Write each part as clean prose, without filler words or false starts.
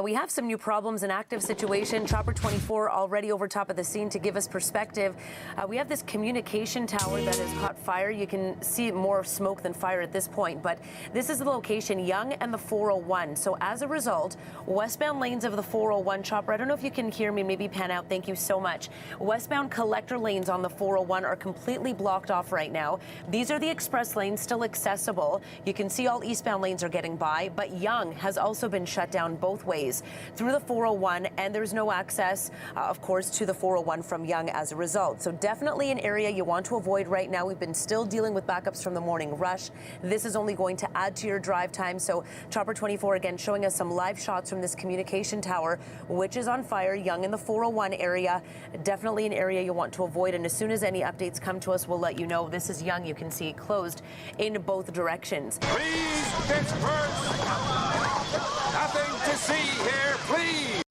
We have some new problems, an active situation. Chopper 24 already over top of the scene to give us perspective. We have this communication tower that has caught fire. You can see more smoke than fire at this point, but this is the location, Yonge and the 401. So as a result, westbound lanes of the 401, Chopper, I don't know if you can hear me, maybe pan out, thank you so much. Westbound collector lanes on the 401 are completely blocked off right now. These are the express lanes, still accessible. You can see all eastbound lanes are getting by, but Yonge has also been shut down both ways through the 401, and there's no access, of course, to the 401 from Yonge as a result. So definitely an area you want to avoid right now. We've been still dealing with backups from the morning rush. This is only going to add to your drive time. So Chopper 24 again showing us some live shots from this communication tower, which is on fire, Yonge in the 401 area. Definitely an area you want to avoid. And as soon as any updates come to us, we'll let you know. This is Yonge. You can see it closed in both directions. Please, Pittsburgh! Nothing to see here, please!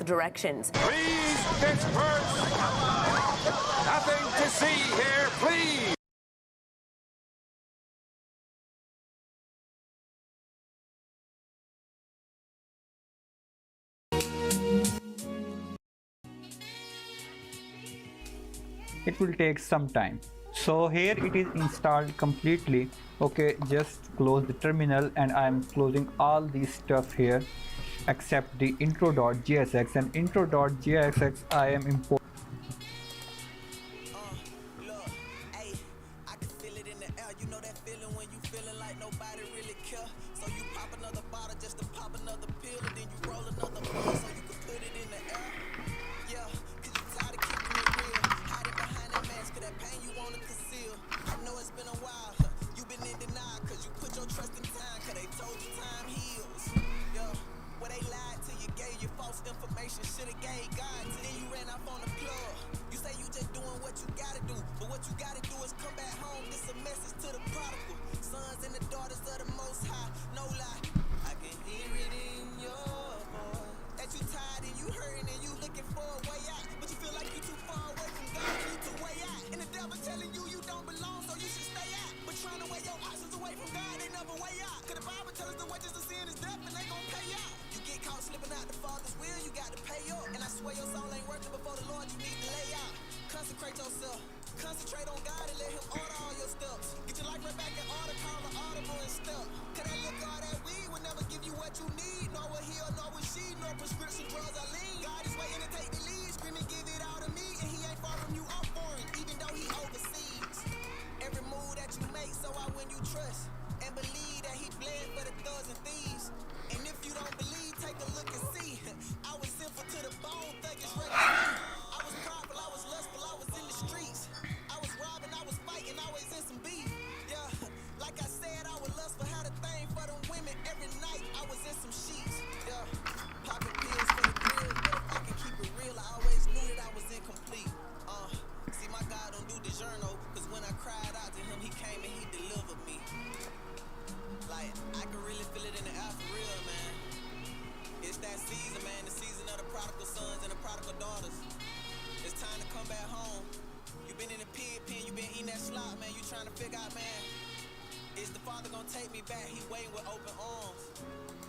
Directions. Please, Pittsburgh! Nothing to see here, please! It will take some time. So here it is installed completely. Okay, just close the terminal, and I am closing all these stuff here except the intro.jsx, and intro.jsx I am importing.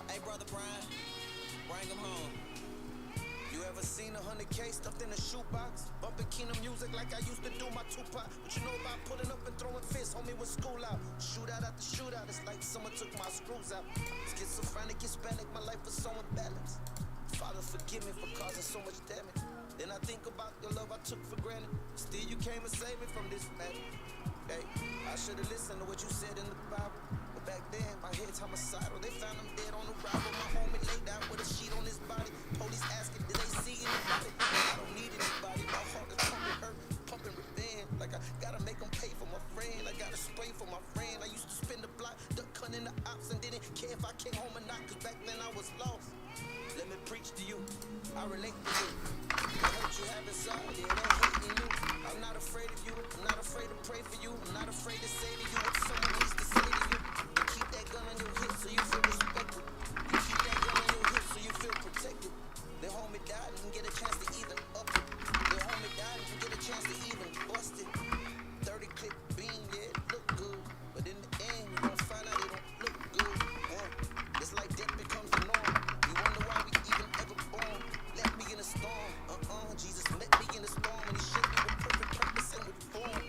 Hey, Brother Brian, bring him home. You Ever seen 100K stuffed in a shoebox? Bumping Kingdom music like I used to do my Tupac. What you know about pulling up and throwing fists, homie, with school out? Shootout after shootout, it's like someone took my screws out. Schizophrenic, Hispanic, my life was so imbalanced. Father, forgive me for causing so much damage. Then I think about the love I took for granted. Still, you came and saved me from this magic. Hey, I should've listened to what you said in the Bible. But back then, my head's homicidal. They found him dead on the rival. My homie laid out with a sheet on his body. Police asking, did they see anybody? I don't need anybody. My heart is pumping hurt, pumping revenge. Like I gotta make them pay for my friend. I gotta spray for my friend. I used to spin the block, duck cunning the ops, and didn't care if I came home or not. Cause back then I was lost. Let me preach to you. I relate to you. I hurt you have inside, yeah, that hate in you. I'm not afraid of you. I'm not afraid to pray for you. I'm not afraid to say to you what someone needs to say to you. You keep that gun on your hip so you feel respected. You keep that gun on your hip so you feel protected. The homie died and get a chance to even up it. The homie died and get a chance to even bust it. 30 clip beam, yeah, it look good. But in the end, you gon' find out it don't look good. It's like death becomes the norm. You wonder why we even ever born. Left me in a storm. Jesus met me in a storm and he shaped me with perfect purpose and with form.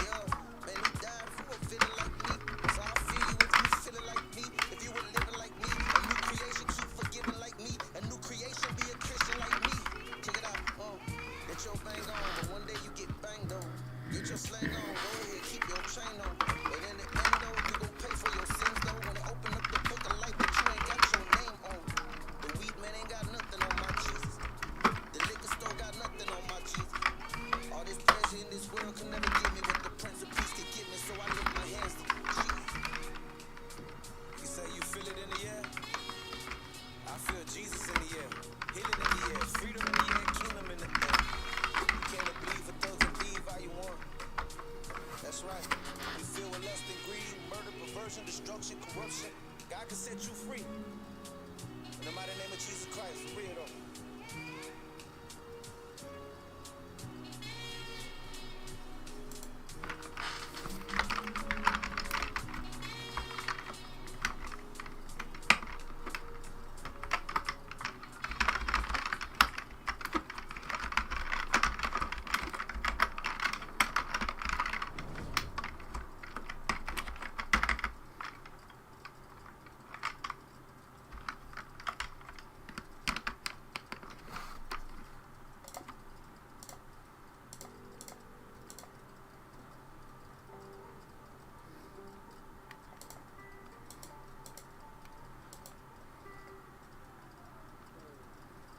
Yeah, man, he died for a feeling like me. So I feel you if you feeling like me. If you were living like me, a new creation keep forgiving like me. A new creation be a Christian like me. Check it out, get your bang on, but one day you get banged on. Get your slang on, go ahead, keep your chain on. But in the end though, you gon' pay for your sins though. When they open up the book of life, but you ain't got your name on. The weed man ain't got nothing on my Jesus. The liquor store got nothing on my Jesus. All this pleasure in this world can never give me what the Prince of Peace can give me. So I lift my hands to Jesus. You say you feel it in the air? I feel Jesus in the air. Healing in the air. Freedom in the air. Kingdom in the air. You can't believe for thugs and leave how you want. That's right. You feel with lust and greed, murder, perversion, destruction, corruption. God can set you free. In the mighty name of Jesus Christ, for real though.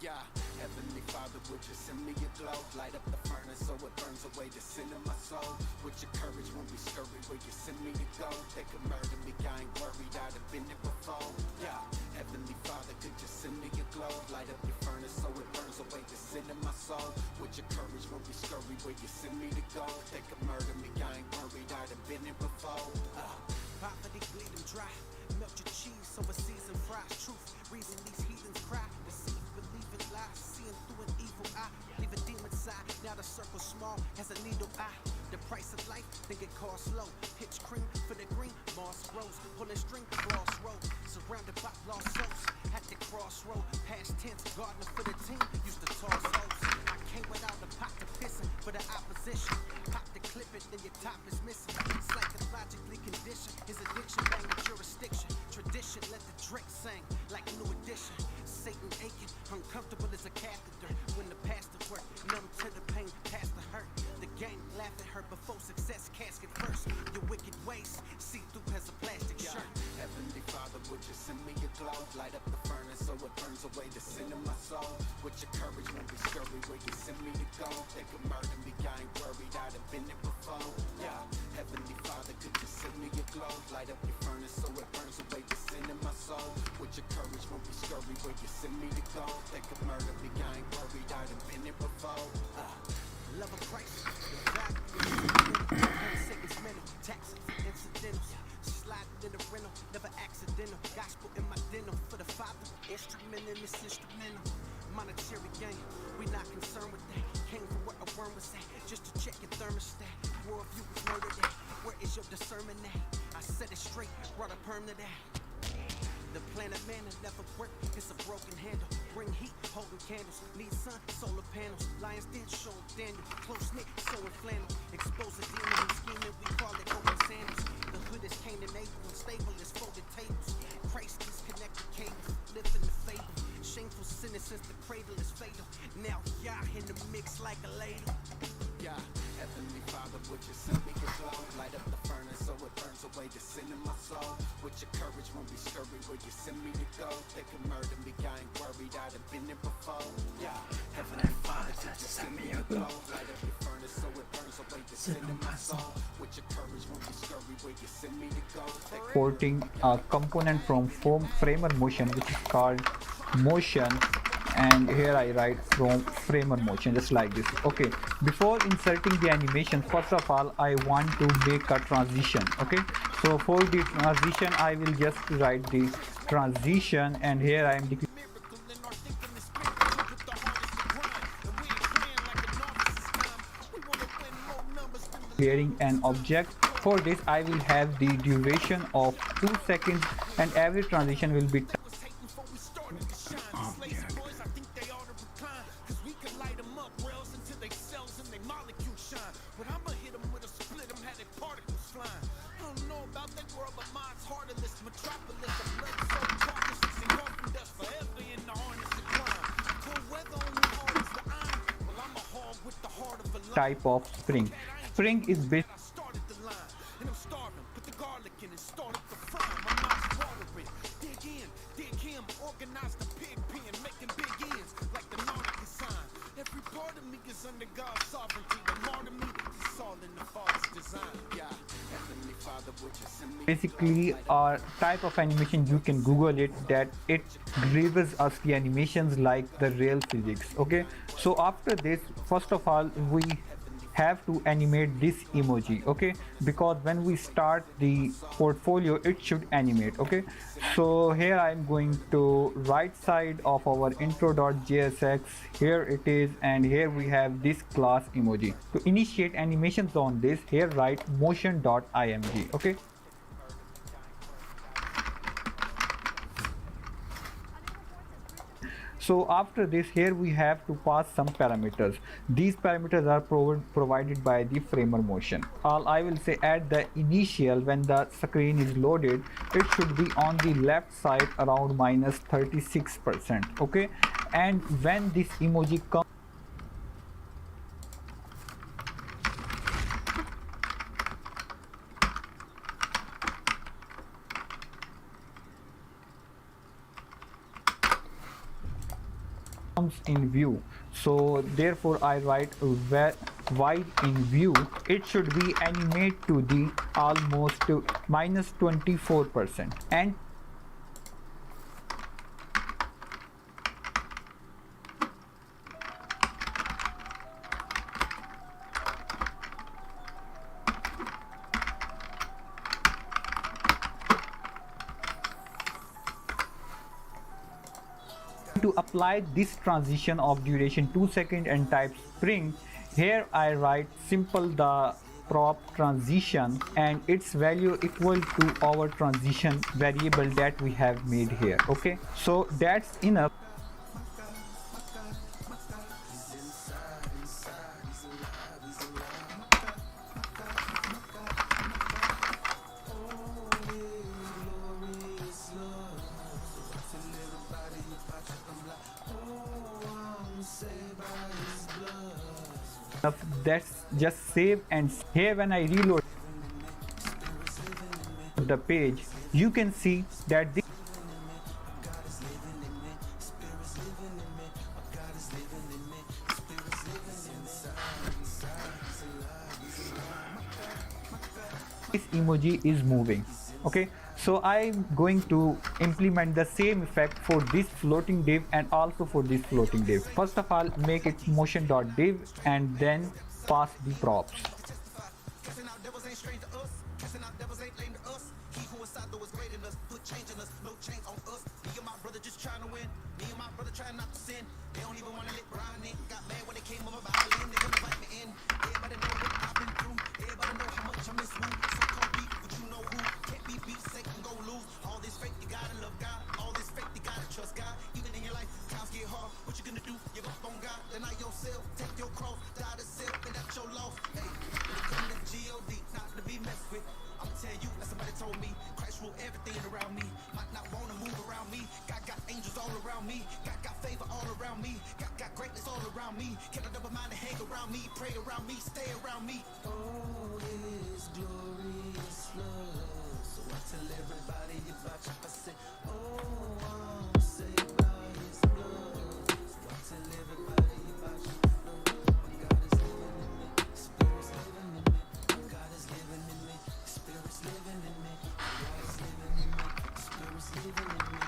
Yeah, Heavenly Father, would you send me your glow? Light up the furnace so it burns away the sin in my soul. With your courage won't be scurried where you send me to go. They could murder me, I ain't worried, I'd have been there before. Yeah, Heavenly Father, could you send me your glow? Light up your furnace so it burns away the sin in my soul. With your courage won't be scurried where you send me to go. They could murder me, I ain't worried, I'd have been there before. Poverty bleed them dry. Melt your cheese over seasoned fries. Truth, reason these heathens cry. Deceive, believe in lies. Seeing through an evil eye. Leave a demon side. Now the circle small as a needle eye. The price of life, think it costs low. Pitch cream for the green, moss grows. Pulling string, crossroad. Surrounded by lost souls. At the crossroad, past tense. Gardener for the team, used to toss hoes. I came without a pot to pissing for the opposition. Pop the clip it, then your top is missing. Psychologically conditioned, his addiction bang the jurisdiction. Tradition, let the Drake sing like a new edition. Satan aching, uncomfortable as a catheter. When the pastor worked, numb to the pain, past the hurt. The gang laugh at her before success, casket first. Your wicked ways, see through as a plastic shirt. Heavenly Father, would you send me your glow? Light up the furnace so it burns away the sin in my soul. With your courage won't be scurried where you send me to go. They could murder me, I ain't worried, I'd have been there before. Yeah, Heavenly Father, could you send me your glow? Light up your furnace so it burns away the sin in my soul. With your courage won't be scurried where you send me to go. They could murder me, I ain't worried, I'd have been there before. Love of Christ, the God, seconds mental, taxes, incidentals, sliding in the rental, never accidental, gospel in my dental, for the Father, instrument in this instrumental, monetary gain, we not concerned with that, came from where a worm was at, just to check your thermostat, worldview was murdered at, where is your discernment at, I said it straight, brought a perm to that. The planet man that never work, it's a broken handle. Bring heat, holding candles. Need sun, solar panels. Lions den, show Daniel. Close knit, sewing flannel. Expose a demon and scheming, we call it open sandals. The hood is Cain and Abel, unstable as folded tables. Christ disconnected cables, live in the fable. Shameful sinning since the cradle is fatal. Now Yah in the mix like a ladle. Yeah, Heavenly Father, would you send me your glow? Light up the furnace so it burns away the sin in my soul. With your courage won't be scurried where you send me to go. They can murder me, I ain't worried, I'd have been there before. Yeah, Heavenly Father, just send me your glow. Light up your furnace so it burns away the sin in my soul. With your courage won't be scurried where you send me to go. Porting a component from framer motion, which is called motion, and here I write from framer motion, just like this. Okay, before inserting the animation, first of all I want to make a transition. Okay, so for the transition I will just write the transition, and here I am declaring an object. For this I will have the duration of 2 seconds, and every transition will be type of spring. Spring is based basically a type of animation. You can Google it, that it delivers us the animations like the real physics. Okay, so after this, first of all we have to animate this emoji. Okay, because when we start the portfolio it should animate. Okay, so here I'm going to right side of our intro.jsx, here it is, and here we have this class emoji. To initiate animations on this, here write motion.img. okay, so after this, here we have to pass some parameters. These parameters are provided by the framer motion. All I will say, at the initial, when the screen is loaded, it should be on the left side around minus 36%. okay, and when this emoji comes in view, so therefore I write wide in view. It should be animate to the almost minus 24%, and to apply this transition of duration 2 seconds and type spring, here I write simple the prop transition and its value equal to our transition variable that we have made here. Okay, so that's enough. That's just save, and here when I reload the page, you can see that this emoji is moving. Okay, so I'm going to implement the same effect for this floating div and also for this floating div. First of all, make it motion.div and then pass the props. All this fake, you gotta love God. me. Got greatness all around me. Can I double mind and hang around me? Pray around me, stay around me. Oh, His glorious love. So I tell everybody about you. I say, oh, I'm saved by His blood. So I tell everybody about you. My God is living in me. Spirit's living in me. My God is living in me. Spirit's living in me. My God is living in me. Spirit's living in me. My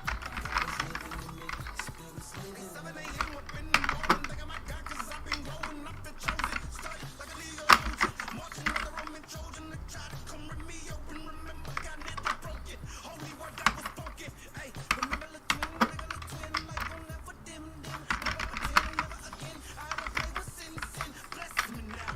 God is living in me. Spirit's living in me. 7 a.m. up in the morning, thinking my God, 'cause I've been growing up the chosen. Started like a Leo Trojan, marching like a Roman Trojan to try to come with me open. Remember, God never broke it. Holy word that was spoken. Hey, remember the twin, nigga, the twin, like don't never dim. Never pretend, never again. I don't play with sin. Bless me now.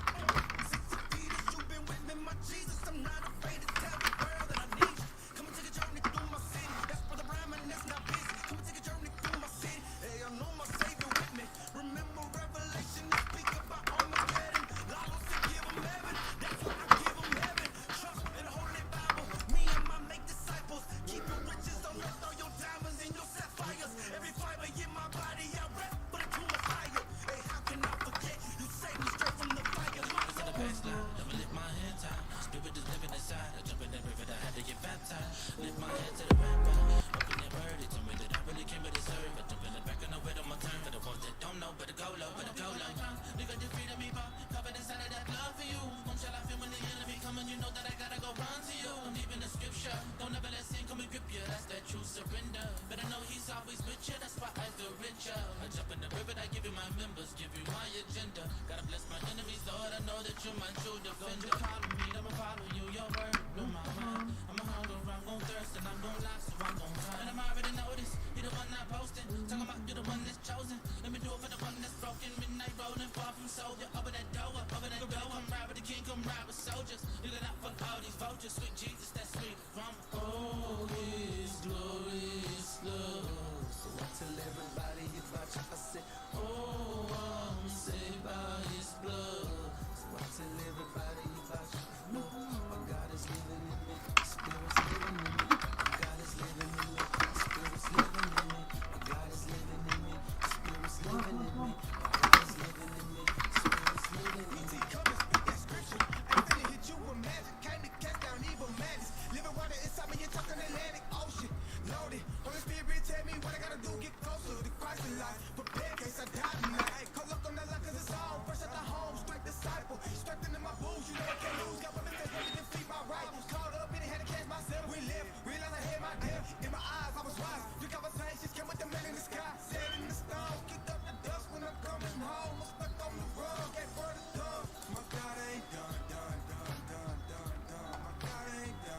60 feet as you've been with me, my Jesus. I'm not afraid to tell the world that I need you. Come and take a journey through my city. That's Brother Brown, and that's not busy. Come and take a journey through my city. Hey, I know my Savior with me. Remember Revelation, to speak about Armageddon. Lawless to give him heaven. That's why I give him heaven. Trust in the Holy Bible. Me and my make disciples. Keep your riches on earth, all your diamonds and your sapphires. Every fiber in my body, I rap for the true Messiah. Hey, how can I forget? You saved me straight from the fire. Never lift my hands high. Spirit is living inside. I jump in that river, I had to get baptized. Lift my head to the rabbi. Open that word, it told me that I really came to deserve. I jump in the back and I wait on my turn. For the ones that don't know, better go low, better go low. Nigga, defeated me, bro. Covered inside of that love for you. Whom shall I feel when the enemy coming? You know that I gotta go run to you. I'm deep in the scripture. Don't ever let sin come and grip you. That's that true surrender. But I know He's always with you. That's why I feel richer. I jump in the river, I give you my members, give you my agenda. Gotta bless my enemies, Lord. I know that you're my true defender. Follow me, I'ma follow you. Your word blew my mind. I'm a hunger, I'm gon' thirst, and I'm gon' lie, so I'm gon' find. And I'm already know this. You're the one not posting. Talking about you're the one that's chosen. Let me do it for the one that's broken. Midnight rolling, far from soldier. Over that door, over that door. Come ride with the king, come ride with soldiers. Looking out for all these vultures. Sweet Jesus, that's sweet from Oh, His glorious love. So I tell everybody about you. I say, oh, I'm saved by His blood. So I tell everybody about you. No, my God is living in me. Spirit's living in me. My God is living in me. Spirit's living in me. My God is living in me. Spirit's living in me. My God is living in me. Spirit's living in me. Come and speak that scripture. Ain't finna hit you with magic. Came to cast down evil madness. Living water inside me, you're talking Atlantic Ocean. Loaded. Holy Spirit tell me what I gotta do. Get closer to Christ in life. Prepare in case I die tonight. Hey, call up on that line 'cause it's all fresh at the home. Straight disciple. Strengthening my boots. You know I can't lose. Got women that's ready to defeat my rivals. Caught up in it, had to catch myself. We live. Realize I had my death. In my eyes, I was wise. Your conversations came with the man in the sky. Set in the stone. Kicked up the dust when I'm coming home. I'm stuck on the rug. Can't burn the done. My God ain't done. My God ain't done.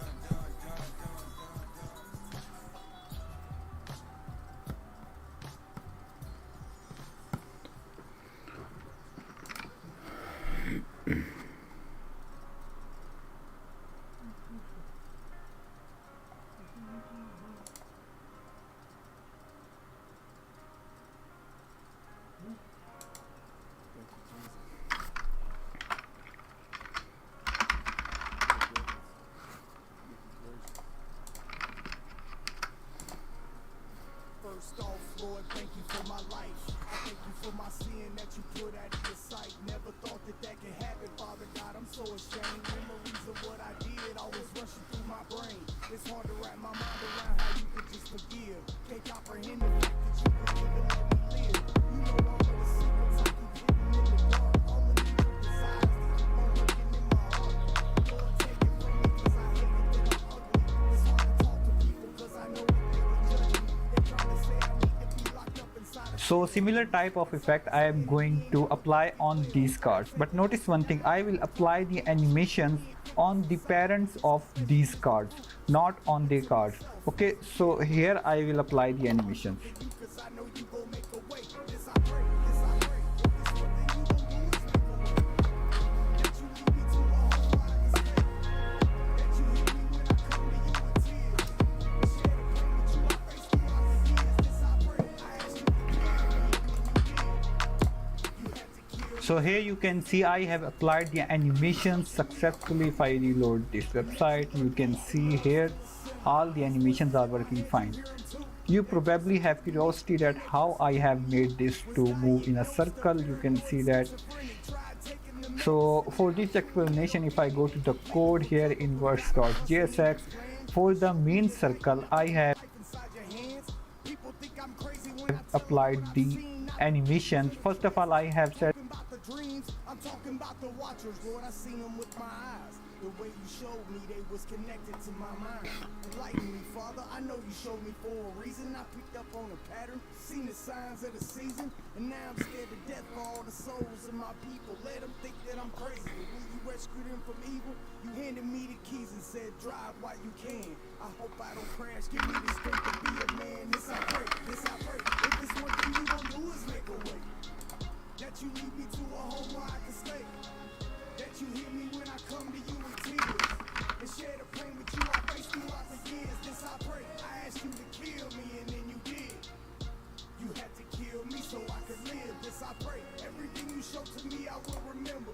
First off, Lord, thank you for my life. I thank you for my sin that you put out of your sight. Never thought that could happen, Father God. I'm so ashamed. Memories of what I did always rushing through my brain. It's hard to wrap my mind around how you could just forgive. Can't comprehend the fact that you would even let me live. You know all of the secrets I keep hidden in the dark. All of the evil desires that keep on lurking in my heart. Lord, take it from me 'cause I hate it that I'm ugly. It's hard to talk to people 'cause I know that they would judge me. They're trying to say I need to be locked up inside a So similar type of effect I am going to apply on these cards. But notice one thing, I will apply the animations on the parents of these cards, not on their cards. Okay, so here I will apply the animations. because I know you gon' make a way. This I pray, this I pray. This one thing you gon' do is make a way. That you lead me to a home where I can stay. That you hear me when I come to you in tears. And share the pain with you I face throughout the years. This I pray. I ask you to forgive me and you did. You had to kill. So here you can see I have applied the animations successfully. If I reload this website, you can see here all the animations are working fine. You probably have curiosity that how I have made this to move in a circle. You can see that. So for this explanation, if I go to the code here in words.jsx, for the main circle, I have applied the animations. First of all, I have said I'm talking about the watchers, Lord. I seen them with my eyes. The way you showed me, they was connected to my mind. Enlighten me, Father. I know you showed me for a reason. I picked up on a pattern, seen the signs of the season, and now I'm scared to death for all the souls of my people. Let them think that I'm crazy. But when you rescued them from evil, you handed me the keys and said, drive while you can. I hope I don't crash. Give me the strength to be a man. This I pray. This I pray. If it's one thing you gon' do is make a way. That you lead me to a home where I can stay. That you hear me when I come to you in tears. And share the pain with you I faced throughout the years. This I pray. I asked you to kill me and then you did. You had to kill me so I could live. This I pray. Everything you showed to me I will remember.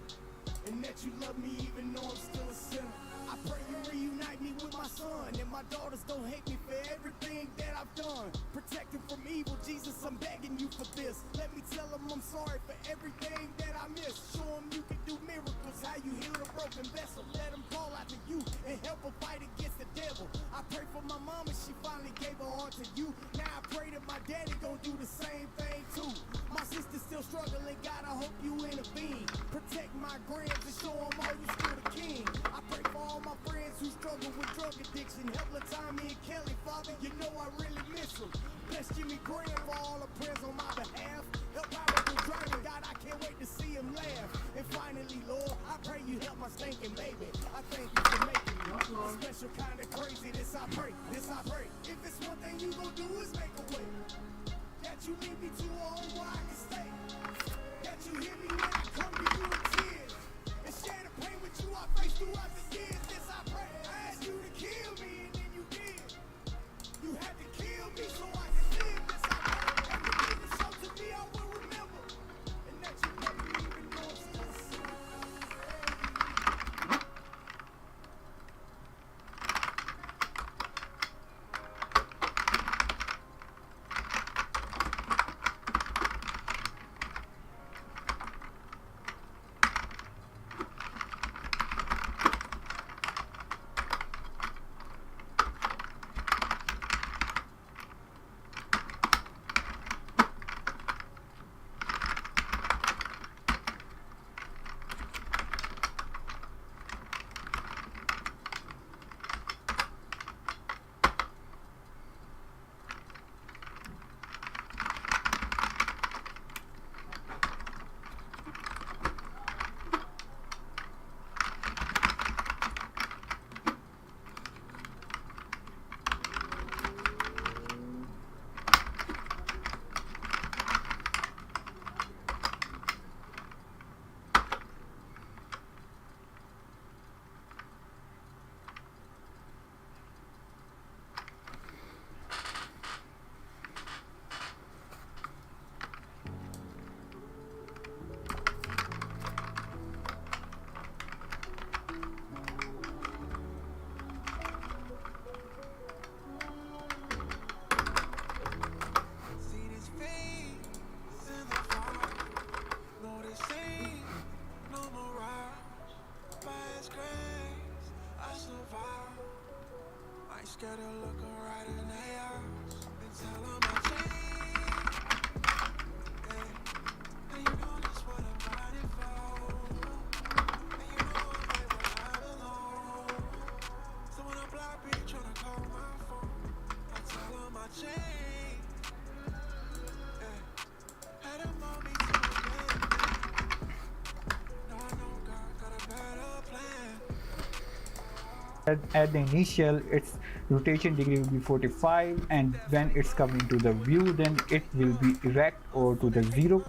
And that you love me even though I'm still a sinner. I pray you reunite me with my son. And my daughters don't hate me for everything that I've done. Protect them from evil, Jesus, I'm begging you for this. Let me tell them I'm sorry for everything that I missed. Show them you can do miracles, how you heal a broken vessel. Let them call out to you and help them fight against the devil. I pray for my mama, she finally gave her heart to you. Now I pray that my daddy gon' do the same thing too. My sister's still struggling, God, I hope you intervene. Protect my grands and show them all you still the king. I pray for all my friends who struggle with drug addiction. Help Tommy and Kelly, Father, you know I really miss them. Bless Jimmy Graham for all the prayers on my behalf. Help out with the driving, God, I can't wait to see him laugh. And finally, Lord, I pray you help my stinking baby. I thank you for making me a special kind of crazy. This I pray, this I pray. If it's one thing you gon' do is make a way. That you lead me to a home where I can stay. That you hear me when I come to you in tears. And share the pain with you I faced throughout the years. This I pray. I asked you to kill me and then you did. You had to kill me so I could live. This I pray. Everything you showed to me I will remember. And that you love me even though I'm still a sinner. Gotta look her right in the eyes and tell her my change. And you know that's what I'm riding for. And you know I'm right where I belong. So when I block me tryna call my phone, I tell her my change. Had a moment to the now I know God got a better plan. at the initial its rotation degree will be 45, and when it's coming to the view then it will be erect or to the 0.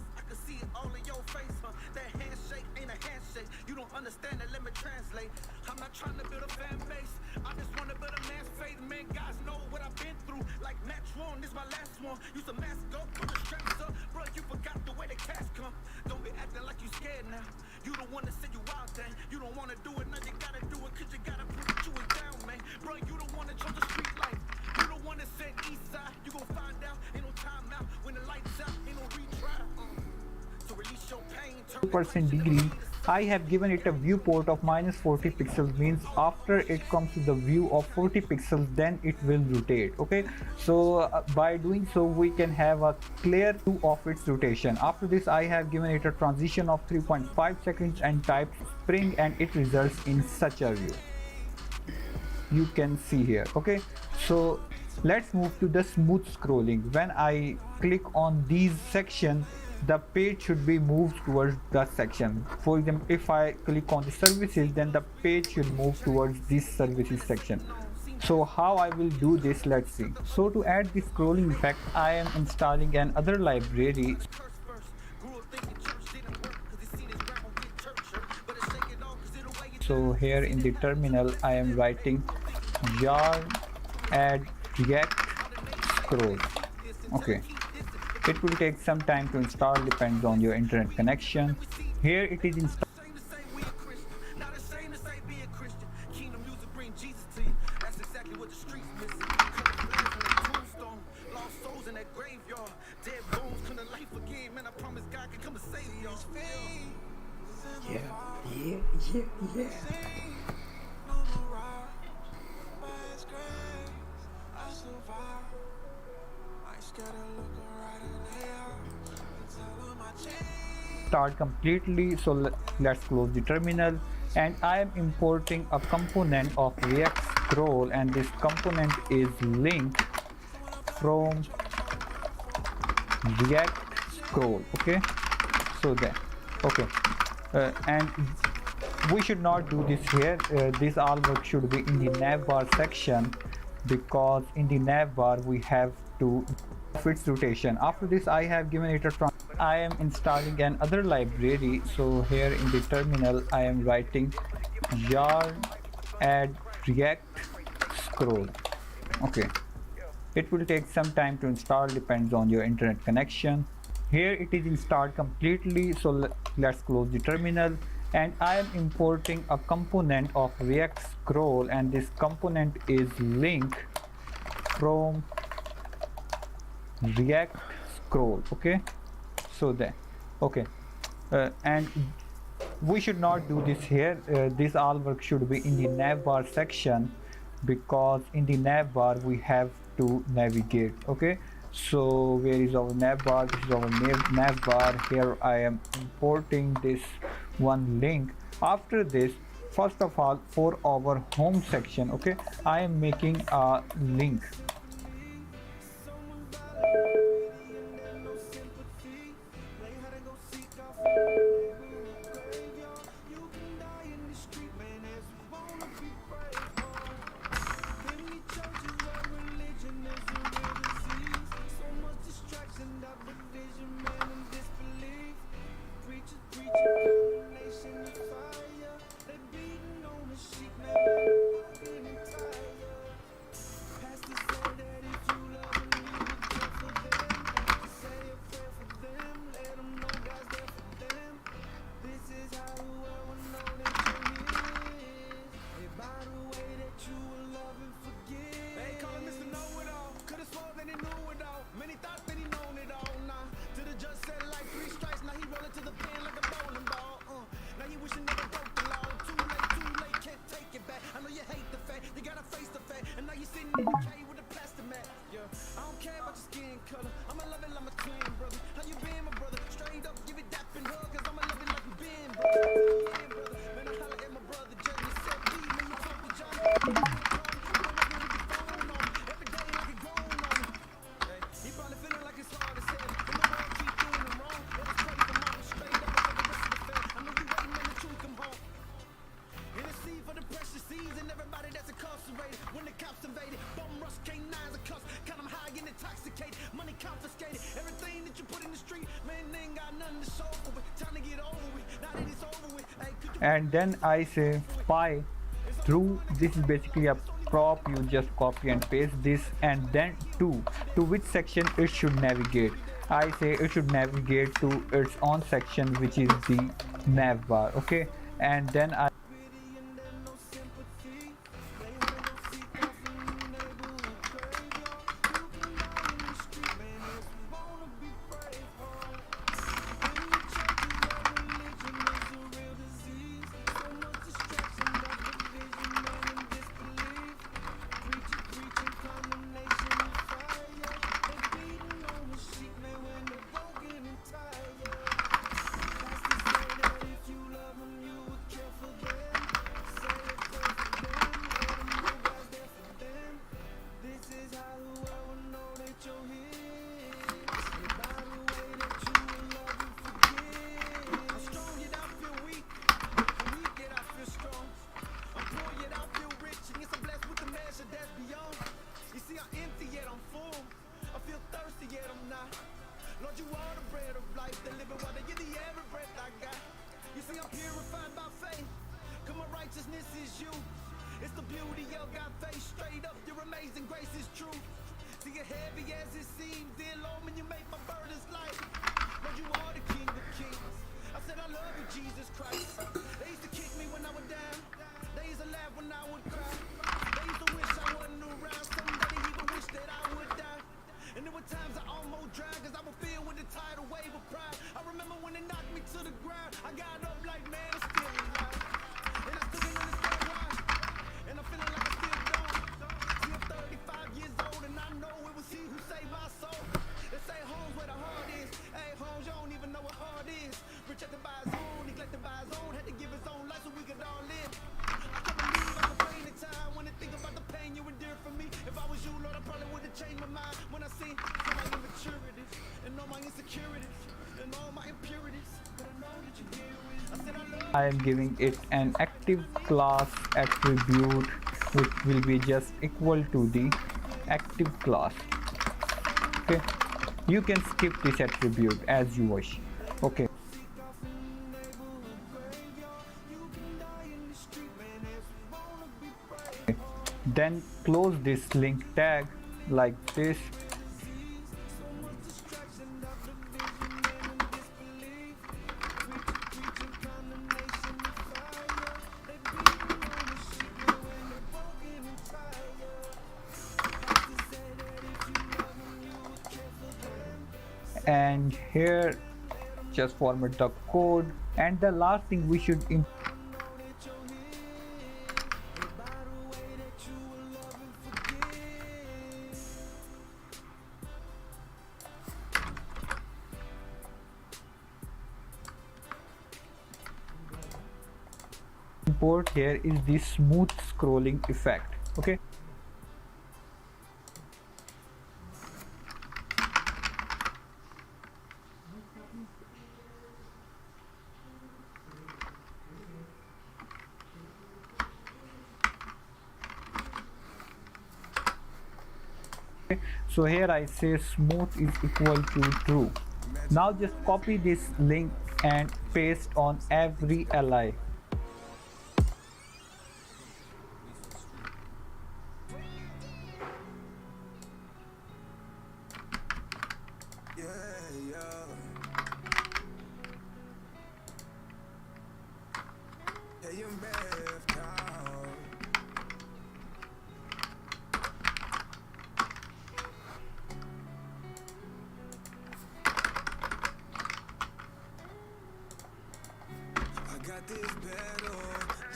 I'm not trying to build a fan base. I just want to build a man's faith. Man, guys know what I've been through. Like match one, this my last one. Use a mask up, put the straps up. Bro, you forgot the way the cash come. Don't be acting like you scared now. You don't want to say you out there. You don't want to do it, now you gotta do it. Cause you gotta prove that you was down, man. Bro, you don't want to jump the street life. You don't want to say east side. You gon' find percent degree, I have given it a viewport of minus 40 pixels, means after it comes to the view of 40 pixels then it will rotate. Okay, so by doing so we can have a clear view of its rotation. After this I have given it a transition of 3.5 seconds and typed spring, and it results in such a view you can see here. Okay, so let's move to the smooth scrolling. When I click on these sections, the page should be moved towards the section. For example, if I click on the services, then the page should move towards this services section. So how I will do this, let's see. So to add the scrolling effect, I am installing another library. So here in the terminal I am writing yarn add react scroll. Okay, it will take some time to install, depends on your internet connection. Here it is installed. Start completely. So let's close the terminal, and I am importing a component of React scroll, and this component is linked from React scroll. Okay, so then and we should not do this here. This all work should be in the navbar section, because in the navbar we have to its rotation. After this I have given it a I am installing another library. So here in the terminal I am writing yarn add react scroll. Okay, it will take some time to install, depends on your internet connection. Here it is installed completely. So let's close the terminal, and I am importing a component of react scroll, and this component is linked from react scroll. Okay, so then and we should not do this here. This all work should be in the navbar section, because in the navbar we have to navigate. Okay, so where is our navbar? This is our navbar. Here I am importing this one link. After this, first of all, for our home section, okay, I am making a link. And then I say pi through. This is basically a prop. You just copy and paste this, and then to which section it should navigate. I say it should navigate to its own section, which is the navbar. Okay, and then I beauty of God face straight up. Your amazing grace is true. See it heavy as it seems, dear Lord, when you make my burdens light. Lord, you are the King of Kings. I said I love you, Jesus Christ. They used to kick me when I was down. They used to laugh when I would cry. They used to wish I wasn't around. Somebody even wish that I would die. And there were times I almost drowned, cause I was filled with a tidal wave of pride. I remember when they knocked me to the ground. I got up like, man, I'm still alive. And I still didn't understand why. And I'm feeling like I still don't. See, I'm 35 years old and I know it was he who saved my soul. They say home's where the heart is. Hey, homes, you don't even know what hard is. Rejected by his own, neglected by his own. Had to give his own life so we could all live. I can't believe I'm afraid of time when I think about the pain you endured for me. If I was you, Lord, I probably would have changed my mind when I see all my immaturities and all my insecurities and all my impurities. But I know that you hear it. I said I love I am giving it an active class attribute which will be just equal to the active class. Okay, you can skip this attribute as you wish. Okay, then close this link tag like this. And here just format the code, and the last thing we should import here is the smooth scrolling effect. Okay, so here I say smooth is equal to true. Now just copy this link and paste on every li.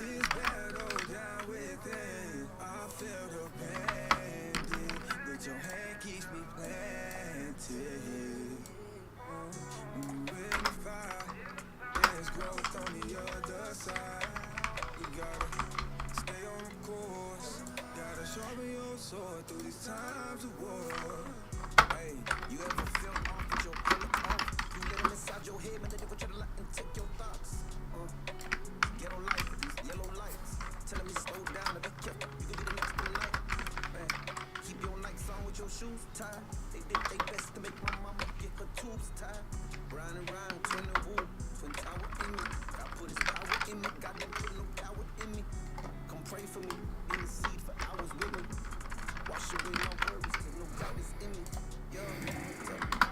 this battle down within. I feel the pain, but your hand keeps me planted. When the fire, there's growth on the other side. You gotta stay on the course. Gotta sharpen your sword through these times of war. Hey, you ever feel off with your color off? You let them inside your head, man, they never try to lie and take your thoughts. Ghetto life, these yellow lights telling me slow down. If I kept up, you could be the next tonight. Man, keep your Nikes on with your shoes tied. They did their best to make my mama get her tubes tied. Round and round, twin and woo, twin tower in me. God put his power in me, God don't put no power in me. Come pray for me, in the seed for hours with me. Wash away my worries, cause no doubt is in me. Yo, I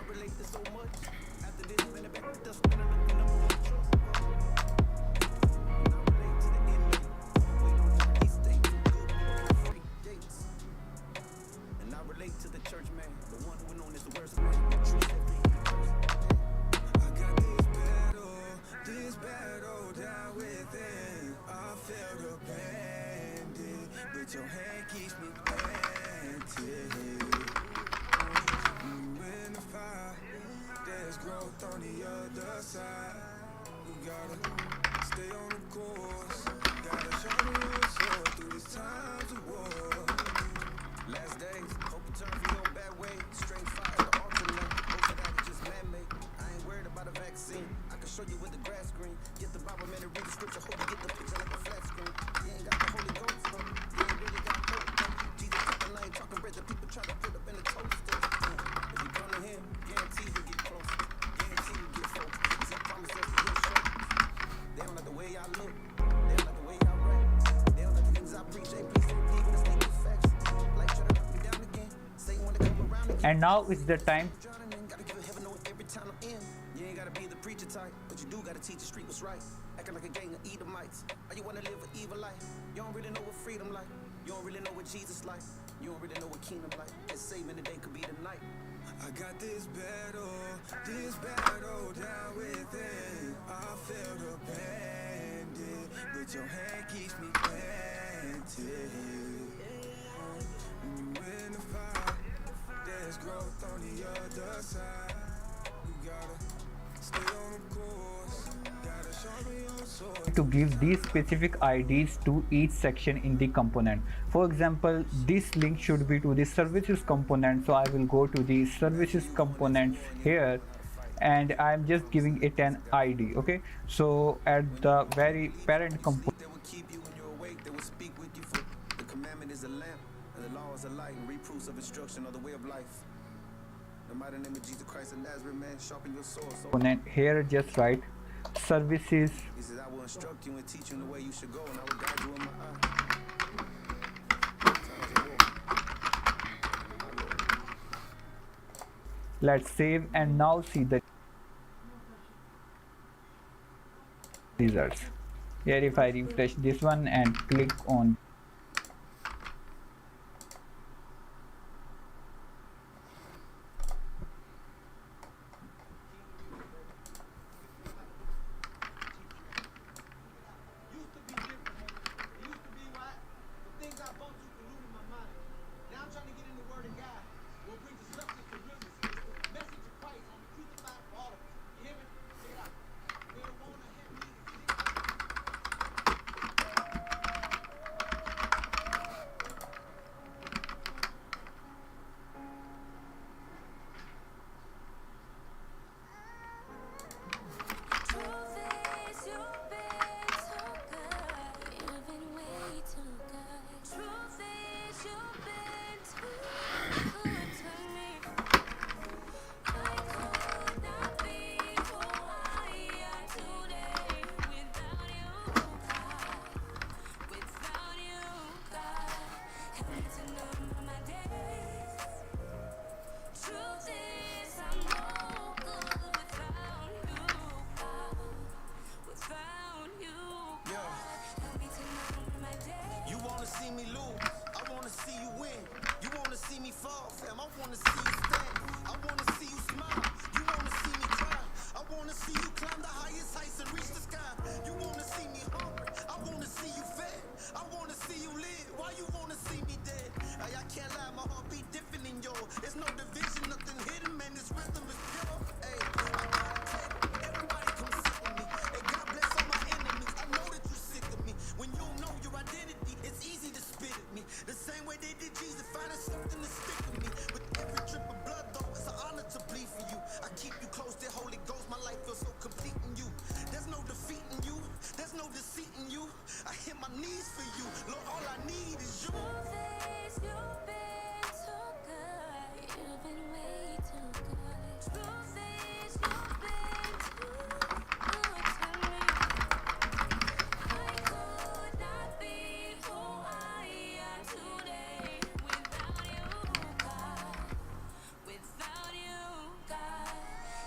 relate to so much. After this, man, I back to dust, man, I'm looking up on the trust. To the church man, the one who known as the worst man. I got this battle down within. I feel the pain, but your hand keeps me planted. In the fire, there's growth on the other side. You gotta stay on the course. Gotta sharpen your sword through these times of war. Last days, hope you turn from your bad way. Strange fire, the alternate. Most of that is just man-made. I ain't worried about a vaccine. I can show you with the grass green. Get the Bible, man, and read the scripture. Hope you get the picture like a flat screen. You ain't got the Holy Ghost, huh? You ain't really got hope, huh? Jesus talking line, talking bread that people try to put up in the toaster. If you come to him, guarantee you get close. Guarantee you get folk. He's a promise that he'll show. They don't like the way I look. They don't like the way I rap. They don't like the things I preach. And now is the time. Drowning in, gotta give it heaven on every time I'm in. You ain't gotta be the preacher type, but you do gotta teach the street what's right. Acting like a gang of Edomites. Or you wanna live an evil life. You don't really know what freedom like. You don't really know what Jesus like. You don't really know what kingdom like. It's saving the day could be the night. I got this battle down within. I feel the bandit, but your hand keeps me planted. When you in the fire, there's growth on the other side. You gotta stay on the course, gotta sharpen your sword. To give these specific IDs to each section in the component. For example, this link should be to the services component, so I will go to the services components here and I'm just giving it an ID. Okay, so at the very parent component, They will keep you when you're awake. They will speak with you. For the commandment is a lamp, and the law is a light, and reproofs of instruction are the way of life. In the mighty name of Jesus Christ of Nazareth, man, sharpen your sword. So here just write services he says, I will instruct you and teach you in the way you should go, and I will guide you in my eye. let's save and now see the results. Here if I refresh this one and click on Used to be different, homie. It used to be what? The things I bumped to polluted my mind. Now I'm trying to get in the Word of God. What brings the substance to realness. It's the message of Christ on the crucified for all of us. You hear me? Check it out. Marijuana had me sick. Truth is, you've been so good. You've been way too good. Truth is, you've been too good to me. I could not be who I am today without you, God. Without you, God. Help me to number my days. Truth is, I'm no good without you, God. Without you, God. Help me to number my days. You wanna see me lose, I wanna see you win. You wanna see me fall, fam, I wanna see you stand. I wanna see you smile, you wanna see me cry. I wanna see you climb the highest heights and reach the sky. You wanna see me hungry, I wanna see you fed. I wanna see you live, why you wanna see me dead? I can't lie, my heart beat different than yours. There's no division, nothing hidden, man, this rhythm is pure. Ay, I got a table, everybody come sit with me. Hey, God bless all my enemies, I know that you sick of me. When you don't know your identity, it's easy to spit at me. The same way they did Jesus, finding something to stick with me. With every drip of blood, though, it's an honor to bleed for you. I keep you close, dear Holy Ghost, my life feels so complete in you. There's no defeat in you, there's no deceit in you. I hit my knees for you, Lord, all I need is you. Truth is, you've been too good. You've been way too good. Truth is, you've been too good to me. I could not be who I am today without you, God. Without you, God.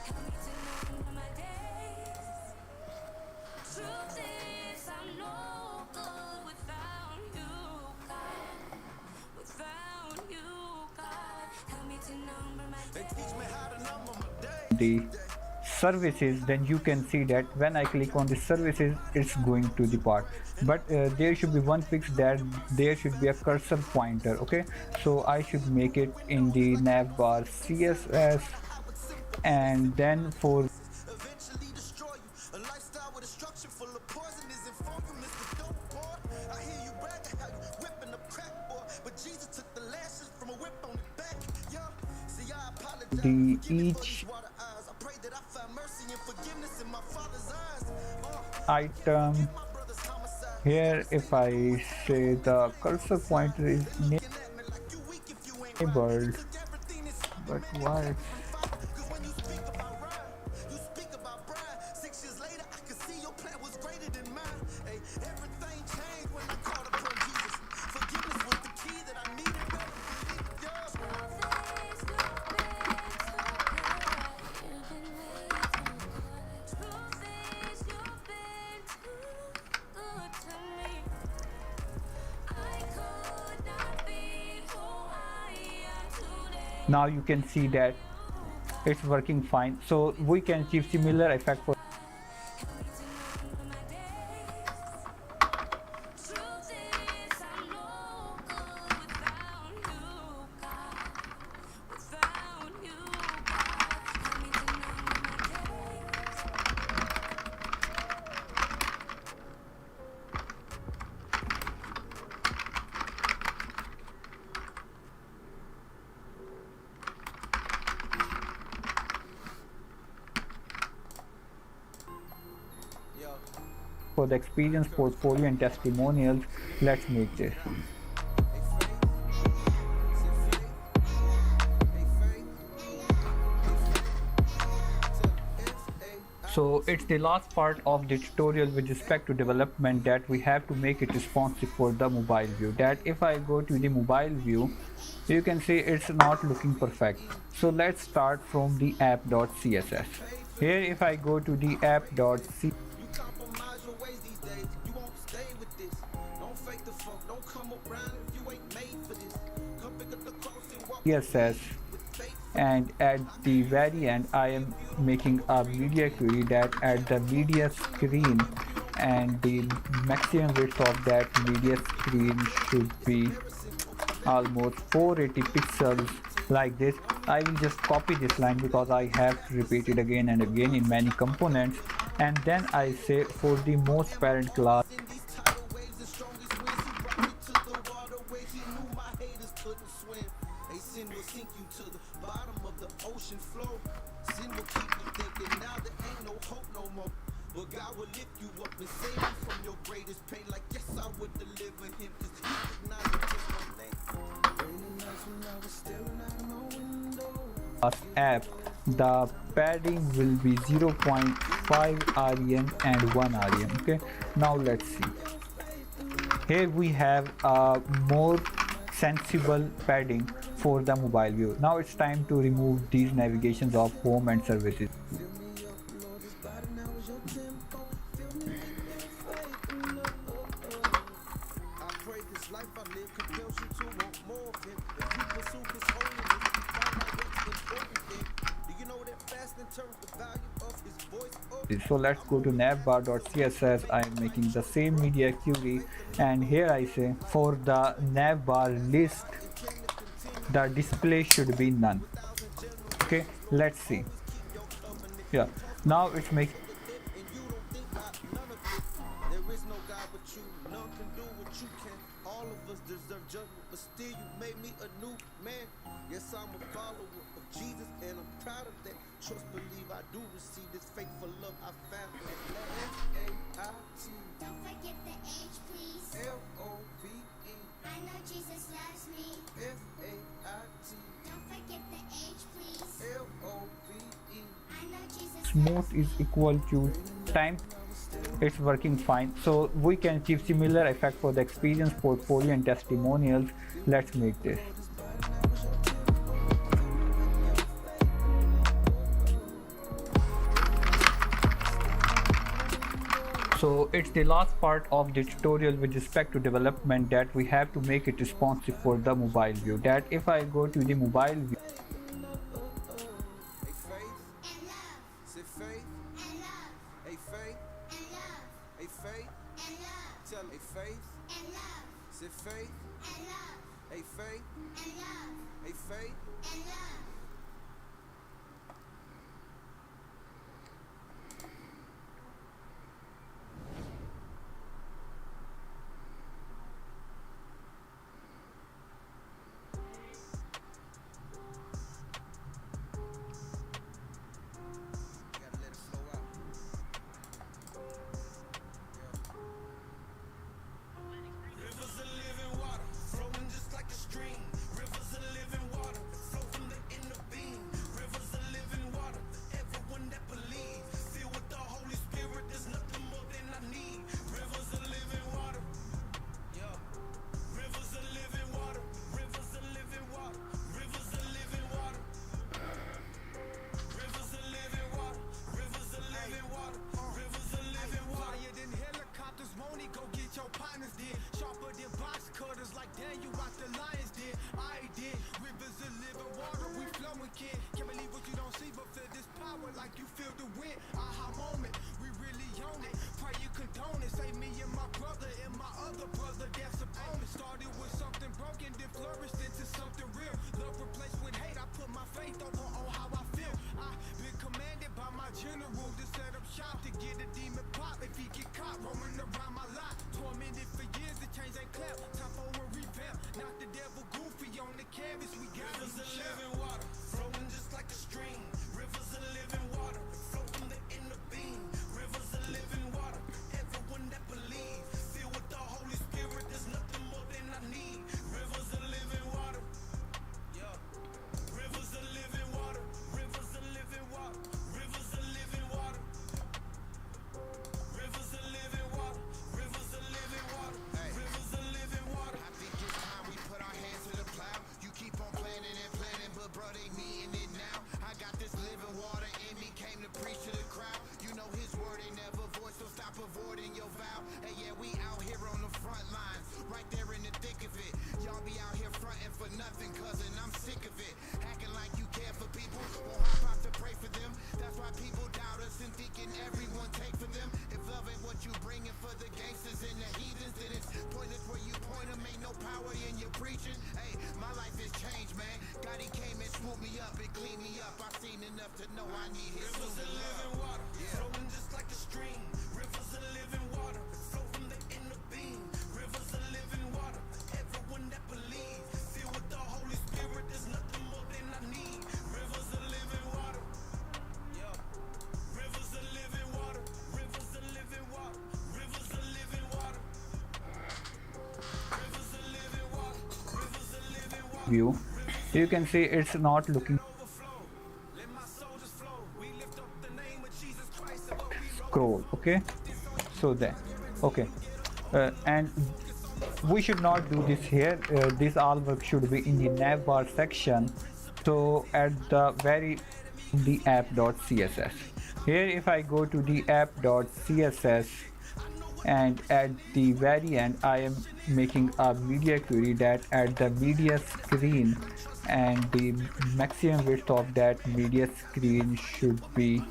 Help me to number my days. Truth is, I'm no good without you, God. Without you, God. Help me to number my They days. teach me how to number my days. the services, then you can see that when I click on the services it's going to the part, but there should be one fix, that there should be a cursor pointer. Okay, so I should make it in the nav bar CSS, and then for Eventually destroy you. A lifestyle with a structure full of poison isn't for you, Mr. Dope Boy. I hear you bragging how you whipping up crack, boy. But Jesus took the lashes from a whip on his back. Yeah. See, I apologize. the Forgive me for each these water eyes. I pray that I find mercy and forgiveness in my Father's eyes. item My brother's homicide. here, if I say the cursor pointer is Looking at me like you weak if you ain't right. enabled, Took everything that's but why it's Cause when you speak about rhyme, you speak about pride. 6 years later, I could see your plan was greater than mine. Hey, everything changed when I called upon Jesus. Forgiveness was the key that I needed. Better believe, yeah. Truth is, you've Now you can see that it's working fine. So we can achieve similar effect for Truth is, I'm no good without you, God. Without you, God. Got me denying my days. for the experience portfolio and testimonials. Let's make this. So it's the last part of the tutorial with respect to development that we have to make it responsive for the mobile view. That if I go to the mobile view, you can see it's not looking perfect. So let's start from the app.css. Here if I go to the app.css, You compromise your ways these days. You won't stay with this. Don't fake the funk. Don't come around if you ain't made for this. Come pick up the cross and walk with faith. and at the very end I am making a media query that at the media screen, and the maximum width of that media screen should be almost 480 pixels like this. I will just copy this line because I have to repeat it again and again in many components, and then I say for the most parent class In these tidal waves, the strongest winds. He brought me to the water where he knew my haters couldn't swim. A sin will sink you to the bottom of the ocean floor. Sin will keep you thinking now there ain't no hope no more. But God will lift you up and save you from your greatest pain. Like yes, I would deliver him, cause he could not just my name. Raining nights when I was staring out my window. app, the padding will be 0.5 rem and 1 rem. Okay, now let's see. Here we have a more sensible padding for the mobile view. Now it's time to remove these navigations of home and services. I pray this life I live compels you to want more of him. If you pursue his holiness, you find out what's important then. Do you know that fasting turns the value of his voice up? So let's go to navbar.css. I am making the same media query, and here I say for the navbar list the display should be none. Okay, let's see. Yeah, now it's making And you don't think none of it. There is no God but you. None can do what you can. All of us deserve judgment, but still you made me a new man. Yes, I'm a follower of Jesus, and I'm proud of that. Trust, believe I do receive this faithful love I found. F-A-I-T Don't forget the H, please. L-O-V-E I know Jesus loves me. F-A-I-T Don't forget the H, please. L-O-V-E I know Jesus smooth is equal to time. It's working fine. So we can achieve similar effect for the experience portfolio and testimonials. Let's make this. So it's the last part of the tutorial with respect to development that we have to make it responsive for the mobile view. That if I go to the mobile view, A faith, and love say faith, and love a faith, and love a faith, and love tell a faith, and love say faith, and love a faith, and love a faith. and love. Gotta let it flow out. Rivers of living water, flowing just like a stream. Rivers of living water, flow from the inner being. Rivers of living water, everyone that believes. Filled with the Holy Spirit, there's nothing more than I need. Rivers of living water, yeah. Rivers of living water, rivers of living water, rivers of living water. Rivers of living water, rivers of living water, rivers of living water. Higher than helicopters, won't he go get your partners then? Sharper than box cutters, like Daniel out the lion's den. I did. Rivers of living water, we feel the wind, aha moment. We really own it. Pray you condone it. Say me and my brother and my other brother, that's a bonus. Started with something broken, then flourished into something real. Love replaced with hate. I put my faith over on how I feel. I've been commanded by my general to set up shop to get a demon pop. If he get caught roaming around my lot, tormented for years, the change ain't clap. Time for a revamp. Not the devil goofy on the canvas. We got rivers of living water, flowing just like a stream. Rivers of living water, flow from the inner being. Rivers of living water, everyone that believes, filled with the Holy Spirit. There's nothing more than I need. Rivers of living water, yeah. Rivers of living water, rivers of living water, rivers of living water. Rivers of living water, rivers of living water, rivers of living water. I think it's time we put our hands to the plow. You keep on planning and planning, but bro, they needing it now. I got this living water in me, came to preach to the crowd. You know his word ain't never void, so stop avoiding your vow. Hey, yeah, we out here on the front lines, right there in the thick of it. Y'all be out here fronting for nothing, cousin, I'm sick of it. Acting like you care for people, won't hop out to pray for them. That's why people doubt us and thinking everyone take for them. If love ain't what you bringing for the gangsters and the heathens, then it's pointless where you point them. Ain't no power in your preaching. Hey, my life has changed, man. God, he came and swooped me up and cleaned me up. I've seen enough to know I need his rivers of living water, flowing just like a stream. Rivers of living water, flow from the inner being. Rivers of living water, everyone that believes, filled with the Holy Spirit. There's nothing more than I need. Rivers of living water, yeah. Rivers of living water, rivers of living water, rivers of living water, rivers of living water, rivers of living water. View, you can see it's not looking scroll. Okay, so then okay, and we should not do this here. This all work should be in the navbar section. So at the very the app.css here, if I go to the app.css, and at the very end I am making a media query that at the media screen, and the maximum width of that media screen should be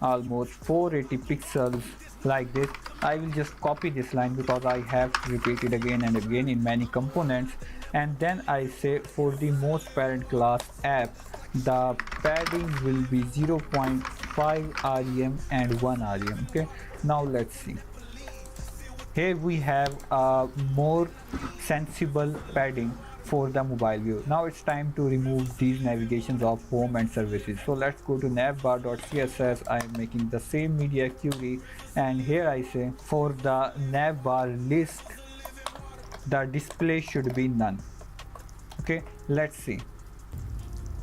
almost 480 pixels, like this. I will just copy this line because I have to repeat it again and again in many components. And then I say for the most parent class app, the padding will be 0.5 rem and 1 rem. Okay, now let's see. Here we have a more sensible padding for the mobile view. Now it's time to remove these navigations of home and services. So let's go to navbar.css. I am making the same media query, and here I say for the navbar list, the display should be none. Okay, let's see.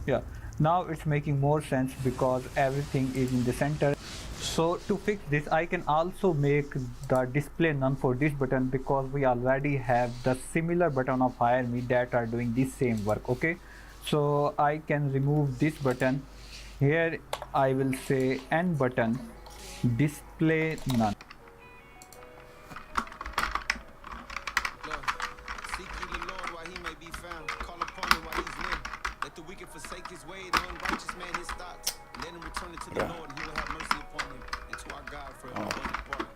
Yeah, now it's making more sense because everything is in the center. So to fix this, I can also make the display none for this button, because we already have the similar button of hire me that are doing this same work. Okay, so I can remove this button. Here I will say n button display none. Seek ye the Lord while he may be found. Call upon him while he's near. Let the wicked forsake his way, the unrighteous man his thoughts. Let him return it to the Lord, and he will have mercy upon him, and to our God for his abundant pardon.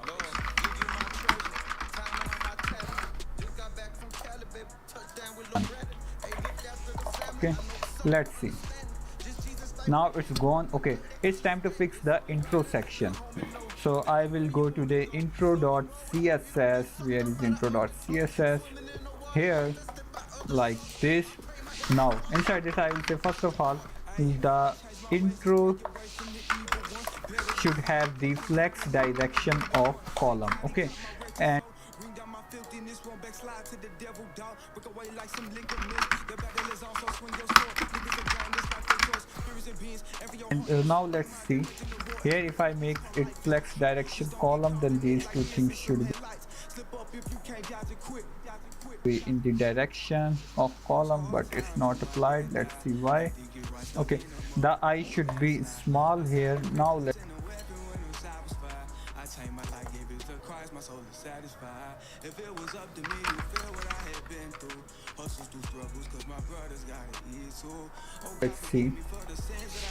Lord, give you my treasure, time on my test. Just got back from Cali, baby, touchdown with Loretta. Hey, look after the family. Okay, let's see. Now it's gone. Okay, it's time to fix the intro section. So I will go to the intro.css. Where is intro.css? Here, like this. Now inside this I will say, first of all, the intro should have the flex direction of column. Okay, and now let's see. Here if I make it flex direction column, then these two things should be in the direction of column, but it's not applied. Let's see why. Okay, the I should be small here. Now let's Let's see.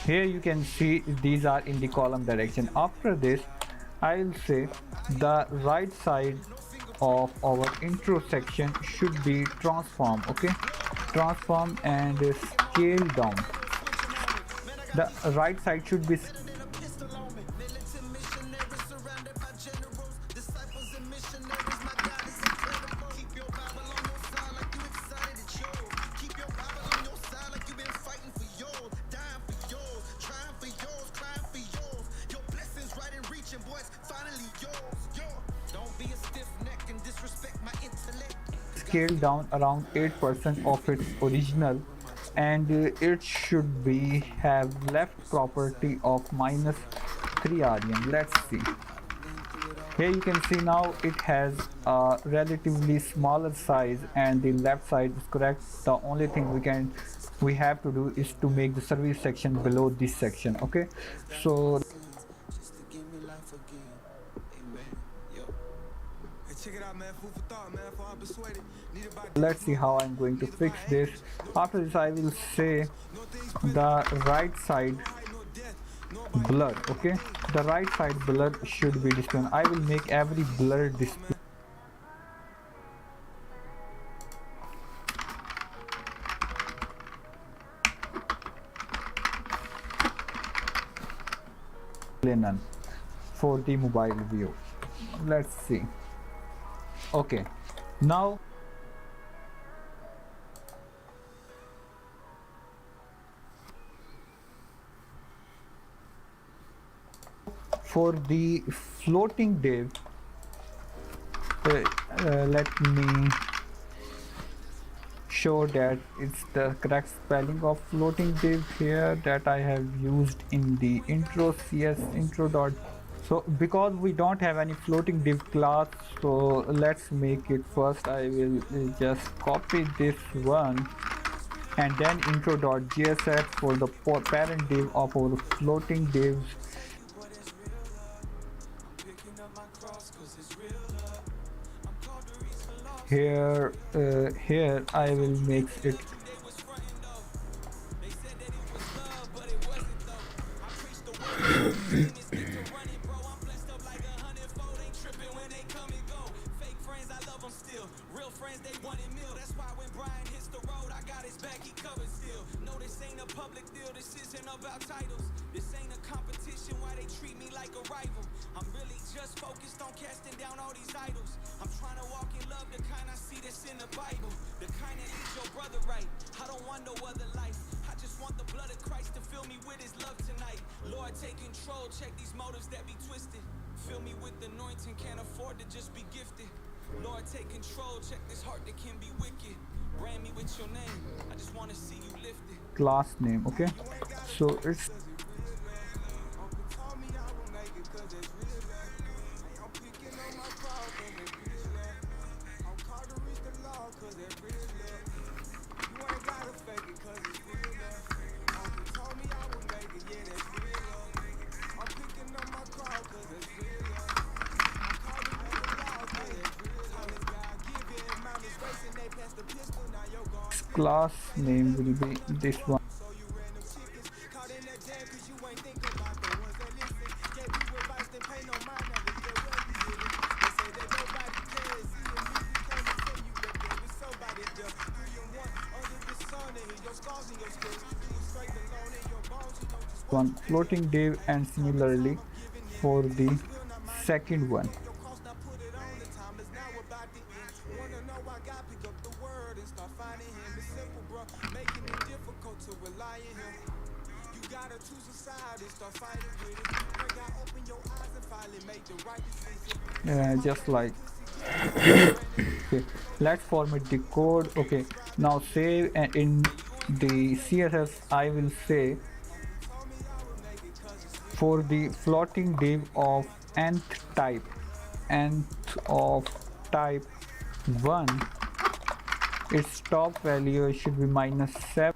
Here you can see these are in the column direction. After this, I will say the right side of our intro section should be transform. Okay, transform and scale down. The right side should be scaled down around 8% of its original, and it should be have left property of minus 3 rem. Let's see. Here you can see now it has a relatively smaller size and the left side is correct. The only thing we have to do is to make the service section below this section. Okay, so let's see how I'm going to fix this. After this, I will say the right side blur. Okay, the right side blur should be displayed. I will make every blur display none for the mobile view. Let's see. Okay, now for the floating div, let me show that it's the correct spelling of floating div here that I have used in the intro cs intro dot. So because we don't have any floating div class, so let's make it first. I will just copy this one and then intro.jsx for the parent div of our floating divs. Here I will make it class name. Okay, so it's class name will be this one. One floating div, and similarly for the second one. Just like okay, let's format the code. Okay, now save, and in the css I will say for the floating div of nth type of type 1, its top value should be -7.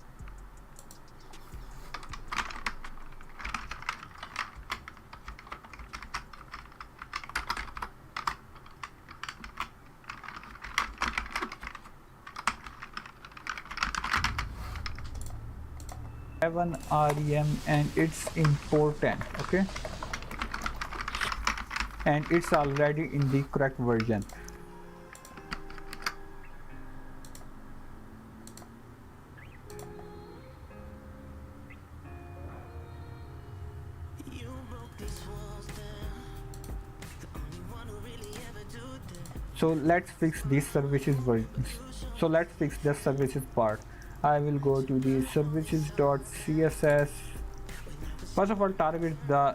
7 rem and it's important, okay, and it's already in the correct version. You broke these walls down. The only one who really ever do that. So let's fix this services version. So let's fix the services part. I will go to the services.css. First of all, target the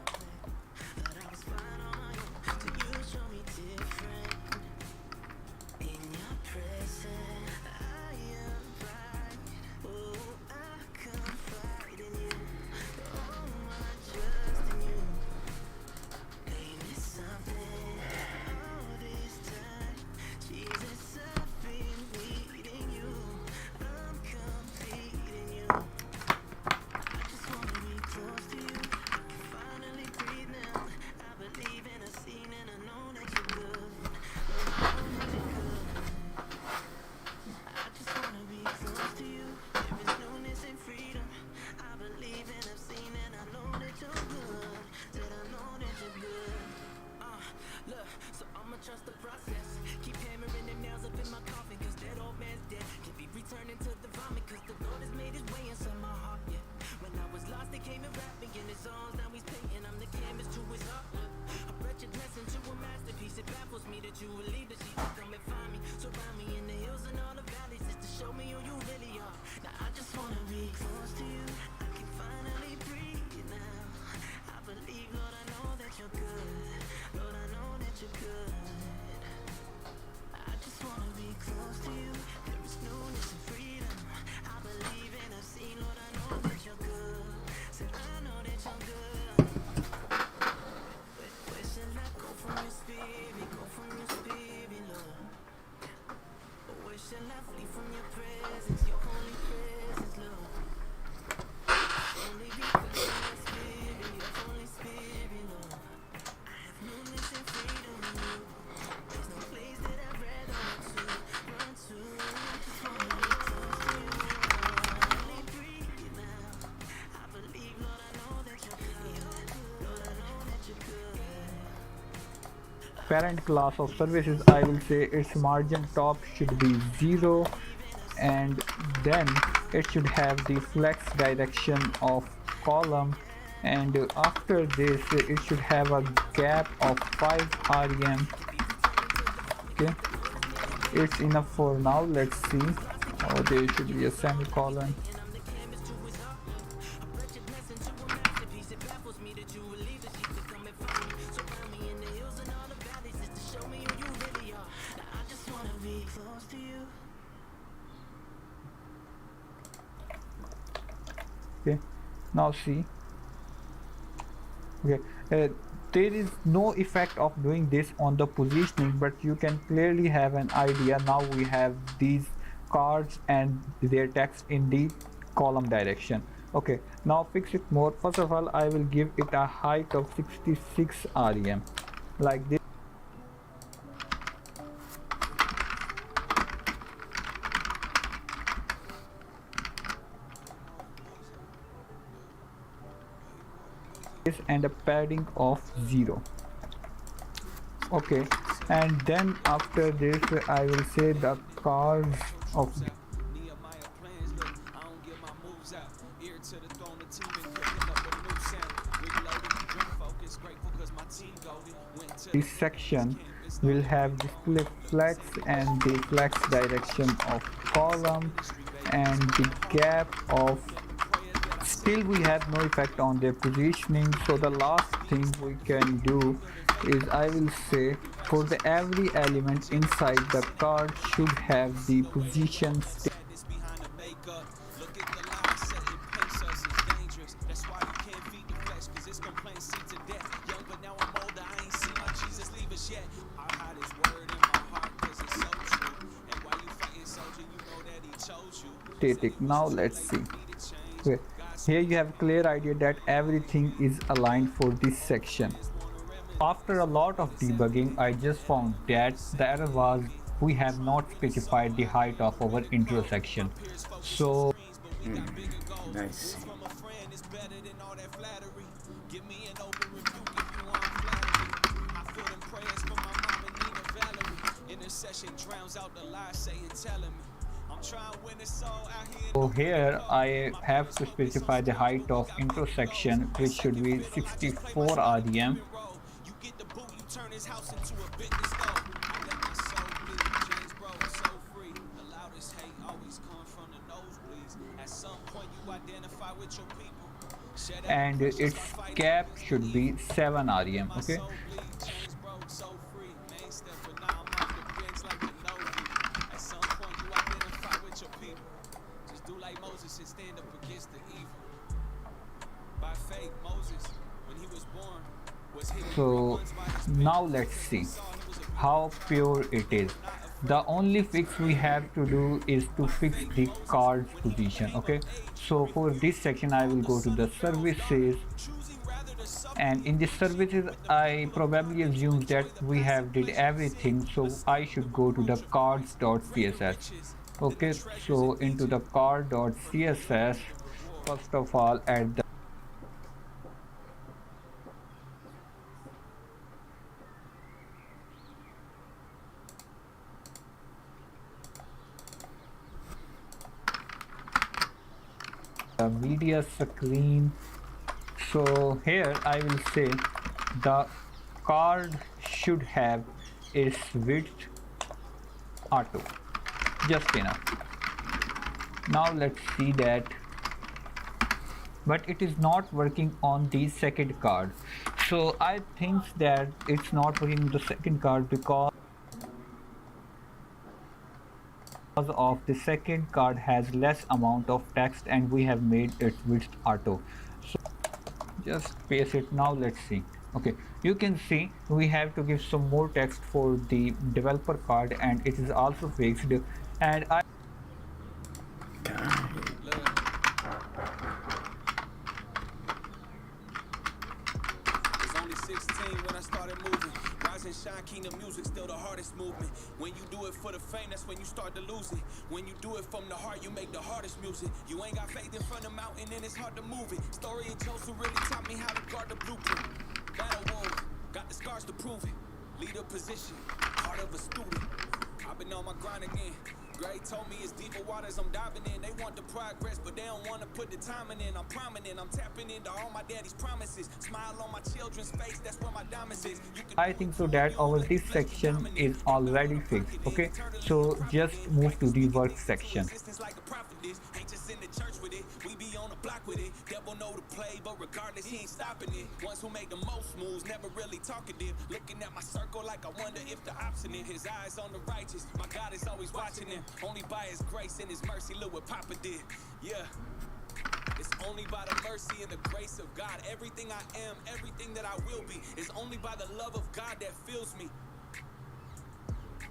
trust the process. Keep hammering them nails up in my coffin, cause that old man's dead. Can be returning to the vomit, cause the Lord has made his way inside my heart, yeah. When I was lost, they came and wrapped me in his arms. Now he's painting, I'm the canvas to his art. A wretched dress into a masterpiece. It baffles me that you would leave the sheep to come and find me. Surround me in the hills and all the valleys, just to show me who you really are. Now I just wanna be close to you. I can finally breathe now. I believe, Lord, I know that you're good. Lord, I know that you're good. I just wanna be close to you. There is newness and freedom. I believe and I've seen, Lord, I know that you're good. Said I know that you're good. Where shall I go from your spirit? Go from your spirit, Lord. Where shall I flee from your presence? Your holy presence, Lord. Only because of your spirit, your Holy Spirit, Lord. I have newness and freedom in you. There's no place that I'd rather run to. I just wanna be close to you. I only breathe now. I believe, Lord, I know that you're good. Lord, I know that you're good. parent class of services. I will say its margin top should be 0, and then it should have the flex direction of column, and after this it should have a gap of 5 rem. Okay, it's enough for now. Let's see. Oh, there should be a semicolon. Okay, now see. Okay, there is no effect of doing this on the positioning, but you can clearly have an idea. Now we have these cards and their text in the column direction. Okay, now fix it more. First of all, I will give it a height of 66 rem, like this. And a padding of 0. Okay, and then after this I will say the cards of this section will have display flex and the flex direction of column and the gap of. Still we have no effect on their positioning, so the last thing we can do is I will say for the every element inside the card should have the position state. Static. Now let's see. Okay. Here you have a clear idea that everything is aligned for this section. After a lot of debugging, I just found that the error was we have not specified the height of our intro section. So Nice. From a friend is better than all that flattery. Give me an open rebuke if you want flattery. I feel them prayers from my mama Nina Valerie. Intercession drowns out the lies Satan telling me. I'm trying to win this soul out here. So here I have to specify the height of intersection, which should be 64 RDM. You get the boot, you turn his house into a business though. I let my soul bleed. James Bro is so free. The loudest hate always comes from the nosebleeds. At some point you identify with your people. And its cap should be 7 REM. Okay, so now let's see how pure it is. The only fix we have to do is to fix the card's position. Okay, so for this section I will go to the services, and in the services I probably assume that we have did everything, so I should go to the cards.css. Okay, so into the card.css, first of all add the media screen. So here I will say the card should have its width auto, just enough. Now let's see that, but it is not working on the second card. So I think that it's not working on the second card because of the second card has less amount of text and we have made its width auto. So just paste it. Now let's see. Okay, you can see we have to give some more text for the developer card and it is also fixed, and I Shine Kingdom music, still the hardest movement. When you do it for the fame, that's when you start to lose it. When you do it from the heart, you make the hardest music. You ain't got faith in front of the mountain, and it's hard to move it. Story of Joseph really taught me how to guard the blueprint. Battle wound, got the scars to prove it. Leader position, heart of a student. I've been on my grind again. Gray told me it's deeper waters I'm diving in. They want the progress, but they don't want to put the timing in. I'm prominent, I'm tapping into all my daddy's promises. Smile on my children's face, that's where my diamonds is. I think so that our this section is already fixed. Okay, so just move to the work section. We be on the block with it. Devil know the play, but regardless, he ain't stopping it. Ones who make the most moves, never really talkative. Looking at my circle like I wonder if the opposite. His eyes on the righteous, my God is always watching him. Only by his grace and his mercy, look what Papa did. Yeah. It's only by the mercy and the grace of God. Everything I am, everything that I will be, is only by the love of God that fills me.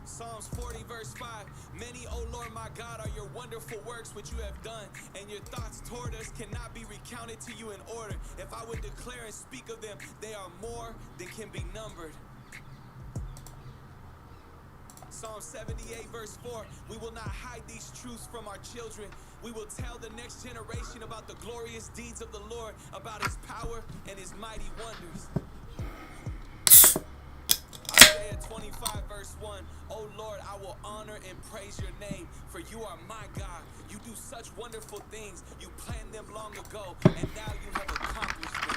Psalms 40 verse 5. Many, O Lord my God, are your wonderful works which you have done, and your thoughts toward us cannot be recounted to you in order. If I would declare and speak of them, they are more than can be numbered. Psalm 78 verse 4. We will not hide these truths from our children. We will tell the next generation about the glorious deeds of the Lord, about his power and his mighty wonders. Isaiah 25 verse 1. Oh Lord, I will honor and praise your name, for you are my God. You do such wonderful things. You planned them long ago, and now you have accomplished them.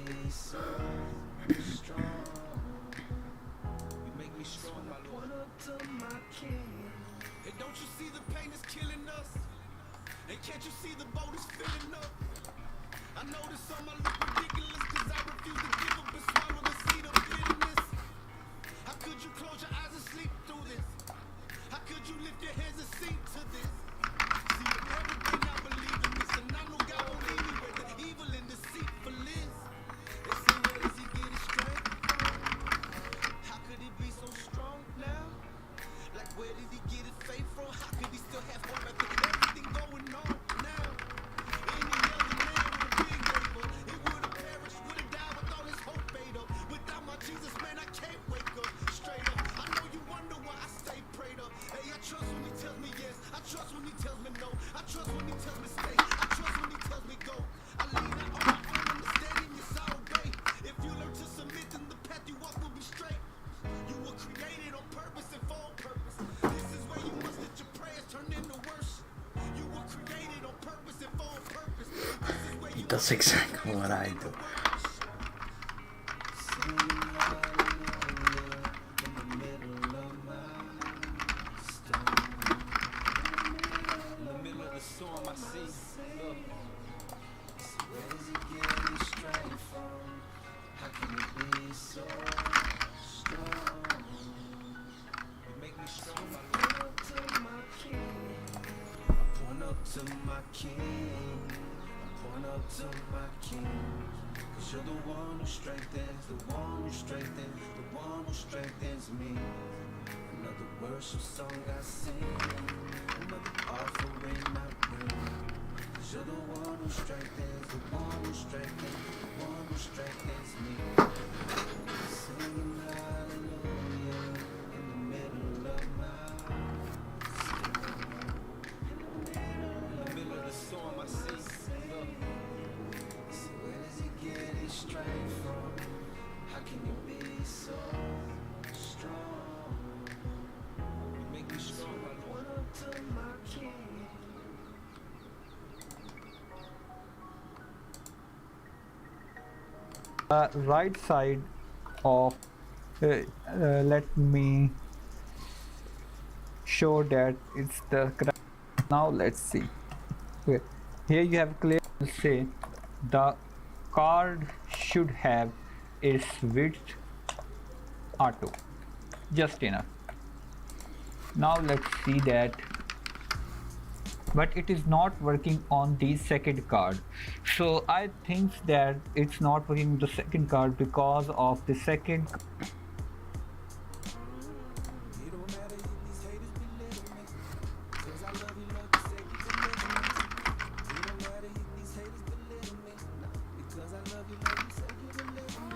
be so strong? You make me strong, my Lord. Point up to my King. And don't you see the pain is killing us? And can't you see the boat is filling up? I know this song might look ridiculous, cause I refuse to give up and swallow the seed of bitterness. How could you close your eyes and sleep through this? How could you lift your hands and sing to this? See, with everything I believe in this, and I know God won't leave me where the evil and deceitful is. They say, where does he get his strength from? How could he be so strong now? Like, where did he get his faith from? How could he still have hope after everything going on now? Any other man would have been grateful. He would have perished, would have died with all his hope made up. Without my Jesus, man, I can't wake up straight up. I know you wonder why I stay prayed up. Hey, I trust when he tells me yes. I trust when he tells me no. I trust when he tells me stay. I trust when he tells me go. I lean out on my own understanding, yes, I obey. If you learn to submit, then the path you walk will be straight. You were created on purpose and for a purpose. This is where you must let your prayers turn into worship. You were created on purpose and for a purpose. This is where you That's exactly what I do. in the middle of the storm, I see. Look. Where does he get his strength from? How can he be so strong? You make me strong, my Point Lord. up to my King. I point up to my King. I point up to my King. Cause you're the one who strengthens, the one who strengthens, the one who strengthens me. Another worship song I sing, another offering I bring. Cause you're the one who strengthens, the one who strengthens, the one who strengthens me. Singing hallelujah in the middle of my In the middle of the storm, I see. Look. So where does he get his strength from? How can you be so strong? You make me strong, my Lord. Point up to my King. Right side of let me show that it's the correct. Now let's see. Okay. Here you have clearly say the card should have its width auto, just enough. Now let's see that, but it is not working on the second card. So I think that it's not working on the second card because of the second. It don't matter if these haters belittle me, cause I love you, Lord, you said you deliver me. It don't matter if these haters belittle me, because I love you, Lord, you said you deliver me.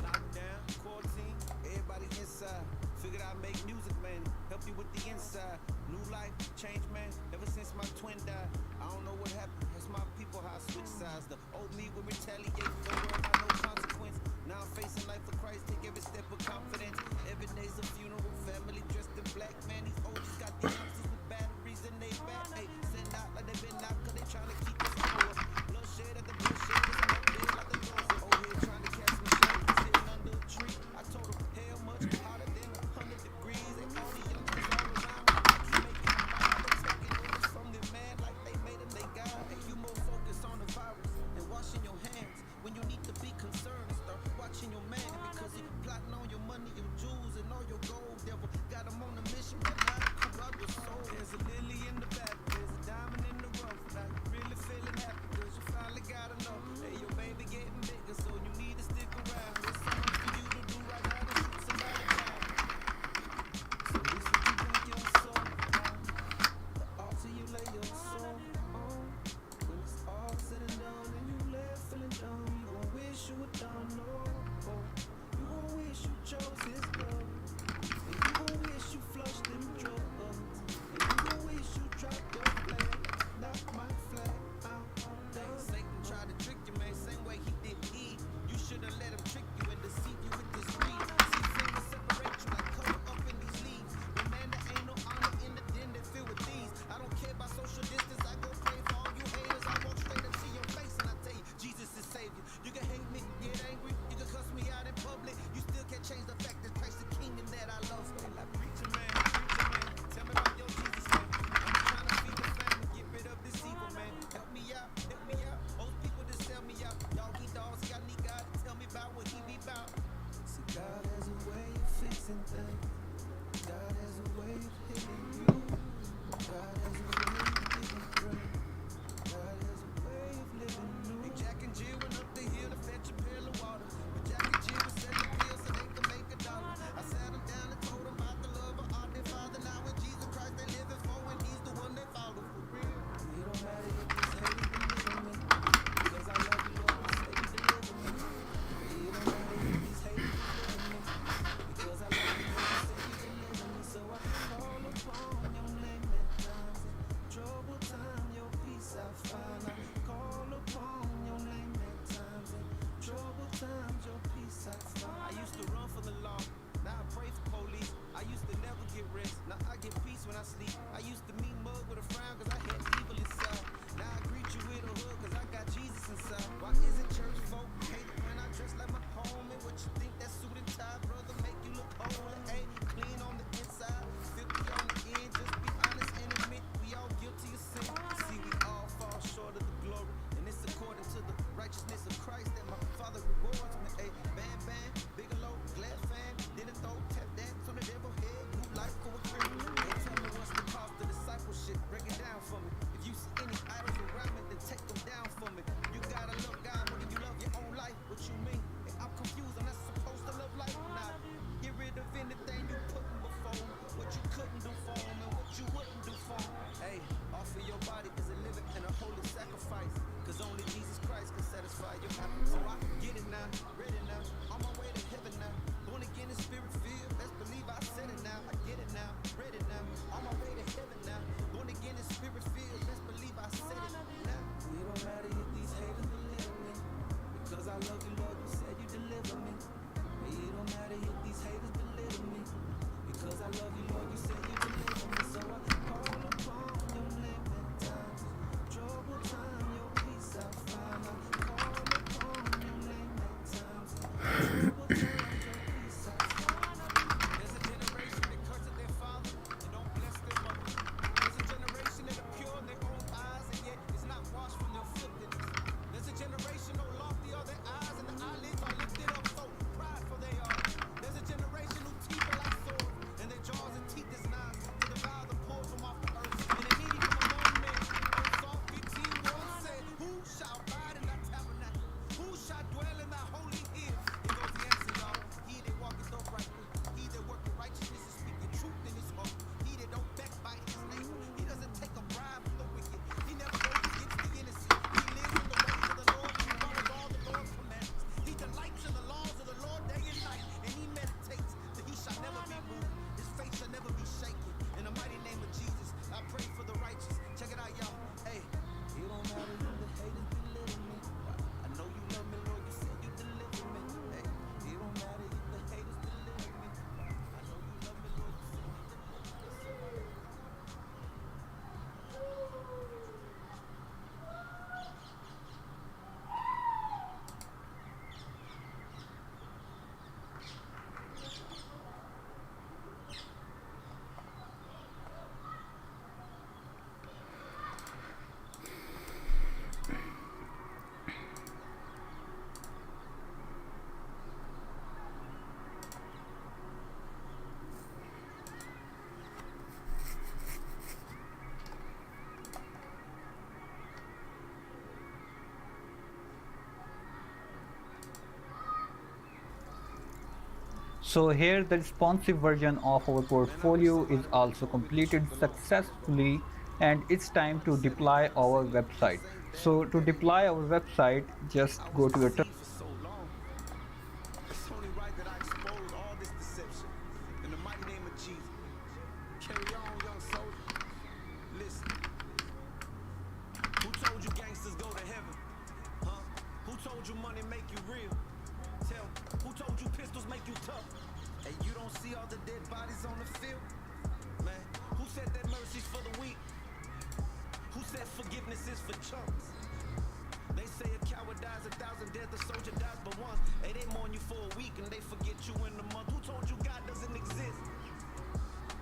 Lockdown, quarantine, everybody inside. Figured I'd make music, man. Help you with the inside. New life, change, man. Ever since my twin died, I don't know what happened. That's my people, how I switch sides. The old me would retaliate, don't worry about no consequence. Now I'm facing life for Christ, take every step with confidence. Every day's a funeral, family dressed in black, man. These OGs got the youngsters with batteries in they back. Hey, send out like they been out, cause they tryna keep us lower. Bloodshed at the bloodshed, is up there like the dozer. Oh, here trying to catch me shade, sitting under a tree. I told them, hell much hotter than 100 degrees. They all these youngsters all around me, keep making them mad. They taking orders from their man like they made them they God. Hey, you more focused on the virus and washing your hands. I love you, Lord, you said you deliver me. And it don't matter if these haters belittle me. Because I love you, Lord, you said you deliver me. So I call upon your name at times. Trouble time, your peace I find. I call upon your name at times. Trouble time, your peace I find. There's a generation that curses their father and don't bless their mother. There's a generation that are pure in their own eyes and yet is not washed from their filthiness. There's a generation no lofty are their eyes and the eyelids are lifted up so prideful they are. There's a generation whose teeth are like swords and their jaws and teeth is knives to devour the poor from off the earth. And immediately from among men, Psalm 15:1 said, who shall abide in thy tabernacle? Who shall dwell in thy holy hill? Here goes the answer, y'all. He that walketh uprightly, he that worketh righteousness is speaking truth in his heart. He that don't backbite his neighbor, he doesn't take a bribe from the wicked. He never goes against the innocent. He lives in the ways of the Lord. He follows all the Lord's commandments. He delights in the laws of the Lord day and night, and he meditates that he shall never be moved. His face shall never be shaken. In the mighty name of Jesus, I pray for the righteous. Check it out, y'all. Hey, It don't matter if the haters belittle me. I know you love me, Lord, you said you deliver me. Hey, it don't matter if the haters belittle me. I know you love me, Lord, you said you deliver me. So here the responsive version of our portfolio is also completed successfully, and it's time to deploy our website. So to deploy our website, just I go was to your deceived for so long. It's only right that I expose all this deception. In the mighty name of Jesus. Carry on, young soldier. Listen. Who told you gangsters go to heaven? Huh? Who told you money make you real? Tell me. Who told you pistols make you tough? And you don't see all the dead bodies on the field? Man, who said that mercy's for the weak? Who said forgiveness is for chumps? They say a coward dies 1,000 deaths, a soldier dies but once. Hey, they mourn you for a week and they forget you in a month. Who told you God doesn't exist?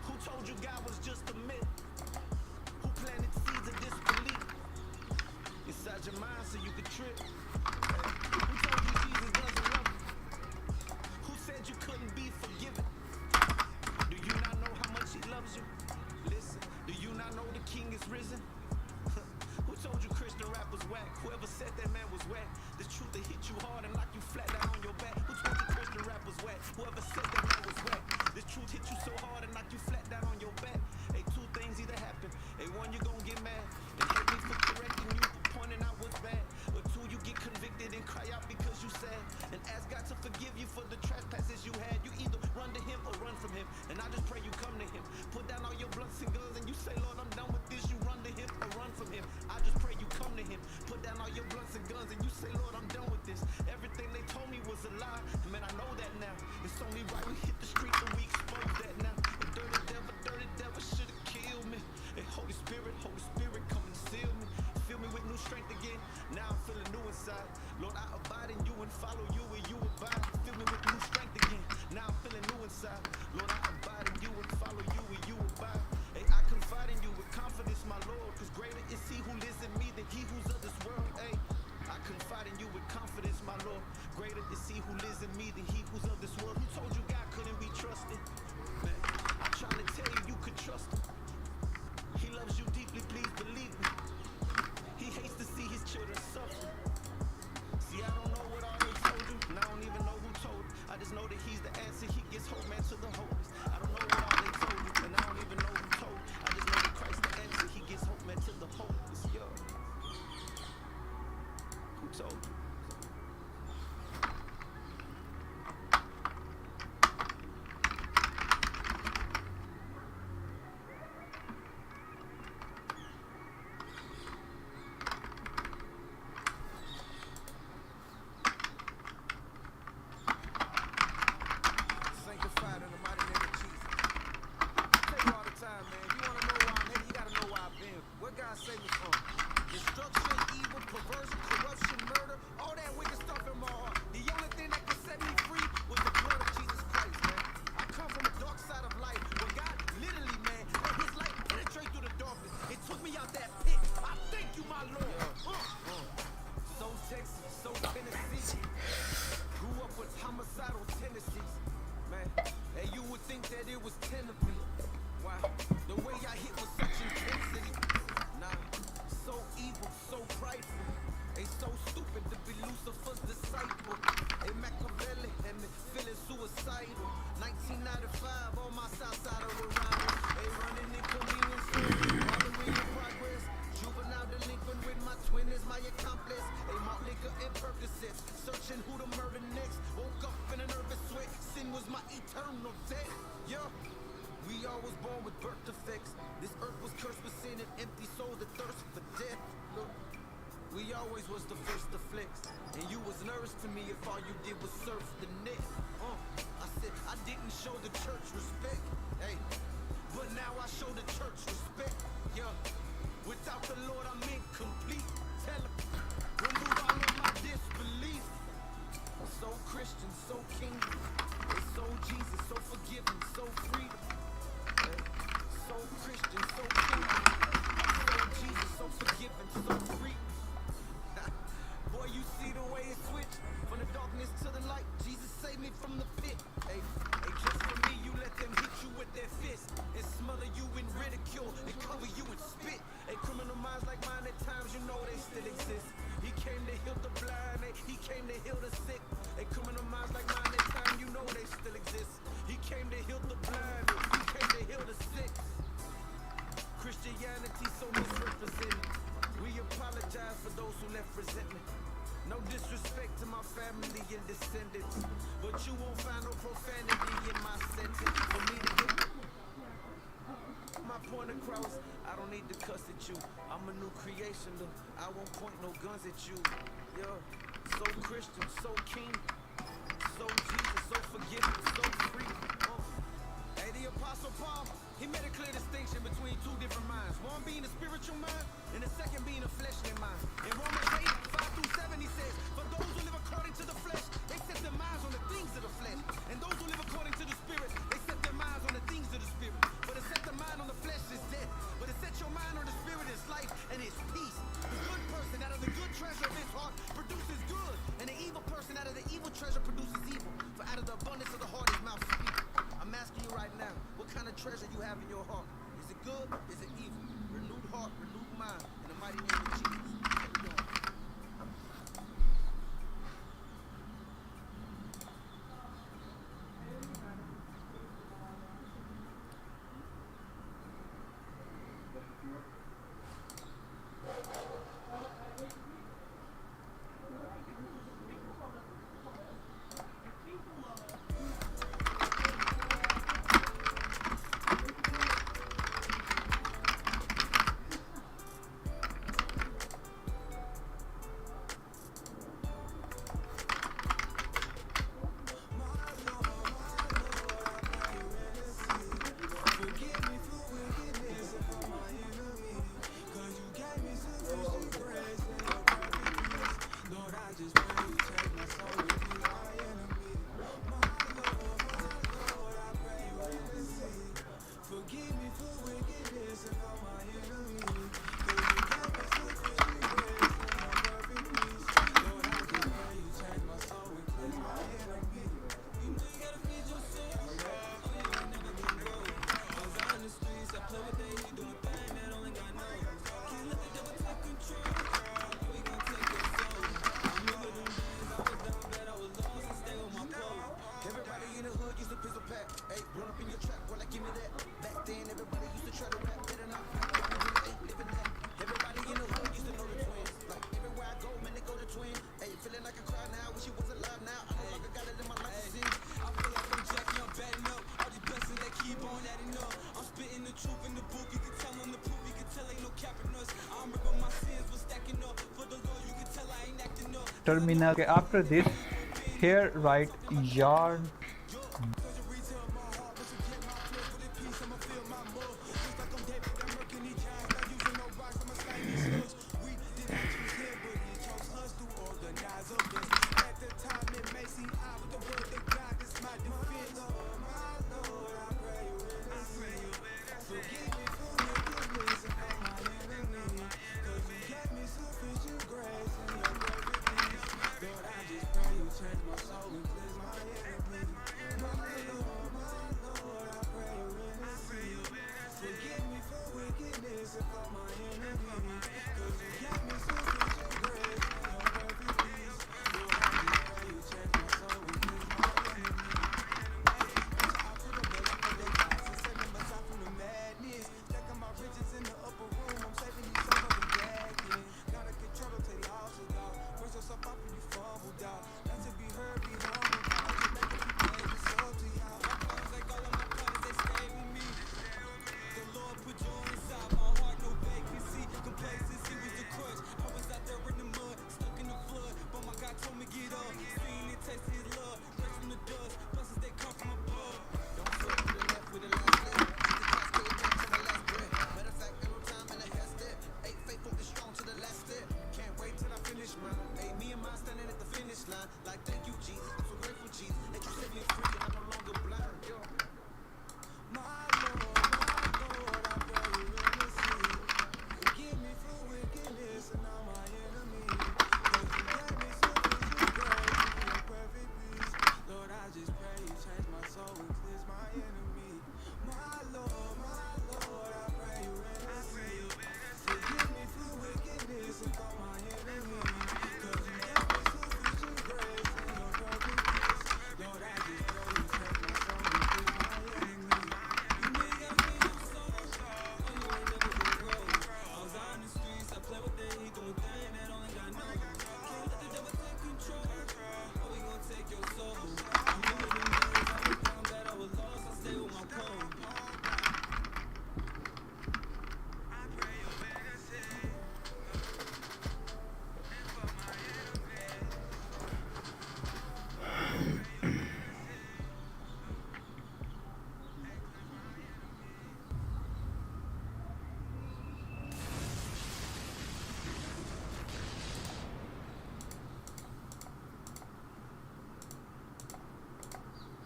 Who told you God was just a myth? Who planted seeds of disbelief inside your mind so you could trip? Hey, who told you Jesus doesn't love you? Who said you couldn't be forgiven? Do you not know how much he loves you? Listen, do you not know the king is risen? Who told you Christian rap was whack? Whoever said that man was whack. The truth that hit you hard and knock you flat down on your back. Who told you Christian rap was whack? Whoever said that man was whack. The truth hit you so hard and knock you flat down on your back. Hey, two things either happen. Hey, one, you gon' get mad and hate me for correcting you, for pointing out what's bad. Or two, you get convicted and cry out because you sad. And ask God to forgive you for the trespasses you had. You either run to him or run from him. And I just pray you come to him. Put down all your blunts and guns and you say, Lord, I'm done with this. You run to him or run from him. I just pray you come to him. Put down all your blunts and guns and you say, Lord, I'm done with this. Everything they told me was a lie. Man, I know that now. It's only right we hit the streets and we expose that now. The dirty devil should've killed me. Hey, Holy Spirit, come and seal me. Fill me with new strength again. Now I'm feeling new inside. Lord, I abide in you and follow you where you abide. Fill me with new strength again. Now I'm feeling new inside. Lord, I abide in you and follow you where you abide. Hey, I confide in you with confidence, my Lord. Cause greater is he who lives in me than he who's of this world. Hey, I confide in you with confidence, my Lord. Greater is he who lives in me than he who's of this world. Who told you God couldn't be trusted? Man, I'm trying to tell you, you could trust him. He loves you deeply, please believe me. He hates to see his children suffer. See, I don't know what all they told you, and I don't even know who told it. I just know that he's the answer. He gives hope, man, to the hopeless. I don't know what all they told you, and I don't even know who told it. I just know that Christ's the answer. He gives hope, man, to the hopeless. Yo, who told you? suicidal tendencies. Man, and you would think that it was 10 of me. Wow, the way I hit with such intensity. Nah, so evil, so prideful. They so stupid to be Lucifer's disciple. They Machiavelli and me feeling suicidal. 1995, all my Southside are around. They running inconvenience, all the way in progress. Juvenile delinquent with my twin is my accomplice. They malt liquor and Percocets, searching who to murder next. Woke up in a nervous sweat. Sin was my eternal debt. Yeah. We all was born with birth defects. This earth was cursed with sin and empty souls that thirst for death. Look, we always was the first to flex, and you was nourished to me if all you did was surf the net. I said I didn't show the church respect, hey, but now I show the church respect. Yeah, without the Lord I'm incomplete. Tell him, remove all of my disbelief. So Christian, so kingdom, they so Jesus, so forgiving, so freedom. So Christian, so kingdom, so Jesus, so forgiving, so free. Boy, you see the way it switched from the darkness to the light. Jesus saved me from the pit. Hey, just for me, you let them hit you with their fists and smother you in ridicule and cover you in spit. Hey, criminal minds like mine at times, you know they still exist. He came to heal the blind, he came to heal the sick. Hey, criminal minds like mine at times, you know they still exist. He came to heal the blind, he came to heal the sick. Christianity so misrepresented. We apologize for those who left resentment. No disrespect to my family and descendants, but you won't find no profanity in my sentence. For me to get my point across, I don't need to cuss at you. I'm a new creation, look, I won't point no guns at you. Yeah, so Christian, so king, so Jesus, so forgiving, so free. Hey, the Apostle Paul, he made a clear distinction between two different minds. One being a spiritual mind, and the second being a fleshly mind. In Romans 8:5-7, he says, for those who live according to the flesh, they set their minds on the things of the flesh. And those who live according to the spirit, they set their minds on the things of the spirit. For to set the mind on the flesh is death, but to set your mind on the spirit is life and is peace. The good person out of the good treasure of his heart produces good, and the evil person out of the evil treasure produces evil. For out of the abundance of the heart his mouth speaks. I'm asking you right now, what kind of treasure you have in your heart? Is it good? Is it evil? Renewed heart, renewed mind, in the mighty name of Jesus. terminal. Okay, after this, here write yarn.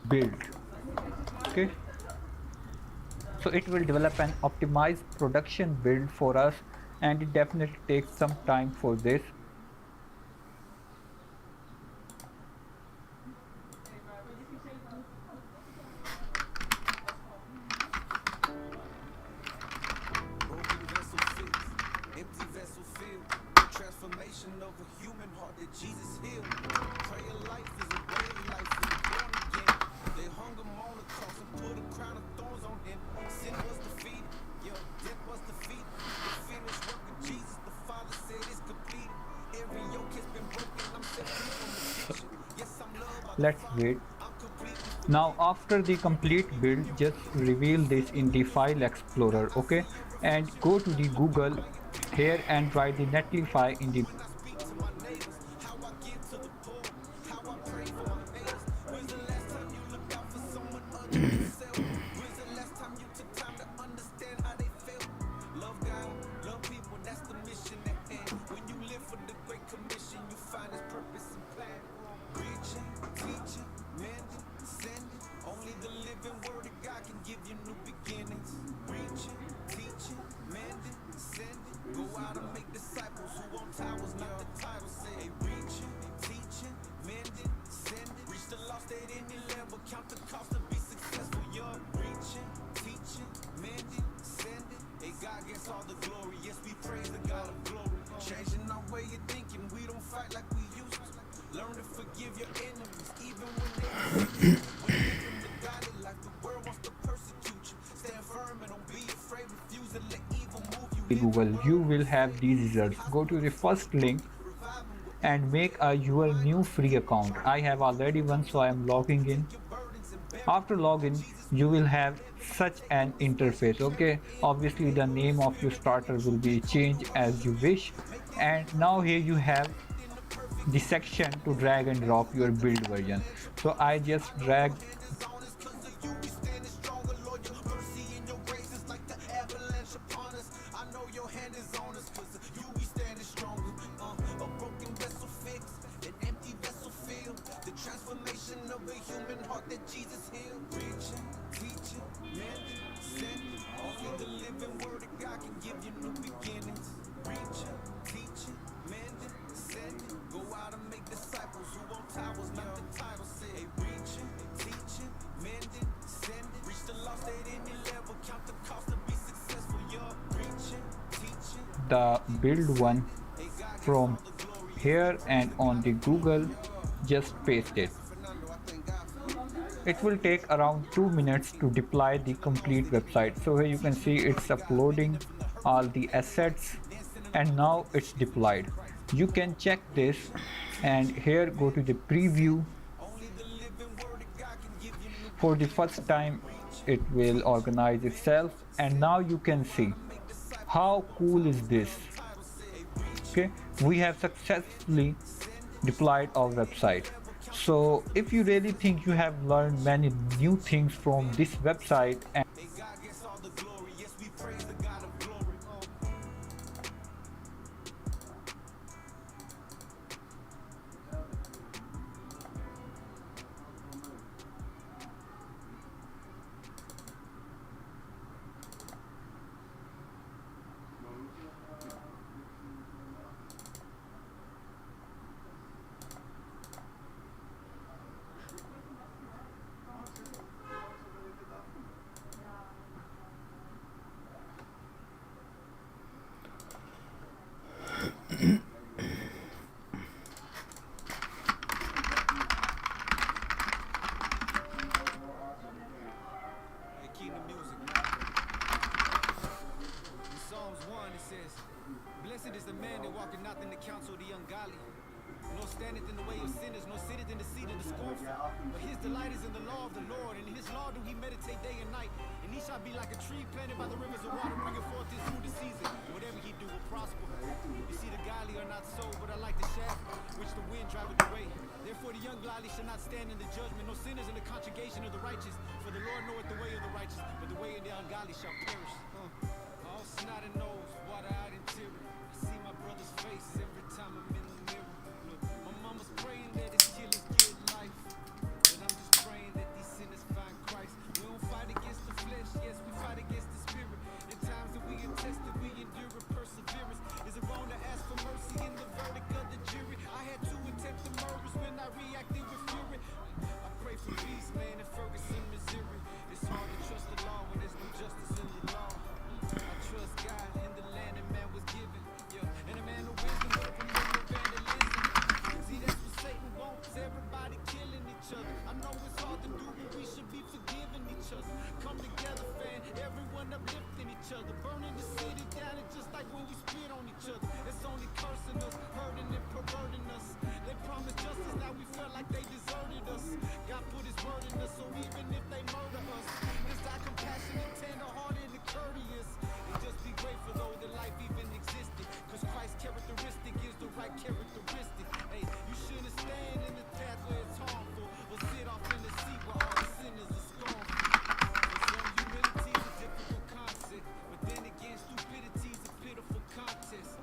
build. Okay, so it will develop an optimized production build for us, and it definitely takes some time for this. Broken vessel fixed, empty vessel filled. Transformation of a human heart that Jesus healed. Prayer life is a way of life for the born again. They hung him on the cross and put a crown of thorns on him. Sin was defeated, death was defeated. The finished work of Jesus, the Father said it's completed. Every yoke has been broken, I'm set free from addiction. Yes, I'm loved by the Let's Father. wait. I'm completely Now after the complete build, just reveal this in the file explorer. Okay, and go to the Google here and write the netlify in the when I speak to my neighbors, how I give to the poor, how I pray for my haters. When's the last time you looked out for someone other than yourself? When's the last time you took time to understand how they feel? Love God, love people, that's the mission at hand. When you live for the Great Commission, you find His purpose and plan. Preaching, teaching, mending, sending. Only the living Word of God can give you new beginnings. Preaching, teaching, mending, sending. Go out and make disciples who want towers, not the title. Say, reaching, teaching, mending, sending. Reach the lost at any level, count the cost to be successful. You're reaching, teaching, mending, sending. Hey, God gets all the glory. Yes, we praise the God of glory. Changing our way of thinking, we don't fight like we used to. Learn to forgive your enemies, even when they persecute you. When you live the godly life, the world wants to persecute you. Stand firm and don't be afraid. Refuse to let evil move you. Google, you will have these results. Go to the first link and make your new free account. I have already one, so I am logging in. After login, you will have such an interface. Okay, obviously the name of your starter will be changed as you wish, and now here you have the section to drag and drop your build version. So I just drag transformation of a human heart that Jesus healed. Preaching, teaching, mending, sending. Only the living Word of God can give you new beginnings. Preaching, teaching, mending, sending. Go out and make disciples who want towers, not the title. Say, preaching, teaching, mending, sending. Reach the lost at any level, count the cost to be successful. You're preaching, teaching. the build one from here and on the Google, just paste it. It will take around 2 minutes to deploy the complete website. So here you can see it's uploading all the assets, and now it's deployed. You can check this, and here go to the preview. For the first time it will organize itself, and now you can see how cool is this. Okay, we have successfully deployed our website. So if you really think you have learned many new things from this website, and Blessed is the man that walketh not in the counsel of the ungodly, nor standeth in the way of sinners, nor sitteth in the seat of the scornful. But his delight is in the law of the Lord, and in his law do he meditate day and night. And he shall be like a tree planted by the rivers of water, bringing forth his fruit in season. Whatever he do will prosper. You see, the godly are not so, but are like the shaft which the wind driveth away. Therefore the ungodly shall not stand in the judgment, nor sinners in the conjugation of the righteous. For the Lord knoweth the way of the righteous, but the way of the ungodly shall perish. All snot and nose, water out interior. I see my brother's face every time I'm in the mirror. Look, my mama's praying that it's still a good life, but I'm just praying that these empty with fury. I pray for peace, man, in Ferguson, Missouri. It's hard to trust the law when there's no justice in the law. I trust God in the land that man was given. Yeah, and a man of wisdom will promote vandalism. See, that's what Satan wants, everybody killing each other. I know it's hard to do, but we should be forgiving each other. Come together, fam, everyone uplifting each other. Burning the city down, and just like when we spit on each other. It's only cursing us, hurting and perverting us. They promised justice, now we felt like they deserted us. God put his word in us, so even if they murder us, let's die compassionate, tender-hearted, and courteous. And just be grateful though that life even existed. Cause Christ's characteristic is the right characteristic. Hey, you shouldn't stand in the path where it's harmful, or sit off in the seat where all the sinners are scornful. Some humility is a difficult concept, but then again, stupidity is a pitiful contest.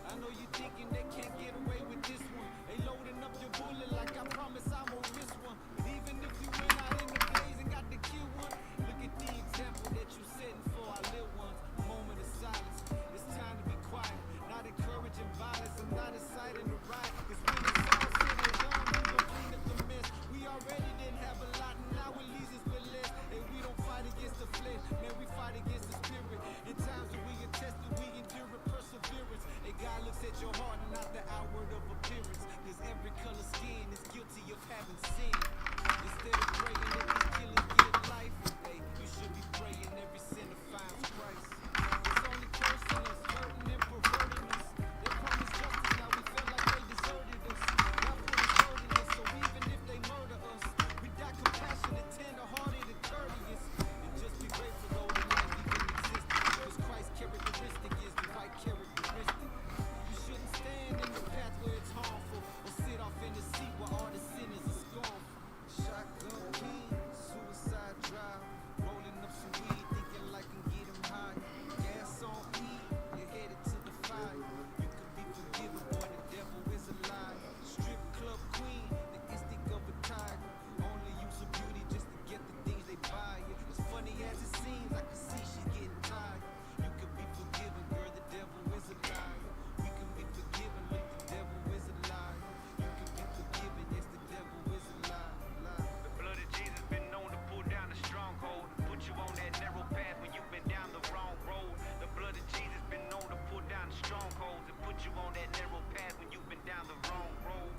I know you're thinking they can't get away with this one. They loading up your bullet like I promise I won't miss one. But even if you went out in the blaze and got to kill one, look at the example that you setting for our little ones. A moment of silence, it's time to be quiet. Not encouraging violence, I'm not inciting the riot. Cause when it's all said and done, we gon' clean up the mess. We already didn't have a lot, and now it leaves us with less. And we don't fight against the flesh, man, we fight against the spirit. In times when we get tested, we endure with perseverance. And God looks at your heart and not the outward of appearance. Cause every color skin is guilty of having sin. Instead of praying that these killers get life, hey, you should be praying every sinner finds Christ. It's only cursing us, hurting and perverting us. They promised justice, now we feel like they deserted us. God put his word in us, so even if they murder us, we die compassionate, tender-hearted, and courteous. And just be grateful though that life even exists. Cause Christ's characteristic is the right characteristic. You shouldn't stand in the path where it's harmful, or sit off in the seat where all the sinners are scornful. Shotgun king, suicide drive, rolling up some weed, thinking like I'm getting high. Gas on E, you're headed to the fire. You could be forgiven, boy, the devil is a lie. Strip club queen, the instinct of a tiger. Only use of beauty just to get the things they buy. As funny as it seems, I can see she's getting tired. You could be forgiven, girl, the devil is a liar. We can be forgiven, but the devil is a liar. You can be forgiven, yes, the devil is a liar. The blood of Jesus been known to pull down the stronghold, put you on that narrow path when you've been down the wrong road. The blood of Jesus been known to pull down the strongholds and put you on that narrow path when you've been down the wrong road.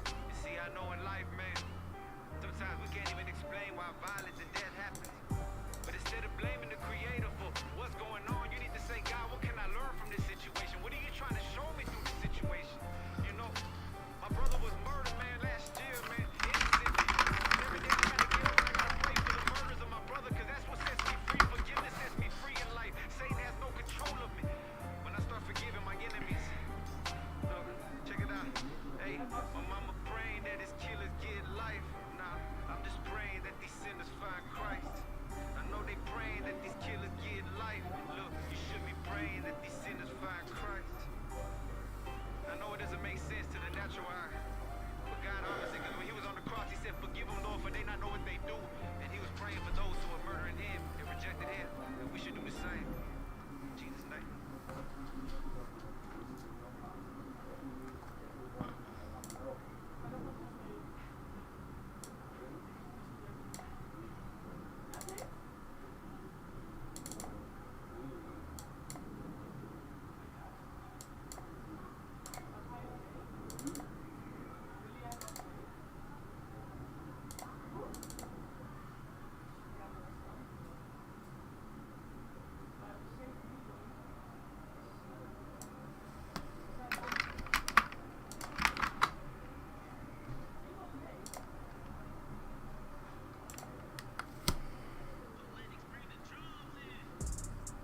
You see, I know in life, man, sometimes we can't even explain why violence and death happens. But instead of blaming the Creator for what's going on, you need to say, God, what can I learn from this situation? What are you trying to show me through this situation? You know, my brother was murdered, man, last year, man. Innocent. Every day I gotta get up and I gotta pray for the murders of my brother, cause that's what sets me free. Forgiveness sets me free in life. Satan has no control of me. When I start forgiving my enemies, look, check it out. Hey, my mama praying that his killers get life. Nah, I'm just praying that these sinners find Christ. I know they praying that these killers get life. Look, you should be praying that these sinners find Christ. I know it doesn't make sense to the natural eye, but God honestly, because when he was on the cross, he said, forgive them, Lord, for they not know what they do. And he was praying for those who were murdering him and rejected him. And we should do the same. In Jesus' name.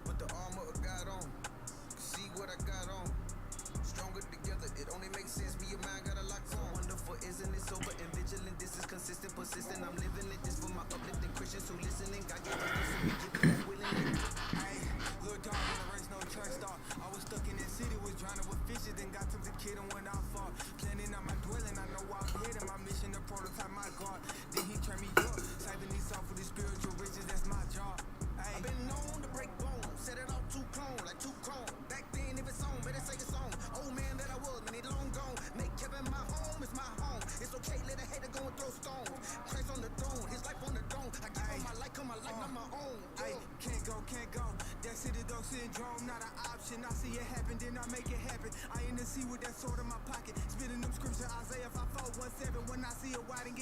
Put the armor of God on. See what I got on. Stronger together, it only makes sense. Me and mine got a lock on. Wonderful, isn't it? Sober and vigilant. This is consistent, persistent. I'm living it. This for my uplifting Christians who listening. God gave us this, so we give it that willingly. Ayy, little dog in the race, no track star. I was stuck in that city, was drowning with fishes, then got took the kid and went out far. Planning on my dwelling, I know I'm heading my mission to prototype my God. Then he turned me up, saving these off for the spiritual riches, that's my job. Ayy. I've been known to break bones, set it off too clone, like too chrome. Back then, if it's on, better say it's on. Old man that I was, man, it long gone. Make Kevin my home, it's my home. It's okay, let a hater go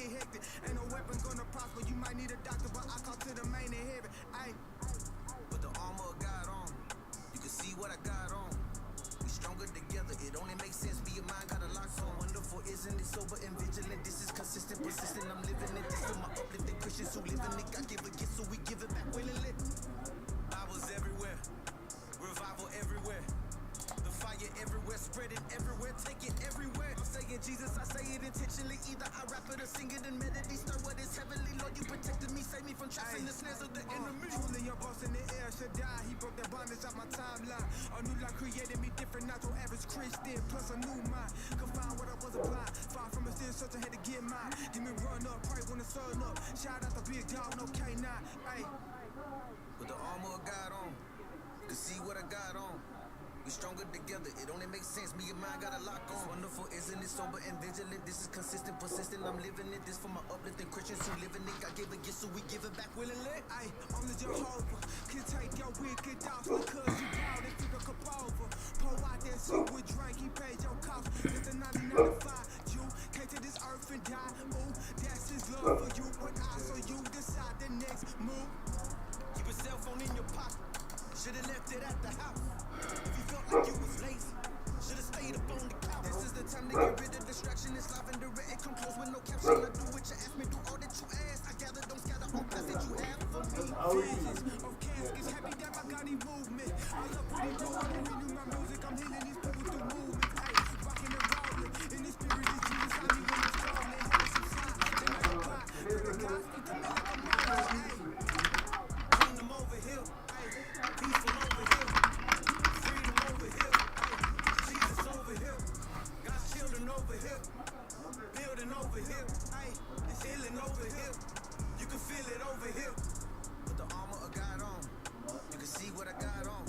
get hectic. Ain't no weapon gonna prosper. You might need a doctor, but I call to the main in heaven. Ayy. With the armor of God on, you can see what I got on. We stronger together, it only makes sense. Me and mine got a lot so wonderful, isn't it? Sober and vigilant, this is consistent, persistent. I'm living it. This for my uplifting Christians who live in it. God give a gift, so we give it back willingly. Bibles everywhere, revival everywhere. The fire everywhere, spreading everywhere, take it everywhere. I'm saying Jesus, I say it intentionally. Either I rap it or sing it in melody. Stir what is heavenly. Lord, you protected me, save me from traps and the snares of the enemy. Truly, your boss in the air should die. He broke that bondage out my timeline. A new life created me different, not your average Christian. Plus a new mind, could find what I wasn't blind. Far from a still search, I had to get mine. Give me run up, pray when the sun up. Shout out the big dog, no K9. Ayy. With the armor of God on, you can see what I got on. We stronger together, it only makes sense. Me and mine got a lock on. It's wonderful, isn't it? Sober and vigilant. This is consistent, persistent. I'm living it. This for my uplifting Christians who live in it. God gave a gift, so we give it back willingly. Ayy, only Jehovah can take your wicked doubts because you proud and took a cup over. Pour out that soup with drink, he paid your cost. It's the 99 to 5. You came to this earth and died. Ooh, that's his love for you. But I saw you decide the next move. Keep a cell phone in your pocket. Should've left it at the house. If you felt like you was lazy, should've stayed up on the couch. This is the time to get rid of distraction. It's live and direct. It come close with no caption. I do what you ask me, do all that you ask. I gather, don't scatter on paths that you have for me. Visions of caskets, happy that my God he moved me. I love what he do. I don't renew my music. I'm healing these people through movement. Ayy, rocking and rolling. In the spirit is Jesus. I need when it's calling. Heaven subside, then I reply. Pray to God, speak to me like I'm rolling. Ayy, kingdom over here. Peaceful over here, freedom over here, Jesus over here, God's children over here, building over here, it's healing over here, you can feel it over here. With the armor of God on, you can see what I got on.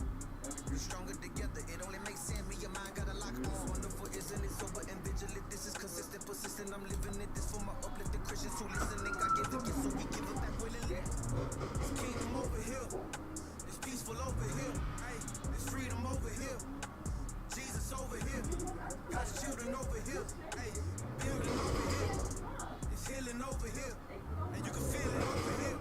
We're stronger together, it only makes sense. Me and mine got a lock on. Wonderful, isn't it? Sober and vigilant. This is consistent, persistent. I'm living it. This for my uplifting Christians who listening. God gave a gift, so we give it back willingly. It's kingdom over here. It's peaceful over here. Hey, it's freedom over here. Jesus over here. God's children over here. Hey, building over here. It's healing over here. And you can feel it over here.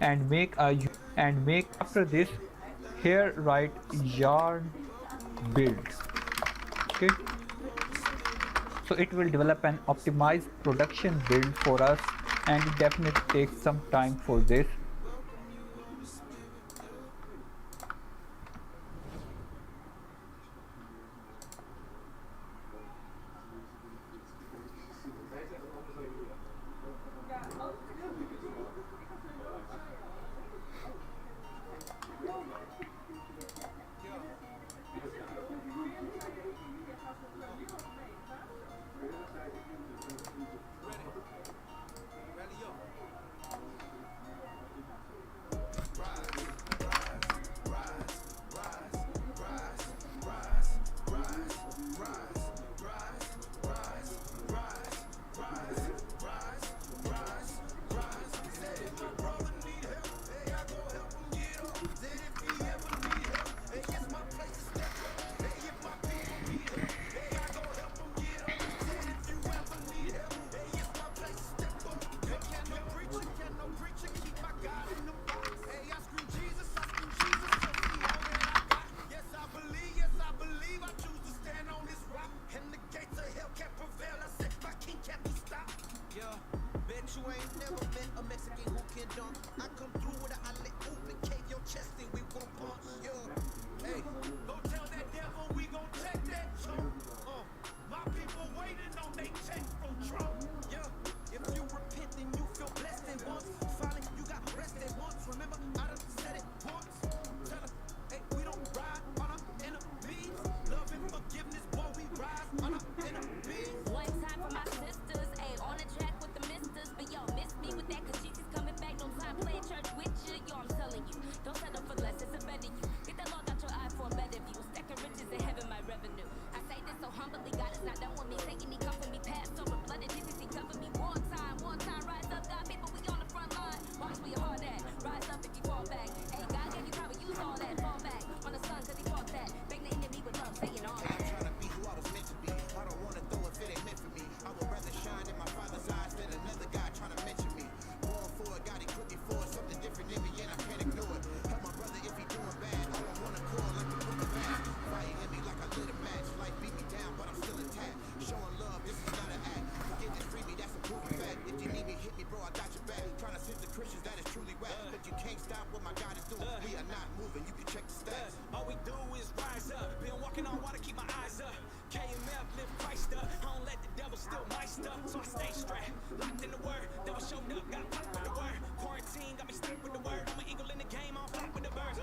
and make a and make after this here write yarn build. Okay, so it will develop an optimized production build for us, and it definitely takes some time for this. You ain't never met a Mexican who can dunk. I come through with an outlet open, cave your chest and we won't punch. Yeah, hey, go tell that devil we gon' check that chunk. My people waiting on they check from Trump. Yeah, if you repent then you feel blessed at once. Finally you got rest at once. Remember I done said it once. Tell her, hey, we don't ride on our enemies. Love and forgiveness, boy, we rise on our enemies. One time for my sisters, ayy, on the track with the misters. But yo, miss me with that, cause Jesus coming back. No time playing church with you. Yo, I'm telling you, don't settle for less, it's a better you. Get that log out your eye for a better view. Stacking riches in heaven, my revenue. I say this so humbly, God is not done with me. Satan, he come for me, past over blood and Jesus, he cover me. War time, rise up, God, people, we on the front line. Watch where your heart at, rise up if you fall back. Hey, God gave you power, use all that, fall back. On the sun, cause he fought that. Bang the enemy with love, saying all that. I'm trying to be who I was meant to be. I don't wanna throw if it ain't meant for me. I would rather shine in my father's eyes than another guy trying to mention me. Going for it, God equipped me for it. Something different in me and I can't ignore it. Help my brother if he doing bad. I don't wanna call like the book of Acts. Fighting in me like I lit a match. Life beat me down, but I'm still intact. Showing love, this is not an act. Forgiveness, free me, that's a proven fact. If you need me, hit me, bro, I got your back. Trying to send the Christians, that is truly whack. But you can't stop what my God is doing. We are not moving, you can check the stats. All we do is rise up. Been walking on water, keep my eyes up. KMF, lift Christ up. I don't let the devil steal my stuff, so I stay strapped. Locked in the word, devil showed up, got popped with the word. Quarantine got me stuck with the word. I'm an eagle in the game, I'm flat with the birds.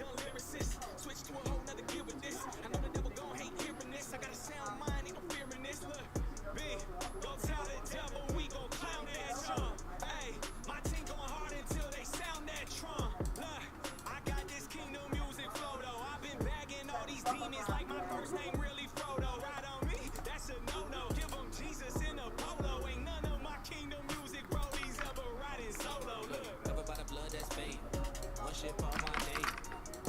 Young lyricist, switch to a whole nother gear with this. I know the devil gon' hate hearing this. I got a sound mind, ain't no fear in this. Look, B, go tell the devil we gon' clown that chump. Hey, my team going hard until they sound that trump. Look, I got this kingdom music flow though. I've been bagging all these demons like my first name really Frodo. Ride on me, that's a no-no. Give them Jesus in a polo. Ain't none of my kingdom music brodies ever riding solo. Look, Covered by the blood that's paid. One ship on my day.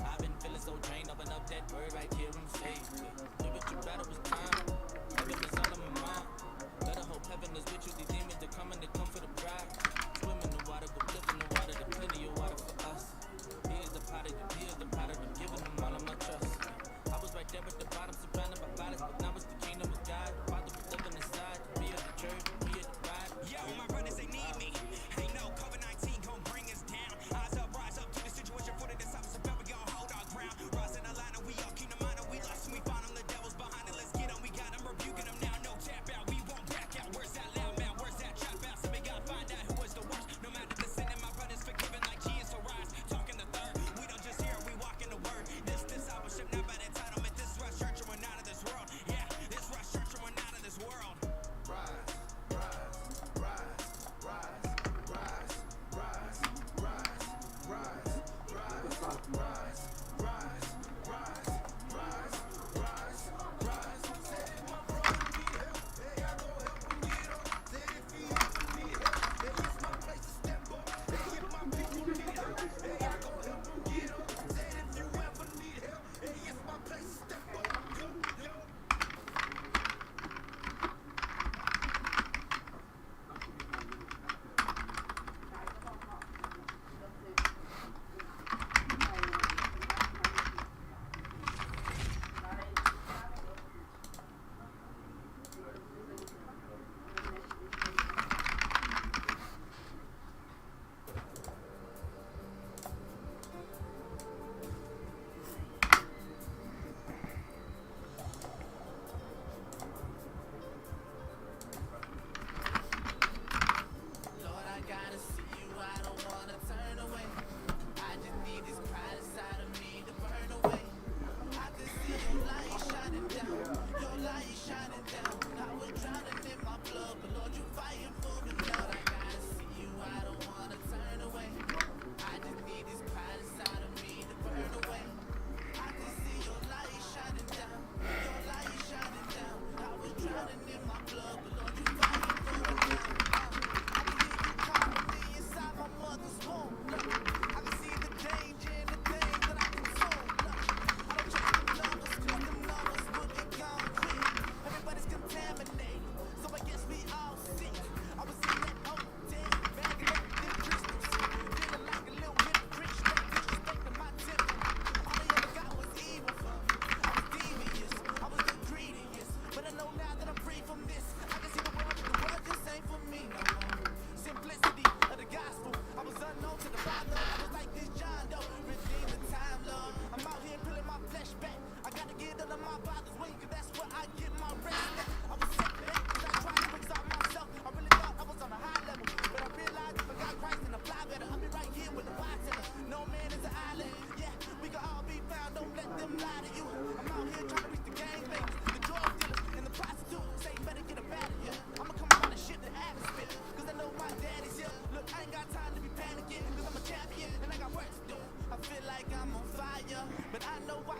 I've been feeling so drained, open up that word right here on faith. Do what you better was time. Heaven is all in my mind. Better hope heaven is with you. These demons are coming to come for the bride. Swim in the water, go live in the water. The plenty of water for us. He is the potter, he is the potter. I'm giving him all of my trust. I was right there at the bottom, surrounded by violence, but now it's the kingdom of God. The Father was living inside. We at the church, we at the ride. yo, my brothers, they need me. Ain't no COVID-19 gon' bring us down. Eyes up, rise up to the situation for the disciples. So we gon' hold our ground. Rise in the line, and we all keep the mind. We lost and we found them. The devil's behind it. Let's get on. We got them, rebuking them now. No tap out. We won't back out. Where's that loud mouth? Where's that trap out? So we gotta find out who is the worst. No matter the sin, and my brothers forgiven like Jesus. So rise, talking the third. We don't just hear, we walk in the word. This discipleship, not by entitlement. This is Rush Church, and we're not of this world. Yeah, this Rush Church, and we're not of this world. Rise, rise, rise, rise, rise, rise, rise, rise, rise, rise, rise, rise, rise, rise, rise. Said if my brother need help, hey, I go help him get up. Said if he ever need help, hey, it's my place to step up. Hey, if my people need help, hey, I go help him get up. Said if you ever need help, hey, it's my place to step up. Yo, yo.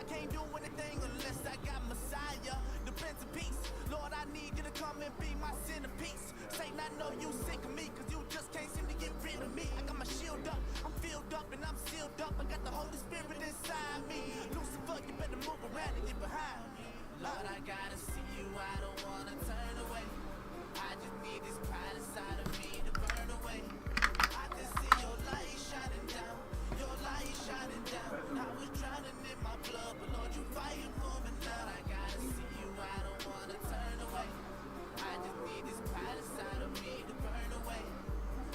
can't do anything unless I got Messiah, the Prince of Peace. Lord, I need you to come and be my centerpiece. Satan, I know you sick of me, cause you just can't seem to get rid of me. I got my shield up, I'm filled up, and I'm sealed up. I got the Holy Spirit inside me. Lucifer, you better move around and get behind me. Lord, I gotta see you, I don't wanna turn away. I just need this pride inside of me to burn away. I can see your light shining down, your light shining down. I was drowning in my blood, but Lord, you fighting for me now. I gotta see you, I don't wanna turn away. I just need this pride inside of me to burn away.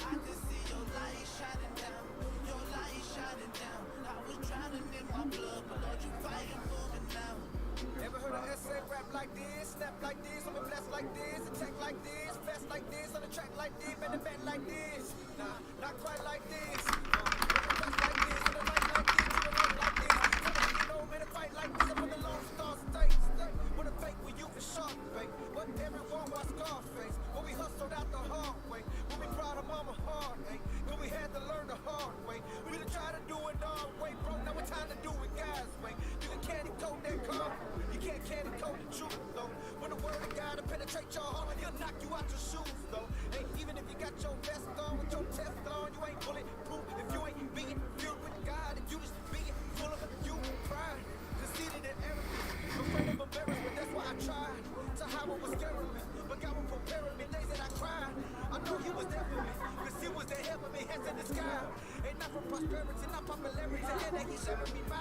I can see your light shining down, your light shining down. I was drowning in my blood, but Lord, you fighting for me now. Ever heard an essay rap like this, snap like this, I'm blessed like this, attack like this, fast like this, on the track like this, bend the bend like this. Nah, not quite like this. Like this, on the light like this, on the light like this. You know, in a fight like this, I'm on the Lone Star State. What a fake when you for shark fake. What everyone was Scarface. When we hustled out the hard way. When we brought our mama hard, hey. When we had to learn the hard way. We done try to do it our way, bro. Now it's time to do it God's way. You can candy coat that car. You can't candy coat the truth, though. When the word of God to penetrate your heart, he'll knock you out your shoes, though. Hey, even if you got your vest on with your test on, you ain't bulletproof if you ain't being filled with God. If you just being full of you pride, conceited and arrogant, afraid of embarrassment. That's why I tried to hide what was scaring me, but God was preparing me. Days that I cried, I know He was there for me, cause He was there helping me. Hands in the sky, ain't not for prosperity, not popularity. Yeah, that He's sharing me by.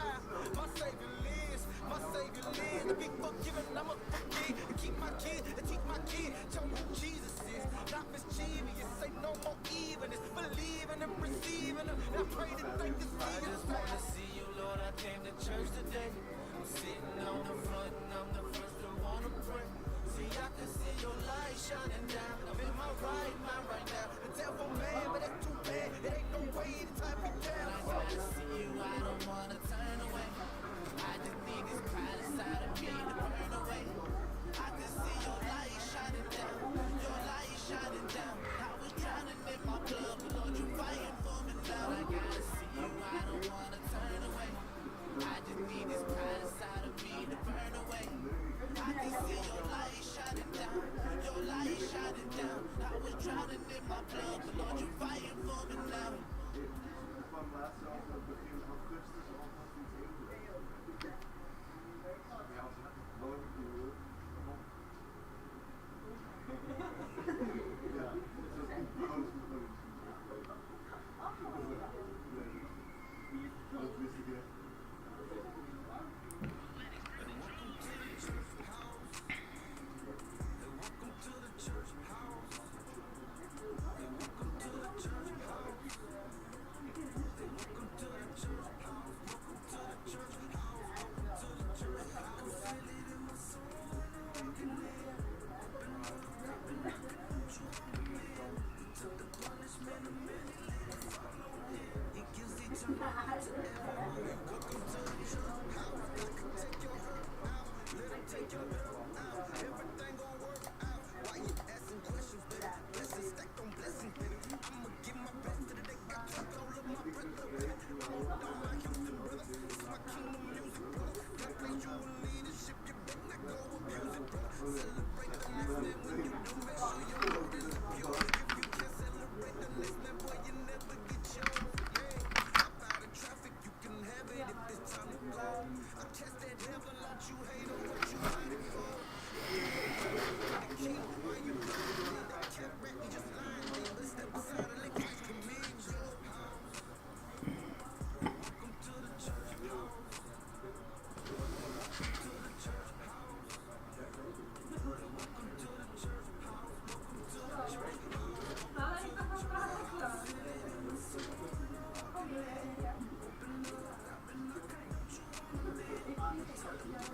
My Savior lives, my Savior lives. To be forgiven, I'ma forgive and keep my kids and teach my kids. Tell me who Jesus is, not mischievous. Say no more evenness, believing and receiving. And I pray that they can see. I just wanna see you, Lord. I came to church today. I'm sitting on the front and I'm the first to wanna pray. See, I can see your light shining down. I'm in my right mind right now. The devil mad, but that's too bad. It ain't no way to tie me down. I gotta see you, I don't wanna turn away. I just need this pride inside of me to burn away. I can see your light shining down, your light shining down. I was drowning in my blood, but Lord, you fighting for me now. I gotta see you, I don't wanna turn away. I just need this pride inside of me to burn away. I can see your light shining down, your light shining down. I was drowning in my blood, but Lord, you fighting for me now.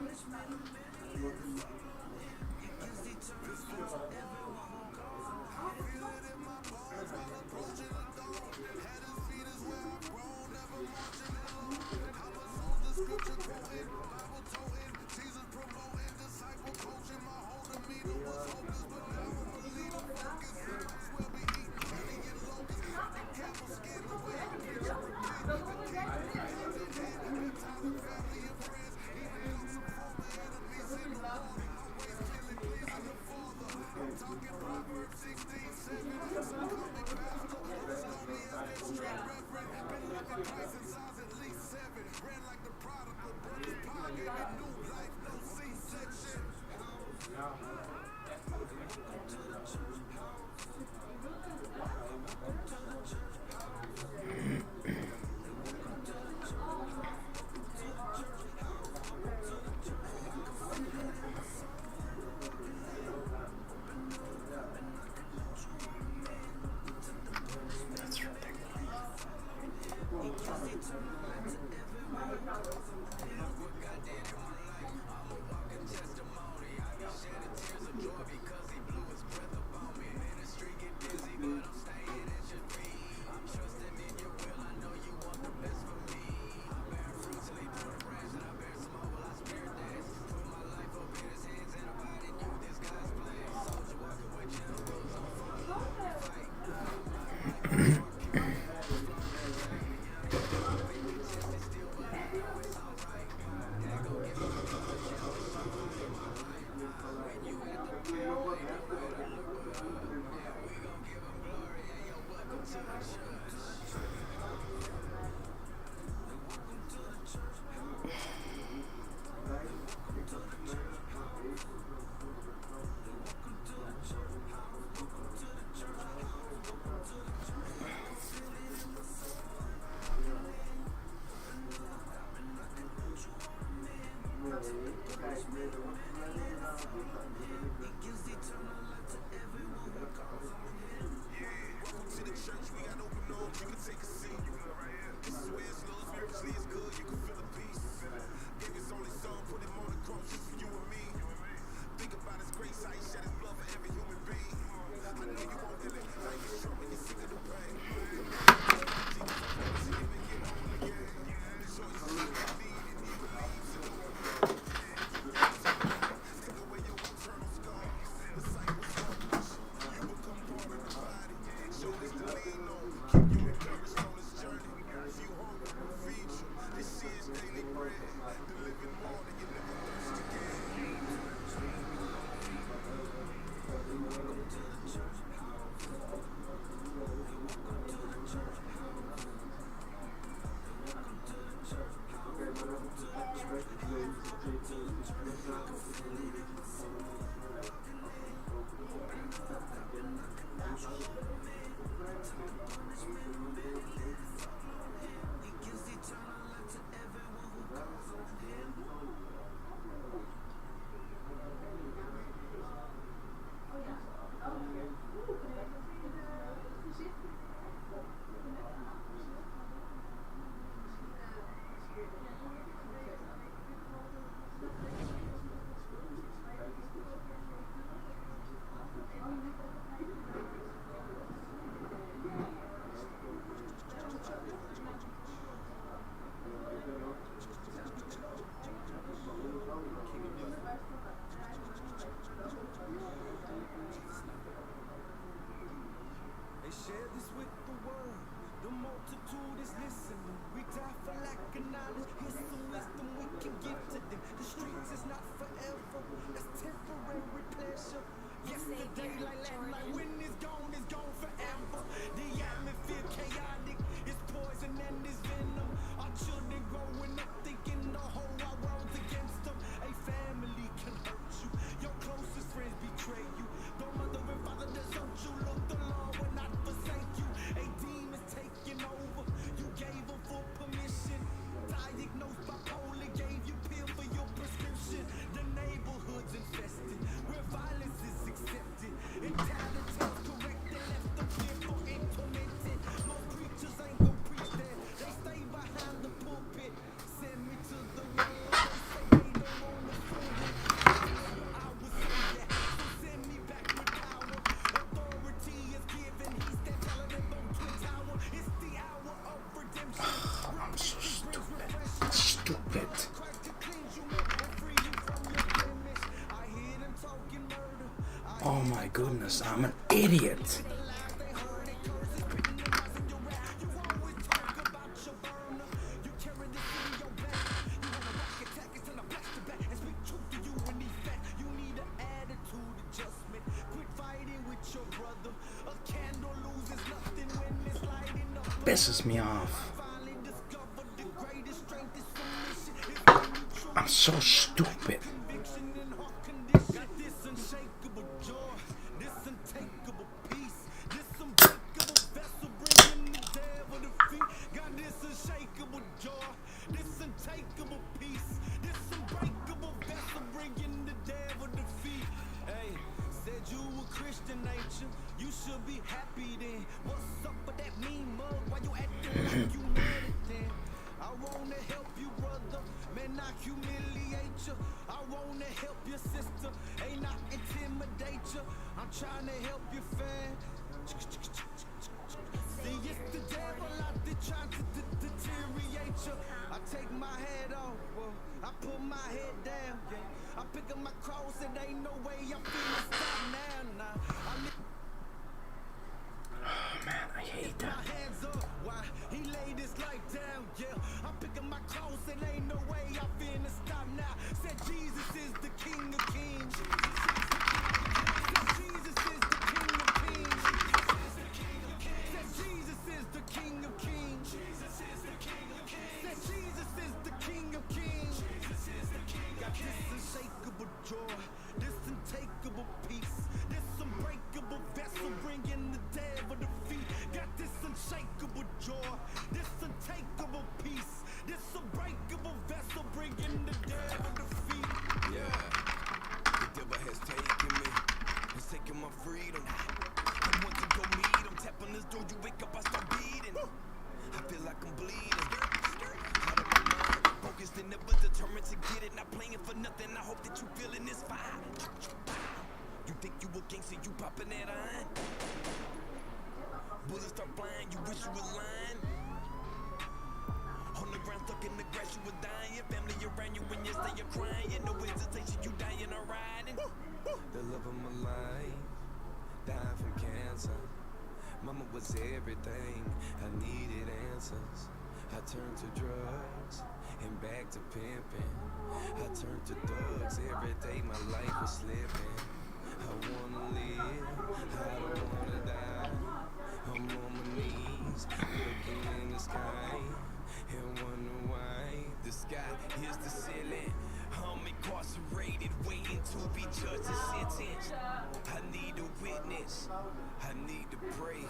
This man That's ridiculous. They share this with the world. The multitude is listening. We die for lack of knowledge. Here's some wisdom we can give to them. The streets is not forever. That's temporary pleasure. Yesterday like last night. When it's gone forever. The atmosphere chaotic. It's poison and it's venom. Our children growing up thinking the whole wide world's against them. A family can hurt you. Your closest friends betray you. Though mother and father desert you. Look, the Lord will not forsake you. A demon's taking over. You gave them full permission. Diagnosed bipolar, gave you pill for your prescription. The neighborhood's infested, where violence is accepted. Intelligence corrected, left the fearful and tormented. Most preachers ain't gon' preach that. They stay behind the pulpit. Send me to the world. They say they don't wanna fool me. I would say that. So send me back with power. Authority is given. He's that telling them on Twin Tower. It's the hour of redemption. I'm so stupid. Stupid. Christ to cleanse you and free you from your blemish. I hear them talking murder. Oh my goodness, I'm an idiot. Pisses me off. I'm so stupid. you. You should be happy then. What's up with that mean mug? Why you acting like you mad at them? I wanna help you, brother. Man, not humiliate you. I wanna help your sister. Ain't not intimidate you. I'm trying to help you, fam. See, it's the devil out there trying to deteriorate you. I take my head off, I put my head down, yeah. I pick up my cross and ain't no way I'm finna stop now, nah. Oh man, I hate My that. hands up, why he laid his life down, yeah. I'm picking my cross and ain't no way I'm finna stop now. Said Jesus is the King of Kings. Said Jesus is the King of Kings. Said Jesus is the King of Kings. Said Jesus is the King of Kings. Got this unshakable joy, this untakeable peace, this unbreakable vessel bringing the devil defeat. Got this unshakable joy, this untakeable peace, this unbreakable vessel bringing the devil defeat. Yeah, the devil has taken me, has taken my freedom. I want to go meet him, tap on this door, you wake up, I start beating. I feel like I'm bleeding. Out of my mind, focused and never determined to get it. Not playing for nothing, I hope that you feeling this vibe. You think you a gangster, you popping that iron. Bullets start flying, you wish you were lying. On the ground, stuck in the grass, you were dying. Family around you when you stay, you're crying. No hesitation, you dying or riding. The love of my life, died from cancer. Mama was everything, I needed answers. I turned to drugs and back to pimping. I turned to thugs, every day my life was slipping. I wanna live, I don't wanna die. I'm on my knees, looking in the sky and wonder why. The sky is the ceiling. I'm incarcerated, waiting to be judged and sentenced. I need a witness, I need to pray.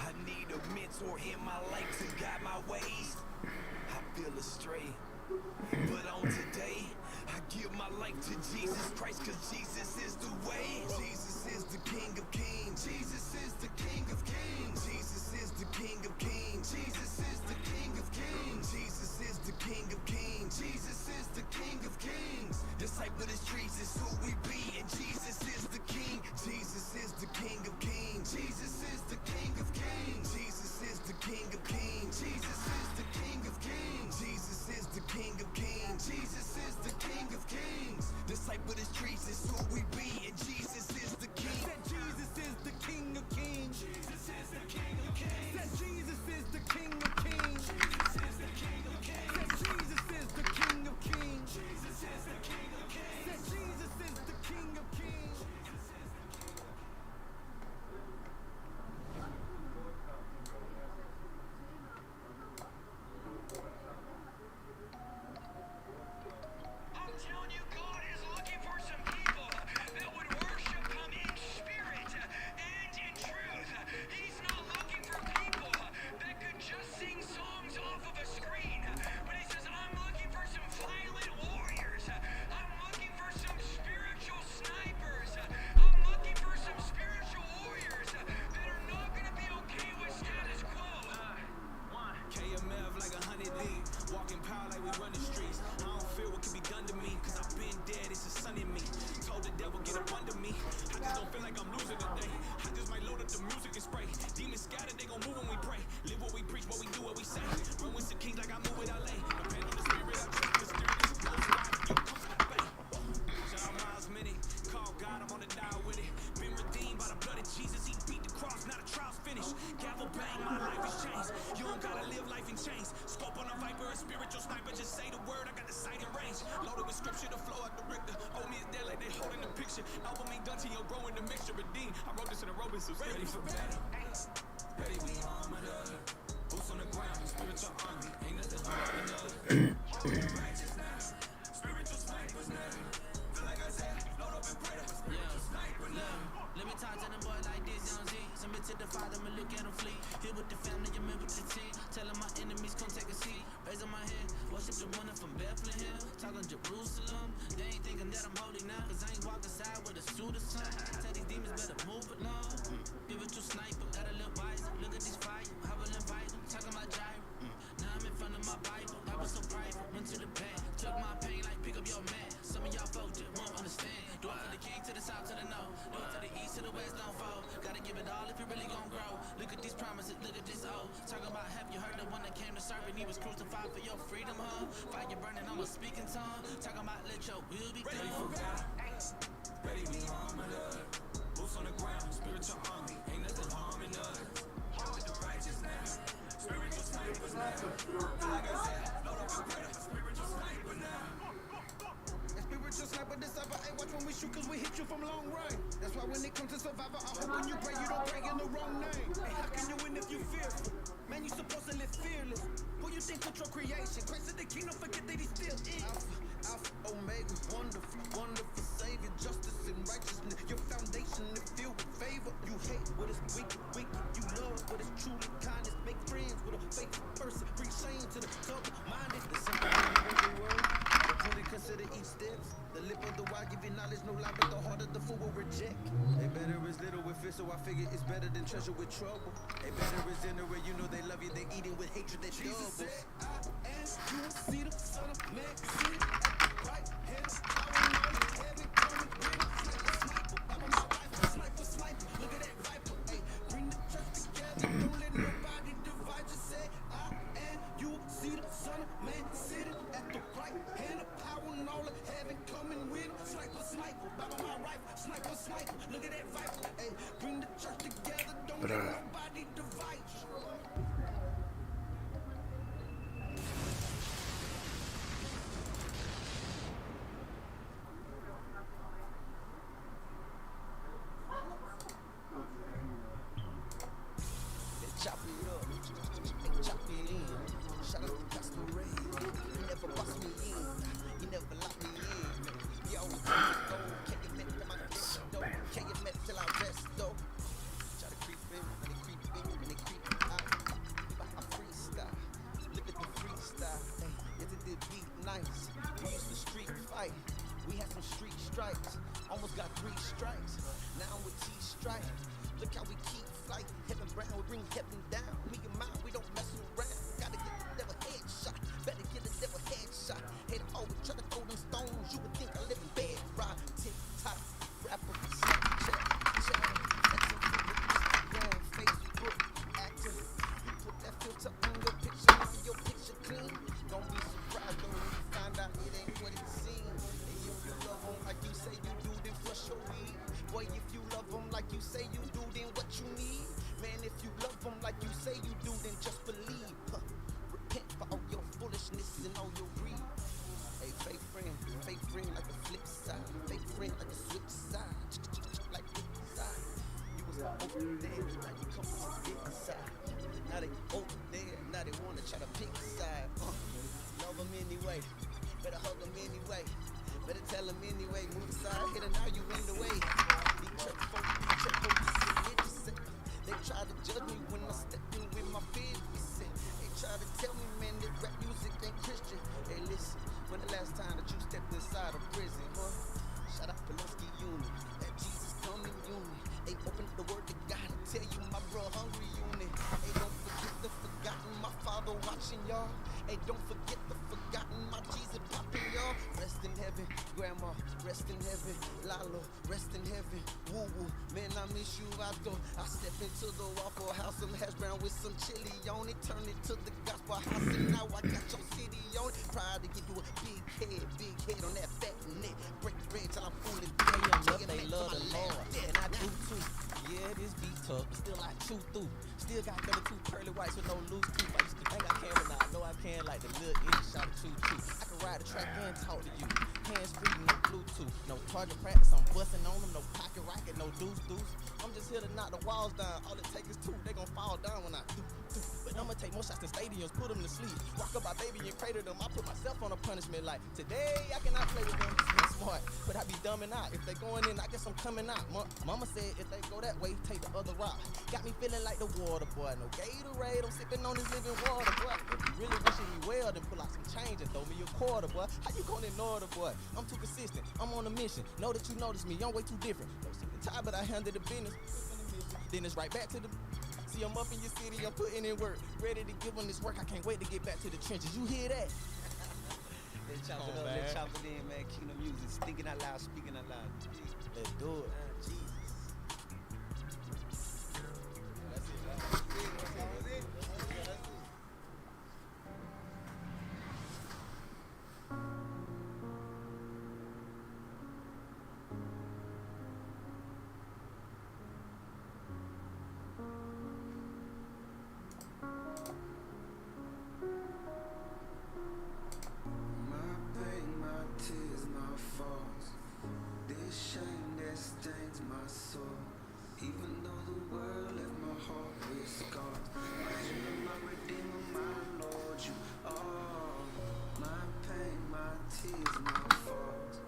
I need a mentor in my life to guide my ways. I feel astray, but on today, I give my life to Jesus Christ, cause Jesus is the way. Jesus is the King of Kings. Jesus is the King of Kings. Jesus is the King of Kings. Jesus is the King of Kings. Jesus is the King of Kings. Jesus is the King of Kings. Disciple of the streets is who we be, and Jesus is the King. Jesus is the King of Kings. Jesus is the King of Kings. Jesus is the King of Kings. Jesus is the King of Kings. Jesus is the King of Kings. Jesus is the King of Kings. Disciple of the streets is who we be, and Jesus is the King. Said Jesus is the King of Kings. Jesus is the King of Kings. Said Jesus is the King of Kings. Jesus is the King of Kings. Said Jesus is the King of Kings. Jesus is the King of Kings. Said Jesus is the King of Kings. I'm telling you, God is looking for some people that would worship Him in spirit and in truth. He's not looking for people that could just sing songs off of a screen. But He says, I'm looking for some violent warriors. I'm looking for some spiritual snipers. I'm looking for some spiritual warriors that are not going to be okay with status quo. KMF like 100 deep, walking power like we run the streets. I don't fear what can be done to me, cause I've been dead, it's a son in me. Told the devil get up under me, I just don't feel like I'm losing today. I just might load up the music and spray. Demons scattered, they gon' move when we pray. Live what we preach, what we do, what we say. Run with the kings like I move with LA. Depend on the spirit, I trust the mysterious. Close your eyes, you come to the bay. Shout out Miles Minute, call God, I'm on the dial with it. Been redeemed by the blood of Jesus, He beat the cross, now the trial's finished. Gavel bang, my life is changed. You don't gotta live life in chains. Scope on a viper, a spiritual sniper, just say the word, I got the sight and range. Loaded with scripture to flow out the Richter. Old me is dead like they holding the picture. Album ain't done till you're growing the mixture. Redeemed, I wrote this in a robot, so ready for battle. Ready, we armored up. Boots on the ground, spiritual army. Ain't nothing hard enough. Righteous now, spiritual snipers now. Feel like I said, load up and pray to spiritual sniper now. Let me talk to them boys like this, young G. Submit to the Father, I'ma look at them flee. Here with the family, I'm in with the team. Telling my enemies, come take a seat. Raising my hand, worship the one from Bethlehem. Talking Jerusalem, they ain't thinking that I'm holy now. now, cause I ain't walk inside with a suit or something. Tell these demons better move along. Give it to sniper, got a little visor. Look at this fire, I will invite them. Talking about gyro. Now I'm in front of my Bible. I was so private, went to the pad. Took my pain like pick up your mat. Some of y'all folks just won't understand. Do it for the king, to the south, to the north. Do it to the east, to the west, don't fall. Gotta give it all if you really gon' grow. Look at these promises, look at this oath. Talking about have you heard the one that came to serve and he was crucified for your freedom, huh? Fire burning on my speaking tongue. Talking about let your will be done. Ready for God, ready to be armored up. Boots on the ground, spiritual army. Ain't nothing harming us. With the righteous now, spiritual snipers now. Like I said, load up my brother, spiritual sniper now. Spiritual sniper disciple, ain't watch when we shoot cause we hit you from long range. That's why when it comes to survival, I hope when you pray you don't pray in the wrong name. Hey, how can you win if you fearful? Man, you supposed to live fearless. Who you think control creation? Christ is the kingdom, forget that he still is. Alpha, Omega, wonderful, wonderful Savior. Justice and righteousness, your foundation is filled with favor. You hate what is wicked, wicked. You love what is truly kindness. Make friends with a faithful person. Bring shame to the double-minded. The simple the world. Truly consider each steps. The lip of the wise give you knowledge, no lie, but the heart of the fool will reject. A better is little with fear, so I figure it's better than treasure with trouble. A better is in the way you know they love you, they eating with hatred that doubles. Jesus said, I am you see the Son of Man, see at the right hand. I will know you heaven coming, bring sniper, sniper. I'm on my rifle, sniper, sniper. Look at that viper, hey, bring the church together. Don't let nobody divide. Just say, I am you see the Son of Man, sitting at the right hand of power and all of heaven coming with him. Sniper, sniper, back on my rifle, sniper, sniper. Look at that viper, hey, bring the church together. Don't let nobody divide. Chop it up, chop it in. Shout out to Pastor Ray. He never boxed me in. He never locked me in. He always told me go. Can't get met till my best though. Can't get met till I rest though. Try to creep in, and they creep in, and they creep out. I freestyle. Look at the freestyle. Hey, isn't the beat nice? We used to street fight. We had some street strikes. Almost got 3 strikes. Now I'm with T-Strike. Look how we keep flight. Heaven brown, we bring heaven down. Me and mine, we don't mess around. Gotta get the devil headshot. Better get the devil headshot. Hater always try to throw them stones. You would think I live in bed. Ride, TikTok, rapper, Snapchat, chat. That's a Instagram, Facebook, actor. You put that filter on your picture, on your picture clean. Don't be surprised though when you find out it ain't what it seems. And if you love them like you say you do, then flush your weed. Boy, if you love them like you say you do, then what you need? Man, if you love them like you say you do, then just believe. Repent for all your foolishness and all your greed. Hey, fake friend like the flip side. Fake friend like the switch side. Like the side. You was over there, now you come from the big side. Now they over there, now they wanna try to pick a side. Love them anyway, better hug them anyway. Better tell them anyway, move aside, hit her now you in the way. They try to judge me when I step in with my business. They try to tell me, man, that rap music ain't Christian. Hey, listen, when the last time that you stepped inside a prison, huh? Shout out Pulaski Unit, that Jesus coming unit. Hey, open the word to God and tell you my bro hungry unit. Hey, don't forget the forgotten, my father watching y'all. Hey, don't forget the forgotten, my Jesus popping y'all. Rest in heaven, grandma, rest in heaven. Lalo, rest in heaven. Woo woo, man, I miss you out though. I step into the Waffle House, some hash brown with some chili on it. Turn it to the gospel house, and now I got your city on it. Proud to give you a big head on that fat neck. Break bread till I'm fooling. They love the Lord, and I do too. Yeah, this beat tough, but still I chew through. Still got them 2 pearly whites with no loose teeth. I used to think I can, but now I know I can, like the little itty shot of choo-choo. I can ride the track and talk to you. Hands free, no Bluetooth. No target practice, I'm busting on them. No pocket rocket, no deuce. I'm just here to knock the walls down. All it takes is 2, they gon' fall down when I do. But I'ma take more shots than stadiums, put them to sleep. Rock up my baby and crater them. I put myself on a punishment like, today I cannot play with them. I'm smart, but I be dumb numbing out. If they going in, I guess I'm coming out. Mama said if they go that way, take the other route. Got me feeling like the water boy. No Gatorade, I'm sipping on this living water, boy. If you really wishing me well, then pull out some change and throw me a quarter, boy. How you gonna ignore the boy? I'm too consistent, I'm on a mission. Know that you notice me, I'm way too different. No sick and tired, but I handle the business. Then it's right back to the... See, I'm up in your city, I'm putting in work. Ready to give them this work, I can't wait to get back to the trenches. You hear that? Let's chop it up, let's chop it in, man. Kingdom music, thinking out loud, speaking out loud. Let's do it. Jesus. My pain, my tears, my faults. This shame that stains my soul. Even though the world left my heart with scars, my healer, my redeemer, my Lord, you are. My pain, my tears, my faults.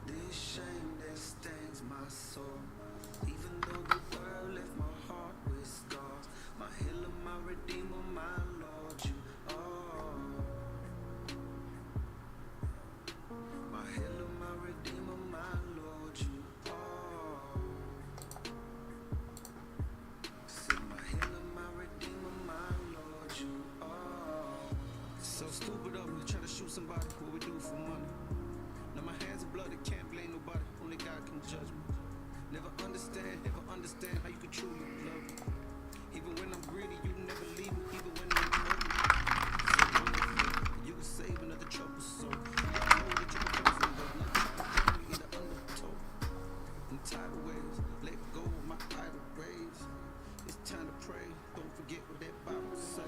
This shame that stains my soul. Even though the world left my heart with scars, my healer, my redeemer, my Lord, you are. My healer, my redeemer, my Lord, you are. Say my healer, my redeemer, my Lord, you are. So stupid up, try to shoot somebody. What we do for money? Now my hands are bloody, can't blame nobody. Only God can judge me. Never understand how you can truly love me. Even when I'm greedy, you never leave me. Even when I'm ugly, you can save another trouble soul. I know that you can close it, but nothing in the undertow. In tidal waves, let go of my idle ways. It's time to pray. Don't forget what that Bible says.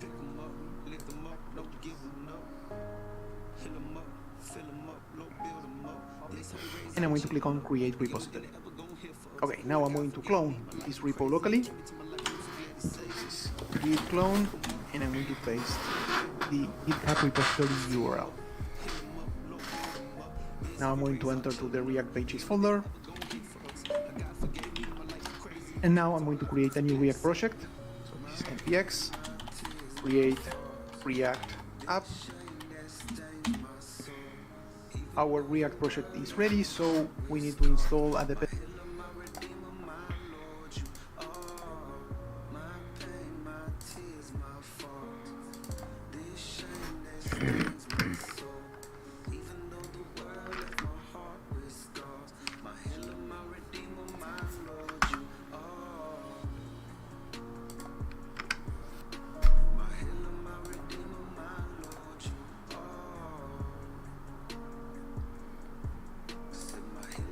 Pick 'em up, lift 'em up, don't give 'em up. Heal 'em up, fill 'em up, Lord, build 'em up. And I'm going to click on Create Repository. Okay, now I'm going to clone this repo locally. This is git clone, and I'm going to paste the GitHub repository URL. Now I'm going to enter to the React Pages folder. And now I'm going to create a new React project. So this is npx create React app. Our React project is ready, so we need to install a dependency.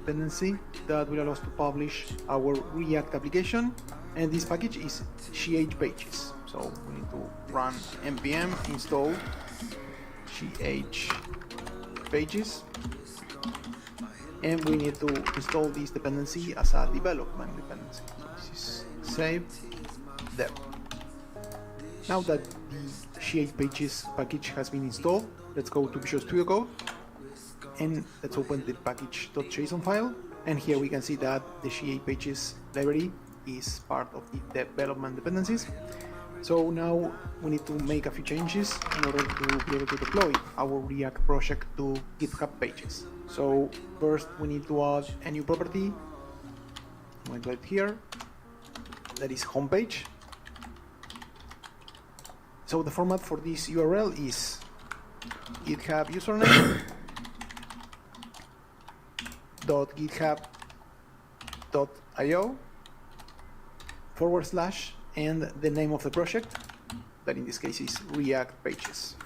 Dependency that will allow us to publish our React application, and this package is ch pages. So we need to run npm install ch pages, and we need to install this dependency as a development dependency. So this is save dev. Now that the ch pages package has been installed, let's go to Visual Studio Code. And let's open the package.json file, and here we can see that the ch pages library is part of the development dependencies. So now we need to make a few changes in order to be able to deploy our React project to GitHub pages. So first we need to add a new property. I'm going to add here, that is homepage. So the format for this URL is GitHub username .github.io / and the name of the project, that in this case is React Pages.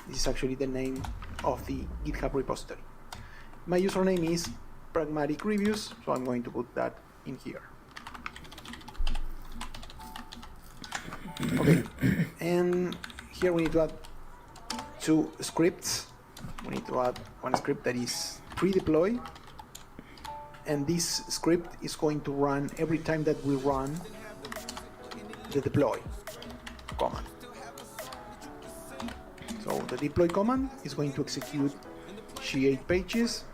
This is actually the name of the GitHub repository. My username is Pragmatic Reviews, so I'm going to put that in here. Okay, and here we need to add two scripts. We need to add one script that is pre-deploy, and this script is going to run every time that we run the deploy command. So the deploy command is going to execute She8 pages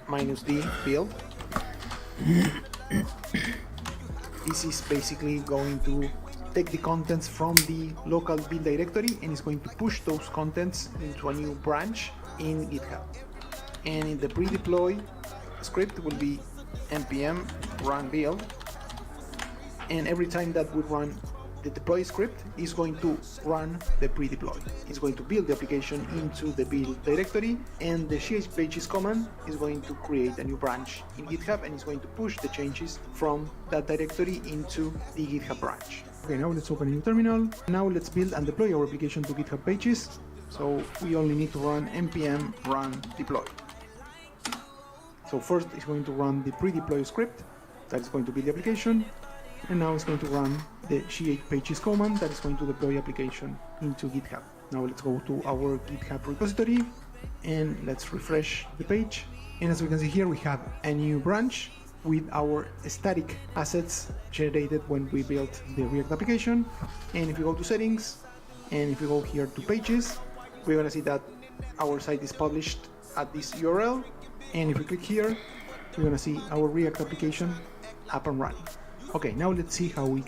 minus D build. This is basically going to take the contents from the local build directory and is going to push those contents into a new branch in GitHub. And in the pre-deploy script will be npm run build, and every time that we run the deploy script is going to run the pre-deploy. It's going to build the application into the build directory, and the She8 pages command is going to create a new branch in GitHub and is going to push the changes from that directory into the GitHub branch. Okay, now let's open a new terminal. Now let's build and deploy our application to GitHub pages. So we only need to run npm run deploy. So first it's going to run the pre-deploy script that is going to build the application, and now it's going to run the She8 pages command that is going to deploy application into GitHub. Now let's go to our GitHub repository and let's refresh the page. And as we can see here, we have a new branch with our static assets generated when we built the React application. And if we go to settings, and if we go here to pages, we're gonna see that our site is published at this URL. And if we click here, we're gonna see our React application up and running. Okay, now let's see how we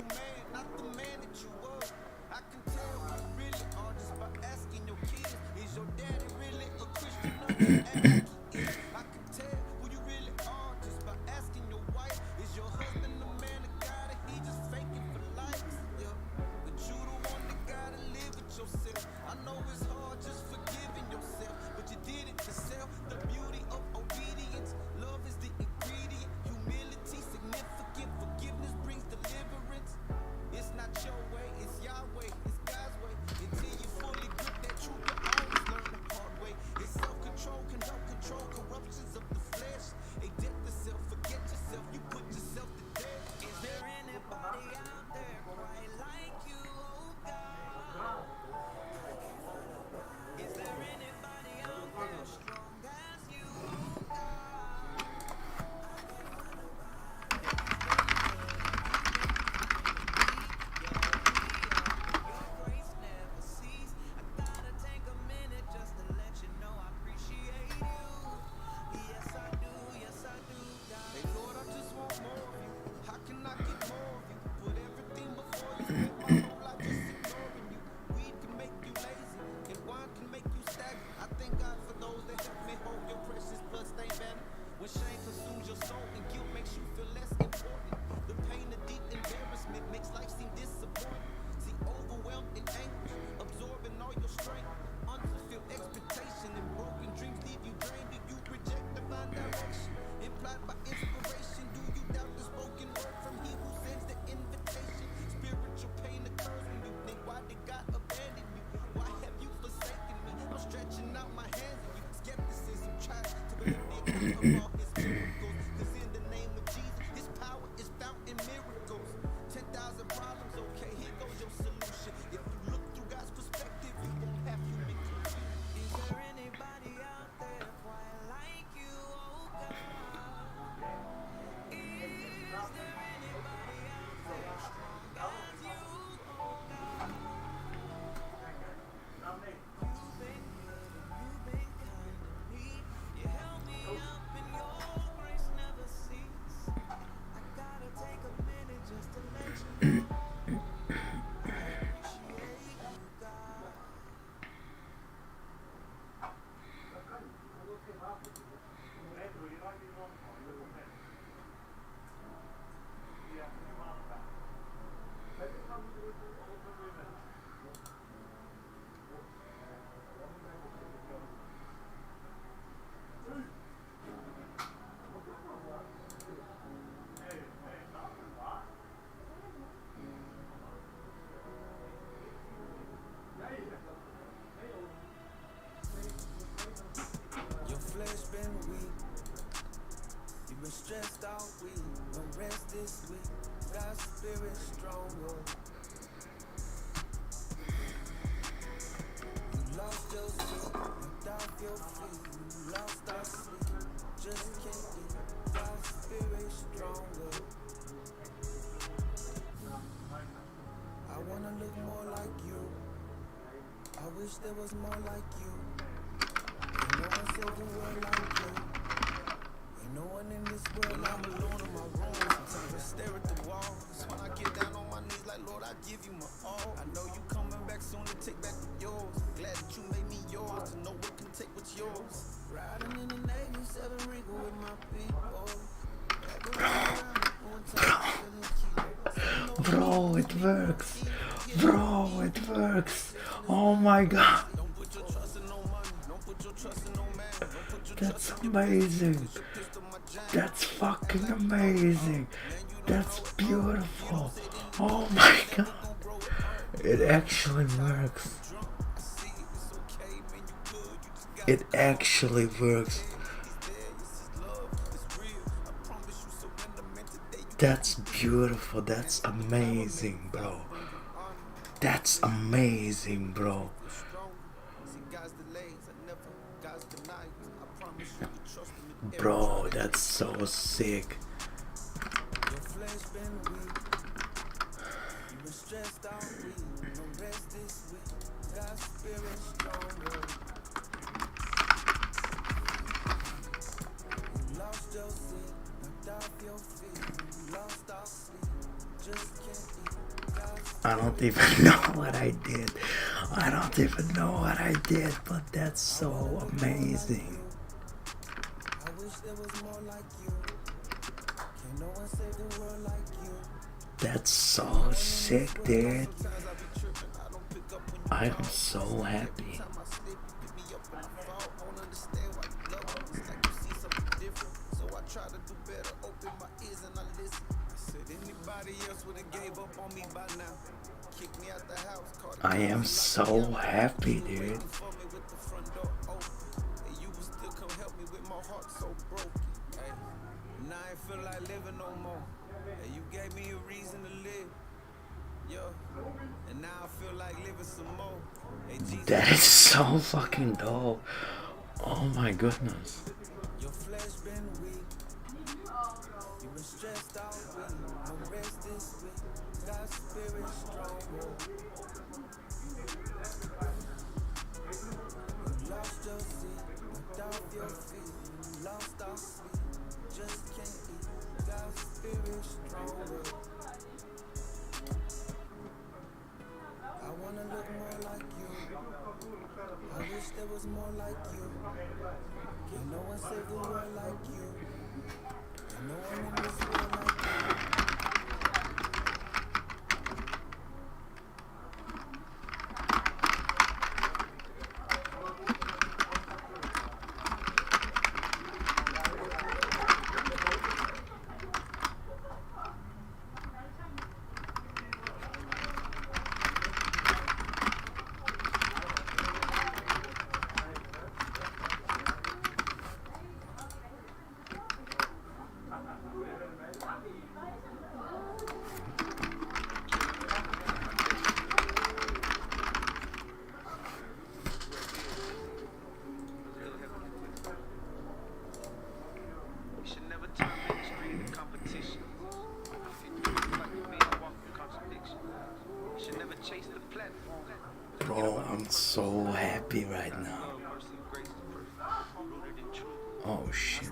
stressed out week, no rest this week. God's spirit stronger. there was more like you. Ain't no one saved the world like you. Ain't no one in this world when I'm alone in my room. Sometimes I stare at the walls. When I get down on my knees like, Lord, I give you my all. I know you coming back soon to take back what's yours. Glad that you made me yours. To know what can take what's yours. Riding in the 87 Regal with my people. Bro, it works. Bro, it works. Oh my god. That's amazing. That's fucking amazing. That's beautiful. Oh my god. It actually works. It actually works. That's beautiful. That's amazing, bro. That's amazing, bro. Bro, that's so sick. I don't even know what I did. I don't even know what I did, but that's so amazing. I wish there was more like you. Can no one save the world like you? That's so sick, dude. I'm so happy. I am so happy, dude. Now I feel like living no more. And you gave me a reason to live. Yo. And now I feel like living some more. Hey, Jesus. That is so fucking dope. Oh my goodness. Your flesh been weak. You been stressed out with no rest this week. God's spirit stronger. You lost your seat, knocked off your feet. You lost our sleep. Just can't eat. God's spirit stronger. I wanna look more like you. I wish there was more like you. Can no one save the world like you? Can no one in this world like you? Bro, I'm so happy right now. Oh shit.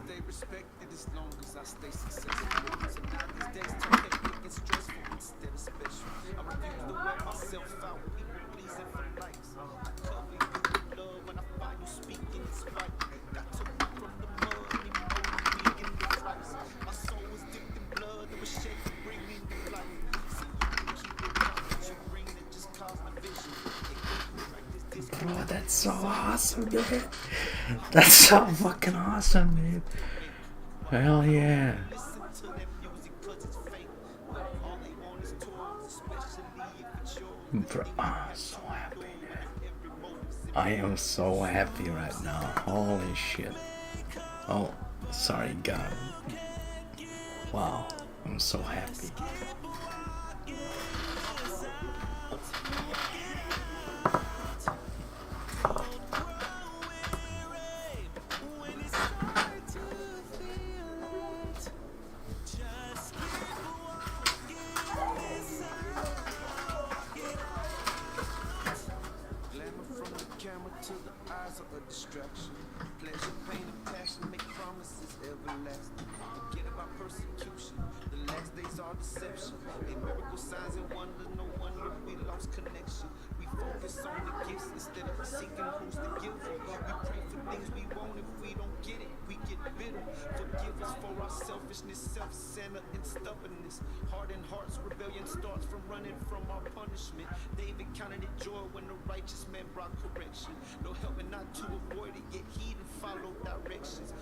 Bro, that's so awesome, dude. That's so fucking awesome, dude. Hell yeah. Bro, I'm so happy, dude. I am so happy right now. Holy shit. Oh, sorry, God. Wow, I'm so happy. the eyes are a distraction. Pleasure, pain, and passion make promises everlasting. Forget about persecution. The last days are deception. A miracle signs and wonders. No wonder we lost connection. We focus on the gifts instead of seeking who's the giver. We pray for things we want. If we don't get it, we get bitter. Forgive us for our selfishness, self-centered, and stubbornness. Hardened hearts, rebellion starts from running from our punishment. David counted it joy when the righteous man brought correction. No helping not to avoid it, yet he didn't follow directions.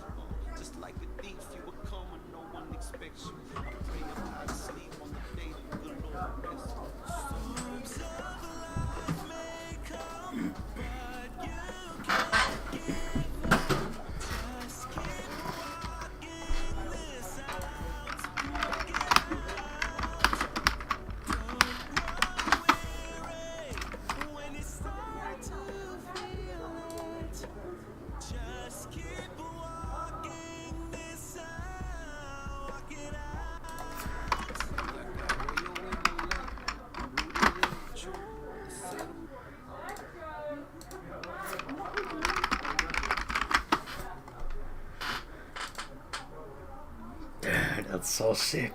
Just like a thief, you will come when no one expects you. I pray I'm not asleep on the day the good Lord rests. Storms of life may come, but you can't give up. Just keep walking this out. Walk it out. Don't grow weary when you start to feel it. Just keep walking this out. Walk it That's so sick.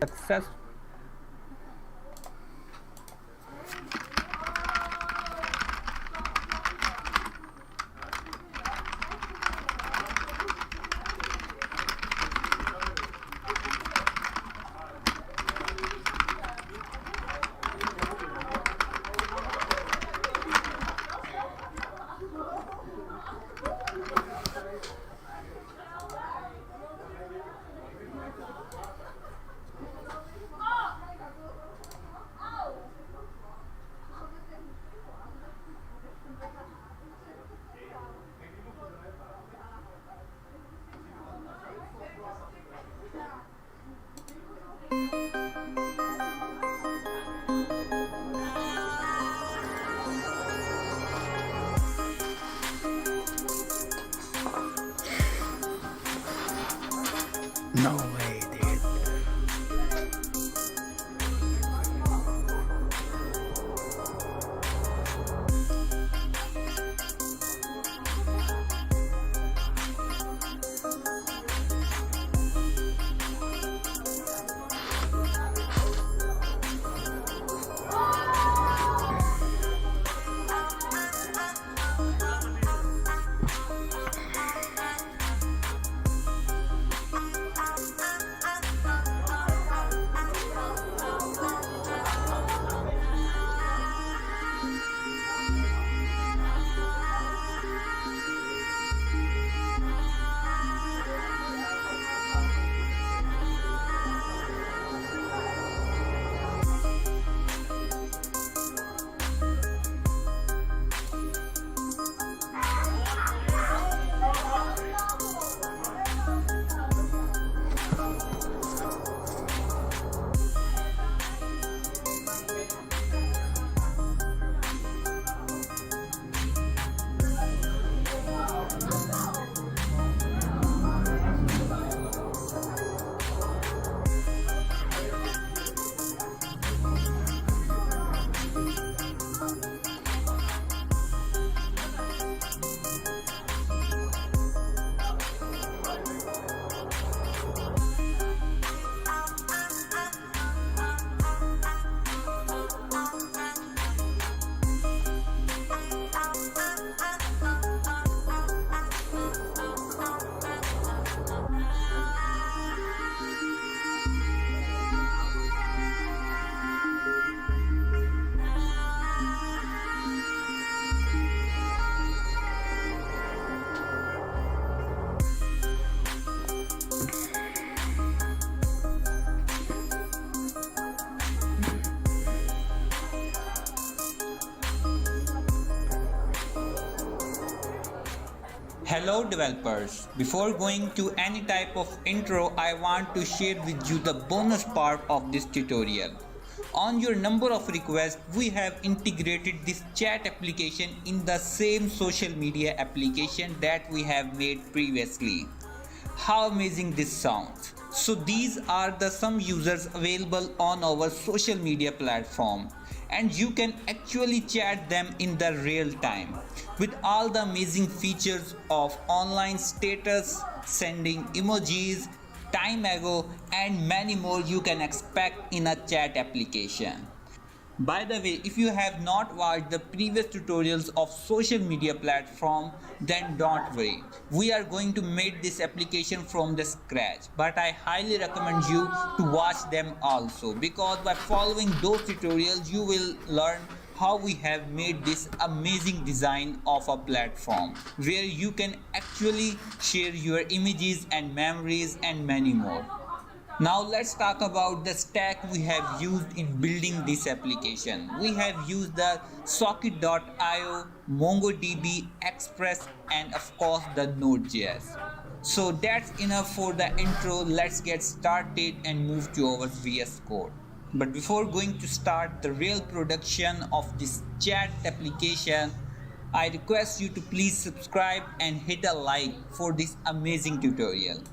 Success. No way, dude. Hello developers, before going to any type of intro, I want to share with you the bonus part of this tutorial. On your number of requests, we have integrated this chat application in the same social media application that we have made previously. How amazing this sounds. So these are the some users available on our social media platform and you can actually chat them in the real time with all the amazing features of online status, sending emojis, time ago and many more you can expect in a chat application. By the way, if you have not watched the previous tutorials of social media platform, then don't worry. We are going to make this application from the scratch, but I highly recommend you to watch them also because by following those tutorials you will learn how we have made this amazing design of a platform where you can actually share your images and memories and many more. Now let's talk about the stack we have used in building this application. We have used the socket.io, MongoDB, Express, and of course the Node.js. So that's enough for the intro. Let's get started and move to our VS Code. But before going to start the real production of this chat application, I request you to please subscribe and hit a like for this amazing tutorial.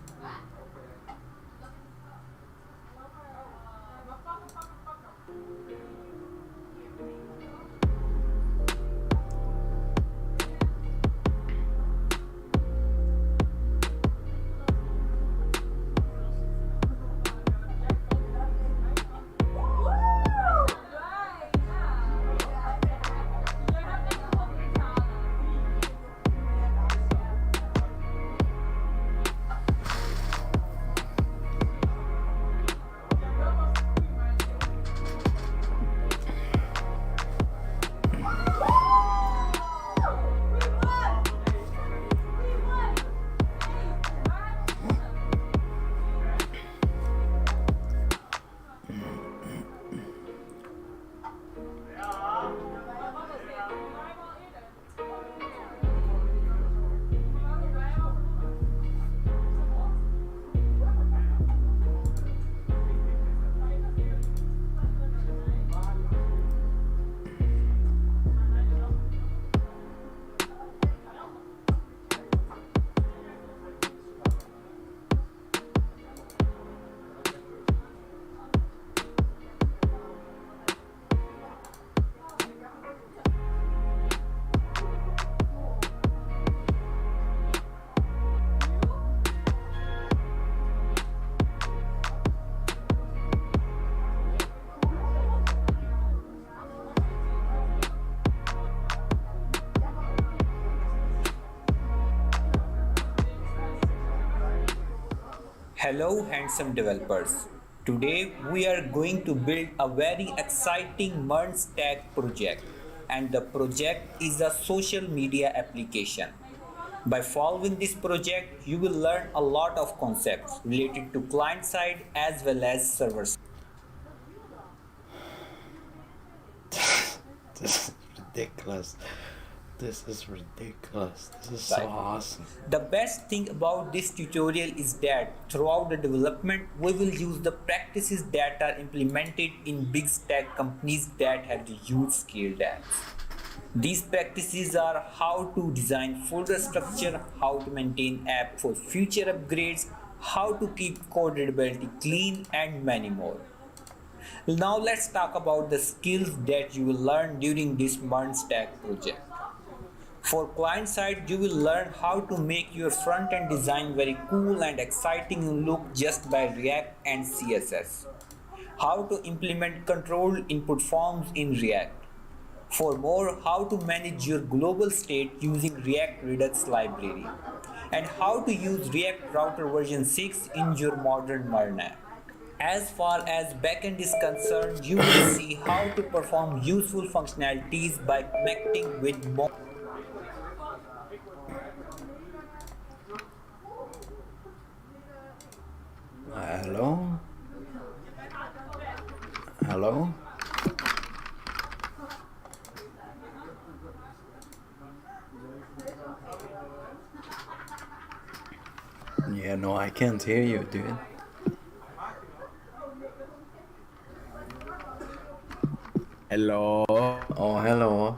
Hello handsome developers. Today we are going to build a very exciting MERN stack project, and the project is a social media application. By following this project, you will learn a lot of concepts related to client side as well as server side. This is ridiculous. This is ridiculous. This is so awesome. The best thing about this tutorial is that throughout the development, we will use the practices that are implemented in big stack companies that have the huge scaled apps. These practices are how to design folder structure, how to maintain app for future upgrades, how to keep code readability clean, and many more. Now let's talk about the skills that you will learn during this MERN stack project. For client side, you will learn how to make your front end design very cool and exciting look just by React and CSS. How to implement controlled input forms in React. For more, how to manage your global state using React Redux library. And how to use React Router version 6 in your modern MERN app. As far as backend is concerned, you will see how to perform useful functionalities by connecting with more. Hello? Hello? Yeah, no, I can't hear you, dude. Hello? Oh, hello.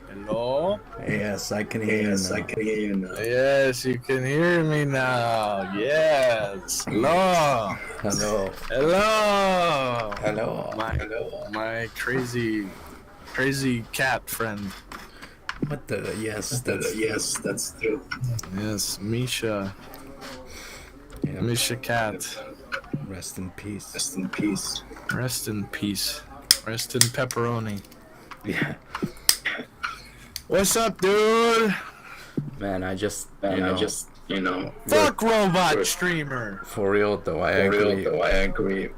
Hello? Yes, I can hear you now. I can hear you now. Yes, you can hear me now. Yes. Hello. Hello. Hello. Hello. My crazy cat friend. What the? Yes, that's true. Yes, Misha. Yeah. Misha cat. Rest in peace. Rest in peace. Rest in peace. Rest in pepperoni. Yeah. What's up, dude? Man, I just, you know. Fuck robot streamer. For real though, I agree.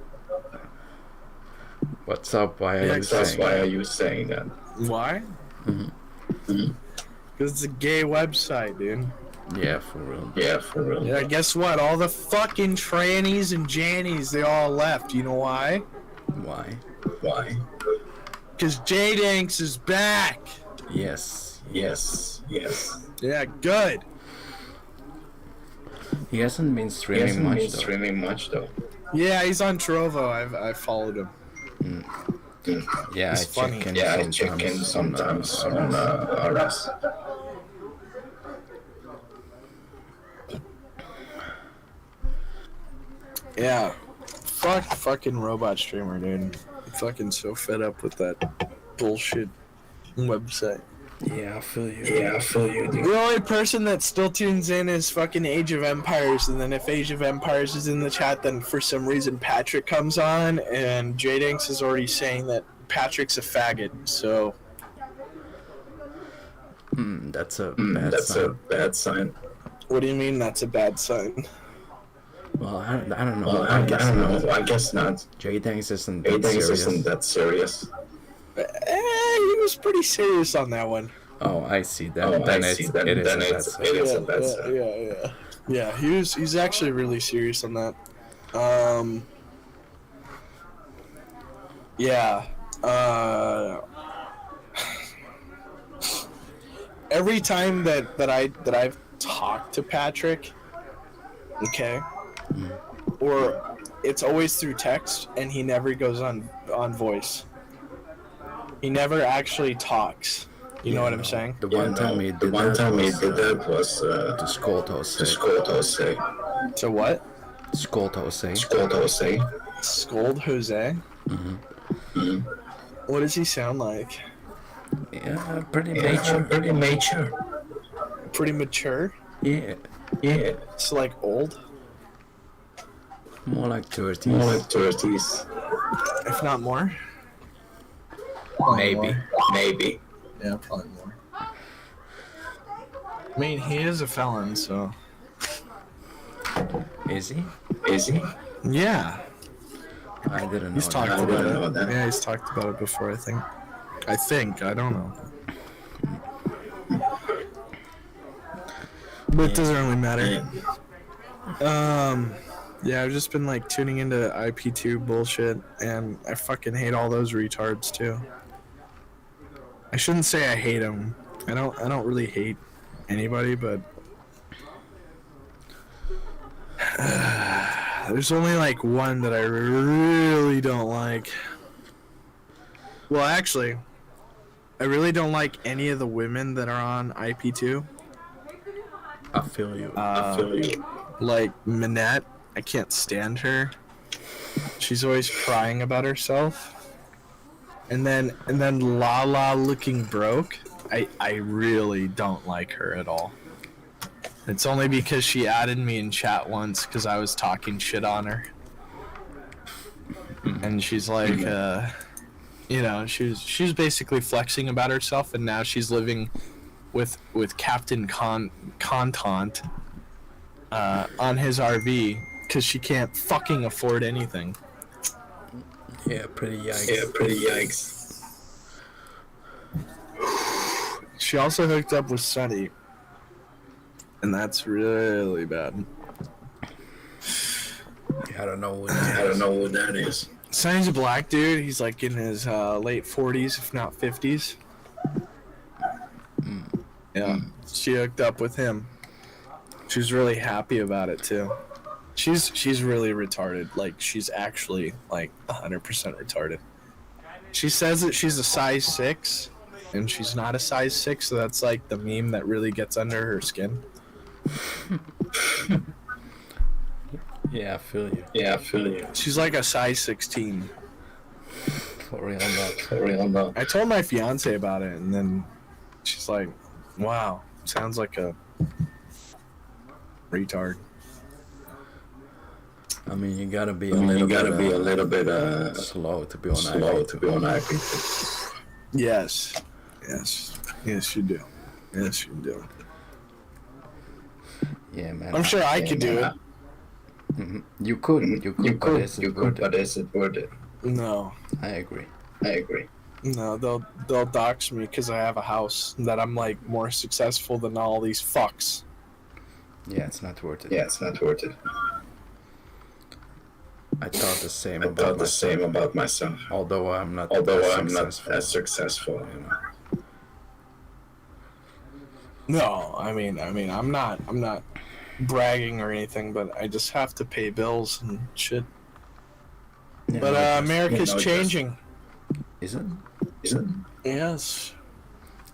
What's up? Why are you saying that? Why? Because it's a gay website, dude. Yeah, for real. Yeah, guess what? All the fucking trannies and jannies, they all left. You know why? Why? Because J-Danks is back. Yes. Yeah, good. He hasn't been streaming much though. Yeah, he's on Trovo. I've followed him. Yeah, He's I funny. check in sometimes on RS. Yeah. Fucking robot streamer, dude. I'm fucking so fed up with that bullshit website. Yeah, I feel you. Dude. The only person that still tunes in is fucking Age of Empires, and then if Age of Empires is in the chat, then for some reason Patrick comes on, and J-Danks is already saying that Patrick's a faggot, so... That's a bad sign. What do you mean that's a bad sign? Well, I don't know. I guess not. J-Danks isn't that serious. He was pretty serious on that one. Oh, I see that. Then it is a bad sign. Yeah, he's actually really serious on that. Every time that I've talked to Patrick, okay, or it's always through text, and he never goes on voice. He never actually talks. You know what I'm saying? The one time he did that was to scold Jose. To what? Scold Jose. Scold Jose? Mm-hmm. What does he sound like? Yeah, pretty mature. Pretty mature? Yeah. It's like old? More like 30s. If not more? Maybe. Yeah, probably more. I mean, he is a felon, so... Is he? Yeah. I didn't know. He's talked about it. Yeah, he's talked about it before, I think. I don't know. But it doesn't really matter. Yeah, I've just been like tuning into IP2 bullshit, and I fucking hate all those retards too. I shouldn't say I hate them. I don't really hate anybody, but there's only like one that I really don't like. Well, actually, I really don't like any of the women that are on IP2. I feel you. Like Minette, I can't stand her. She's always crying about herself. And then Lala looking broke. I really don't like her at all. It's only because she added me in chat once because I was talking shit on her. And she's like, you know, she's basically flexing about herself, and now she's living with Captain Contant on his RV because she can't fucking afford anything. Yeah, pretty yikes. She also hooked up with Sunny, and that's really bad. Yeah, I don't know what that is. Sonny's a black dude. He's like in his late 40s, if not 50s. Yeah, she hooked up with him. She was really happy about it too. She's really retarded. Like, she's actually like 100% retarded. She says that she's a size 6, and she's not a size 6, so that's like the meme that really gets under her skin. Yeah, I feel you. She's like a size 16. For real, no. I told my fiance about it, and then she's like, wow, sounds like a retard. I mean, you gotta be a little bit slow to be on IP. Yes, you do. Yeah, man. I'm sure I could do it. Mm-hmm. You could, but is it worth it? No, I agree. No, they'll dox me because I have a house that I'm like more successful than all these fucks. Yeah, it's not worth it. Yeah, it's not worth it. I thought the same I about thought the myself. same about myself. Although I'm not As successful. you know. No, I mean, I'm not bragging or anything, but I just have to pay bills and shit. Yeah, But America's changing. Is it? Is it? Yes.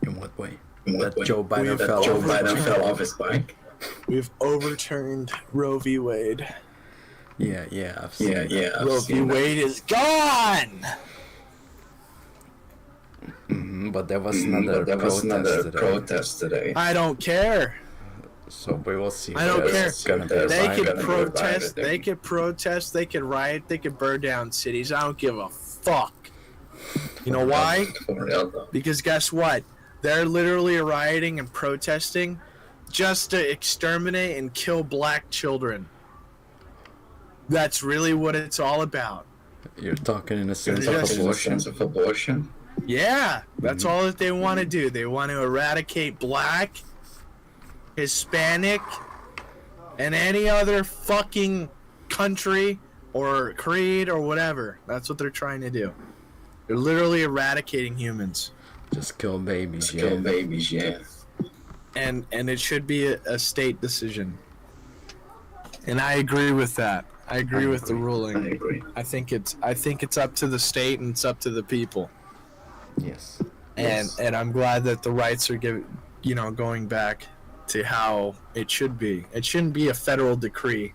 In what way? In what That way? Joe Biden We've fell Joe off. Biden fell off his bike. We've overturned Roe v. Wade. Yeah, I've seen that. Yeah. I've Roe v. seen that. Wade is gone. But there was another protest today. I don't care. So we will see. I don't whether care. it's gonna be They right. could protest. They could protest. They could riot. They could burn down cities. I don't give a fuck. You know why? Because guess what? They're literally rioting and protesting just to exterminate and kill black children. That's really what it's all about. You're talking in a sense Yes. of abortion. Yeah, that's all that they want to do. They want to eradicate black, Hispanic, and any other fucking country or creed or whatever. That's what they're trying to do. They're literally eradicating humans. Just kill babies. Kill babies, yeah. And it should be a state decision. And I agree with that. I agree with the ruling. I agree. I think it's up to the state and it's up to the people. Yes. And I'm glad that the rights are going back to how it should be. It shouldn't be a federal decree,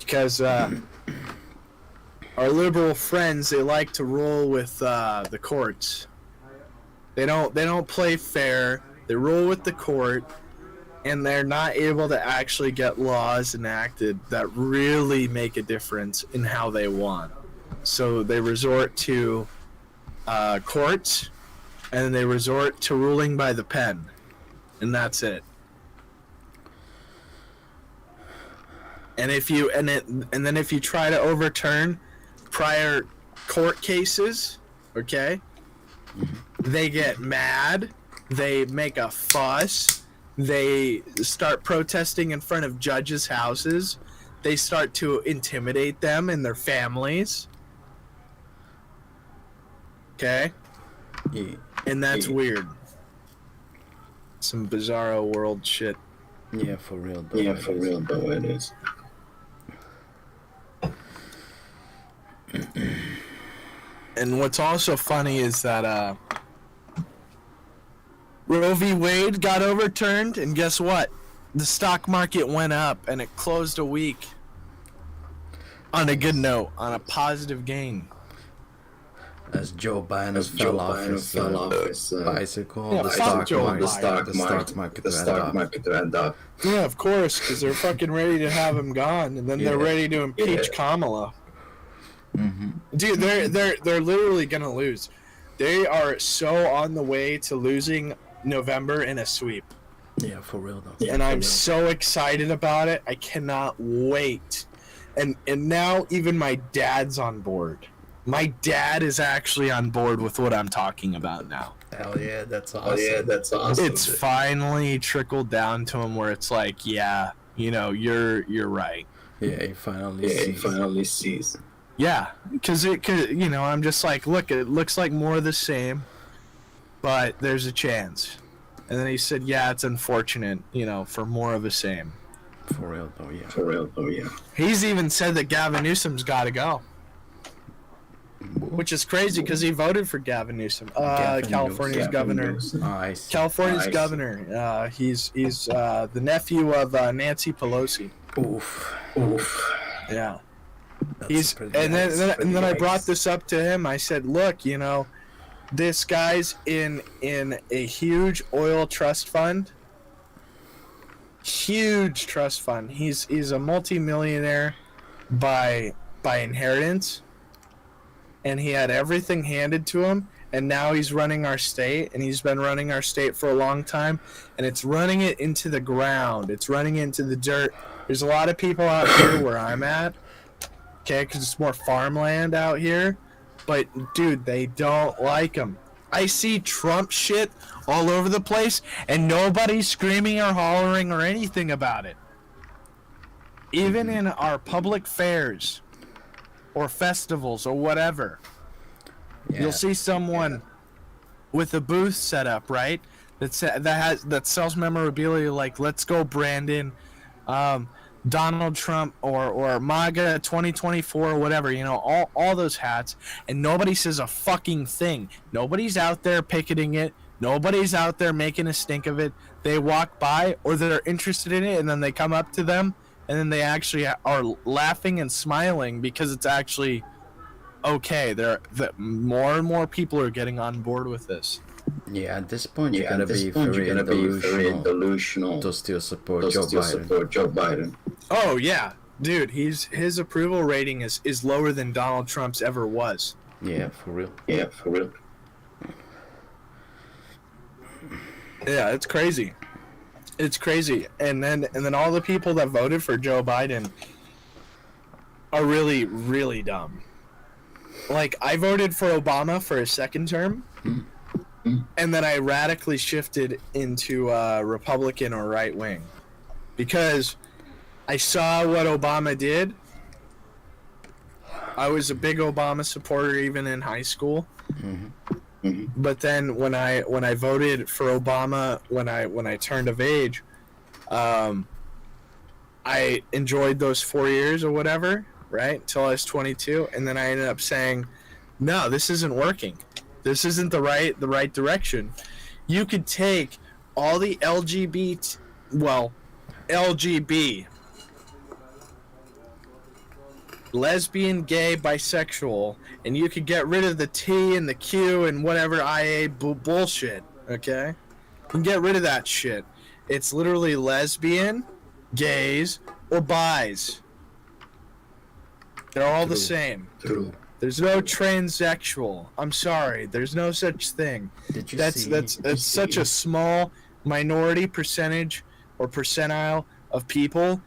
because our liberal friends, they like to roll with the courts. They don't play fair. They roll with the court, and they're not able to actually get laws enacted that really make a difference in how they want. So they resort to courts, and they resort to ruling by the pen, and that's it. And then if you try to overturn prior court cases, okay, they get mad, they make a fuss, they start protesting in front of judges' houses, they start to intimidate them and their families. Okay? Yeah. And that's weird. Some bizarro world shit. Yeah, for real though. Yeah, for real though it is. And what's also funny is that Roe v. Wade got overturned, and guess what? The stock market went up, and it closed a week on a good note, on a positive gain. As Joe Biden fell off his bicycle, Yeah, the fuck stock Joe market went up. Yeah, of course, because they're fucking ready to have him gone, and then they're ready to impeach Kamala. Dude, they're literally gonna lose. They are so on the way to losing November in a sweep. Yeah, for real though. And I'm so excited about it. I cannot wait. And now even my dad's on board. My dad is actually on board with what I'm talking about now. Hell yeah, that's awesome. It's finally trickled down to him where it's like, yeah, you're right. Yeah, he finally sees. Yeah, because I'm just like, look, it looks like more of the same, but there's a chance. And then he said, yeah, it's unfortunate, for more of the same. For real though, yeah. He's even said that Gavin Newsom's got to go. Which is crazy because he voted for Gavin Newsom, California's governor. California's governor. He's the nephew of Nancy Pelosi. Oof. Yeah. And then I brought this up to him. I said, look, this guy's in a huge oil trust fund. Huge trust fund. He's a multimillionaire by inheritance. And he had everything handed to him, and now he's running our state, and he's been running our state for a long time, and it's running it into the ground. It's running it into the dirt. There's a lot of people out here where I'm at, okay, because it's more farmland out here, but, dude, they don't like him. I see Trump shit all over the place, and nobody's screaming or hollering or anything about it. even in our public fairs or festivals or whatever, you'll see someone with a booth set up, right? That sells memorabilia like "Let's Go Brandon," Donald Trump, or MAGA 2024 or whatever, you know, all those hats, and nobody says a fucking thing. Nobody's out there picketing it. Nobody's out there making a stink of it. They walk by, or they're interested in it, and then they come up to them, and then they actually are laughing and smiling because it's actually okay. More and more people are getting on board with this. Yeah, at this point, you're gonna be very delusional to still support Joe Biden. Oh yeah, dude, his approval rating is lower than Donald Trump's ever was. Yeah, for real. Yeah, it's crazy. It's crazy. And then all the people that voted for Joe Biden are really, really dumb. Like, I voted for Obama for a second term, and then I radically shifted into Republican or right wing because I saw what Obama did. I was a big Obama supporter even in high school. But then when I voted for Obama when I turned of age, I enjoyed those 4 years or whatever, right, until I was 22, and then I ended up saying, no, this isn't working. This isn't the right direction. You could take all the LGB, lesbian, gay, bisexual, and you could get rid of the T and the Q and whatever IA bullshit, okay? You can get rid of that shit. It's literally lesbian, gays, or bis. They're all the same. True. There's no transsexual. I'm sorry. There's no such thing. That's such a small minority percentage or percentile of people,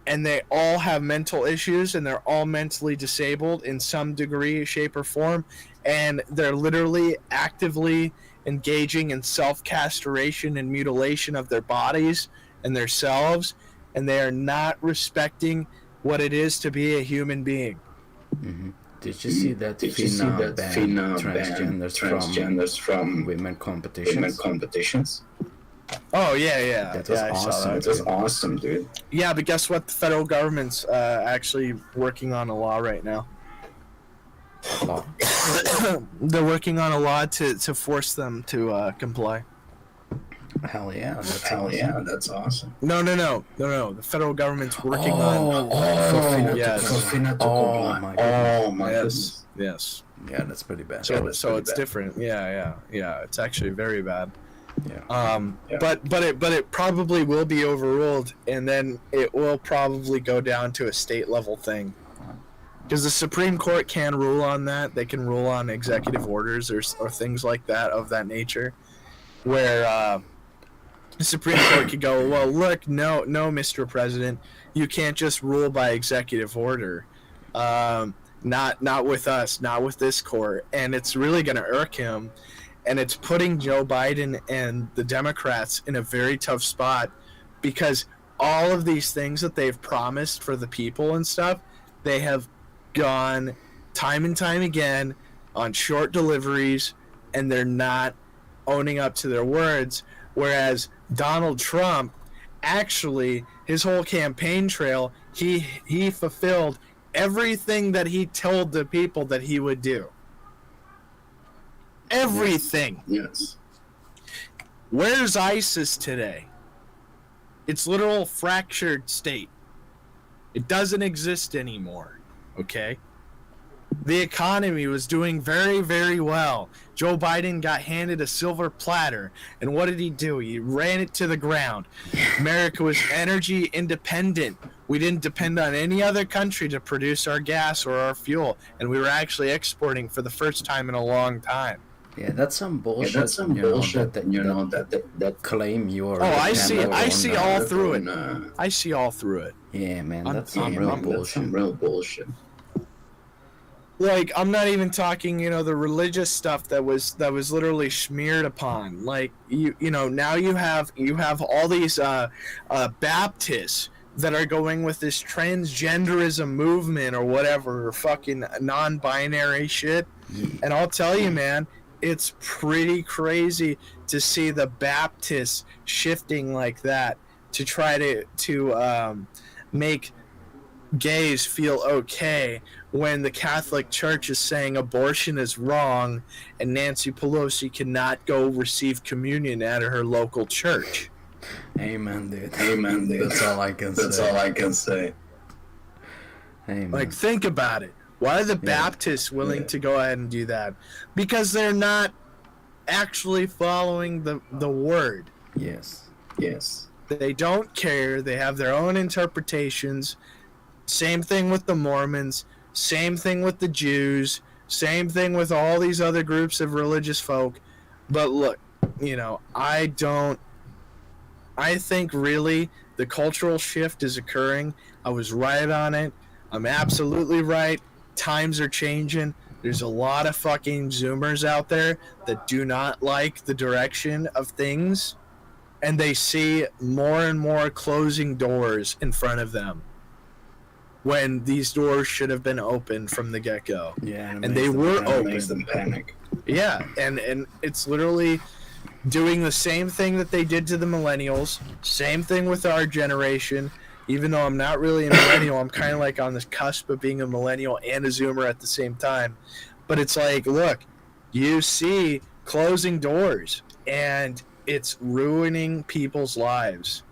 and they all have mental issues, and they're all mentally disabled in some degree, shape, or form, and they're literally actively engaging in self-castration and mutilation of their bodies and their selves, and they are not respecting what it is to be a human being. Did you see that FINA banned transgenders from women competitions? Oh yeah. That was awesome. That was awesome, dude. Yeah, but guess what? The federal government's actually working on a law right now. Law? They're working on a law to force them to comply. Hell yeah, that's awesome. No. The federal government's working on. For FINA to comply. Oh my goodness. Yes. Yeah, that's pretty bad. So it's different. Yeah. It's actually very bad. Yeah. But it probably will be overruled, and then it will probably go down to a state level thing. Because the Supreme Court can rule on that. They can rule on executive orders or things like that of that nature, where the Supreme Court could go, well, look, no, Mr. President, you can't just rule by executive order. Not with us, not with this court. And it's really going to irk him. And it's putting Joe Biden and the Democrats in a very tough spot, because all of these things that they've promised for the people and stuff, they have gone time and time again on short deliveries, and they're not owning up to their words. Whereas Donald Trump, actually, his whole campaign trail, he fulfilled everything that he told the people that he would do. Everything. Yes. Where's ISIS today? It's literal fractured state. It doesn't exist anymore. Okay? The economy was doing very, very well. Joe Biden got handed a silver platter, and what did he do? He ran it to the ground. America was energy independent. We didn't depend on any other country to produce our gas or our fuel, and we were actually exporting for the first time in a long time. Yeah, that's some bullshit. That claim you're. Oh, I see all through it. I see all through it. Yeah, man, that's some real bullshit. Like, I'm not even talking, the religious stuff that was literally smeared upon. Like, you know, now you have all these Baptists that are going with this transgenderism movement or whatever, or fucking non-binary shit. And I'll tell you, man, it's pretty crazy to see the Baptists shifting like that to try to make gays feel okay when the Catholic Church is saying abortion is wrong and Nancy Pelosi cannot go receive communion at her local church. Amen, dude. Amen, dude. That's all I can say. That's all I can say. Amen. Like, think about it. Why are the Baptists willing to go ahead and do that? Because they're not actually following the word. Yes. Yes. They don't care. They have their own interpretations. Same thing with the Mormons. Same thing with the Jews. Same thing with all these other groups of religious folk. But look, you know, I think really the cultural shift is occurring. I was right on it. I'm absolutely right. Times are changing. There's a lot of fucking Zoomers out there that do not like the direction of things, and they see more and more closing doors in front of them when these doors should have been open from the get-go. Yeah, and they were open. Makes them panic. Yeah, and it's literally doing the same thing that they did to the millennials, same thing with our generation. Even though I'm not really a millennial, I'm kind of like on the cusp of being a millennial and a Zoomer at the same time. But it's like, look, you see closing doors, and it's ruining people's lives.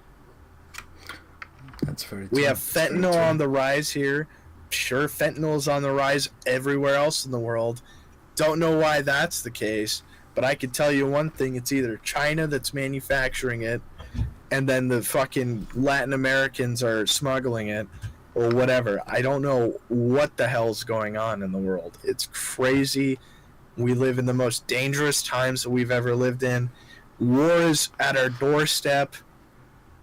That's very We true. have fentanyl on the rise here. Sure, fentanyl is on the rise everywhere else in the world. Don't know why that's the case, but I can tell you one thing. It's either China that's manufacturing it, and then the fucking Latin Americans are smuggling it, or whatever. I don't know what the hell's going on in the world. It's crazy. We live in the most dangerous times that we've ever lived in. War is at our doorstep.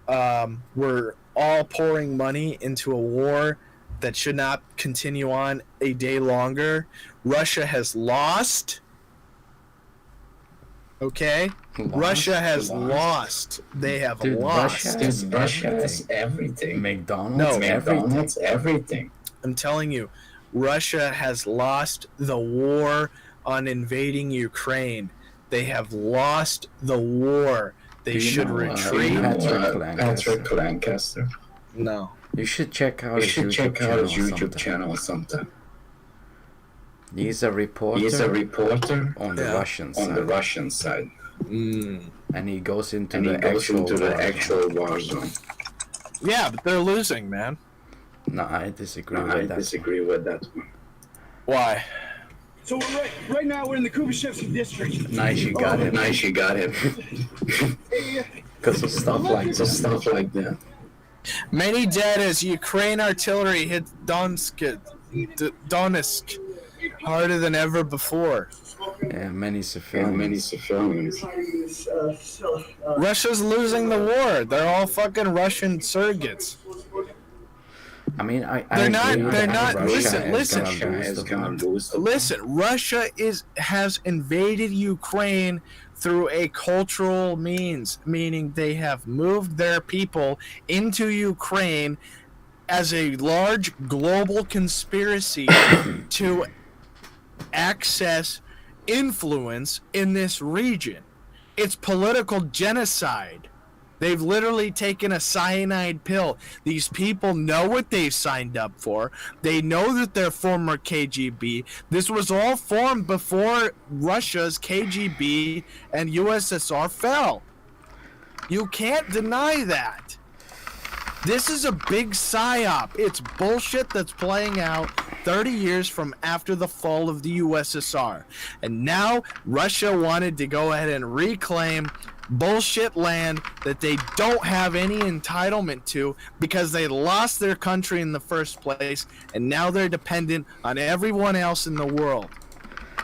We're all pouring money into a war that should not continue on a day longer. Russia has lost. Okay? Russia has lost. They have lost. Russia has everything. McDonald's, everything. I'm telling you, Russia has lost the war on invading Ukraine. They have lost the war. They should retreat. Patrick Lancaster. No. You should check out his YouTube channel sometime. He's a reporter on the Russian side. And he goes into the actual war zone. Yeah, but they're losing, man. No, I disagree with that one. Why? So right now we're in the Kubashevsky district. Nice, you got him. Because of stuff like that. Many dead as Ukraine artillery hit Donetsk harder than ever before. Yeah, many civilians. Russia's losing the war. They're all fucking Russian surrogates. I mean, They're not. Listen. Russia has invaded Ukraine through a cultural means, meaning they have moved their people into Ukraine as a large global conspiracy to access influence in this region. It's political genocide. They've literally taken a cyanide pill. These people know what they've signed up for. They know that they're former KGB. This was all formed before Russia's KGB and USSR fell. You can't deny that. This is a big psyop. It's bullshit that's playing out 30 years from after the fall of the USSR. And now Russia wanted to go ahead and reclaim bullshit land that they don't have any entitlement to because they lost their country in the first place, and now they're dependent on everyone else in the world.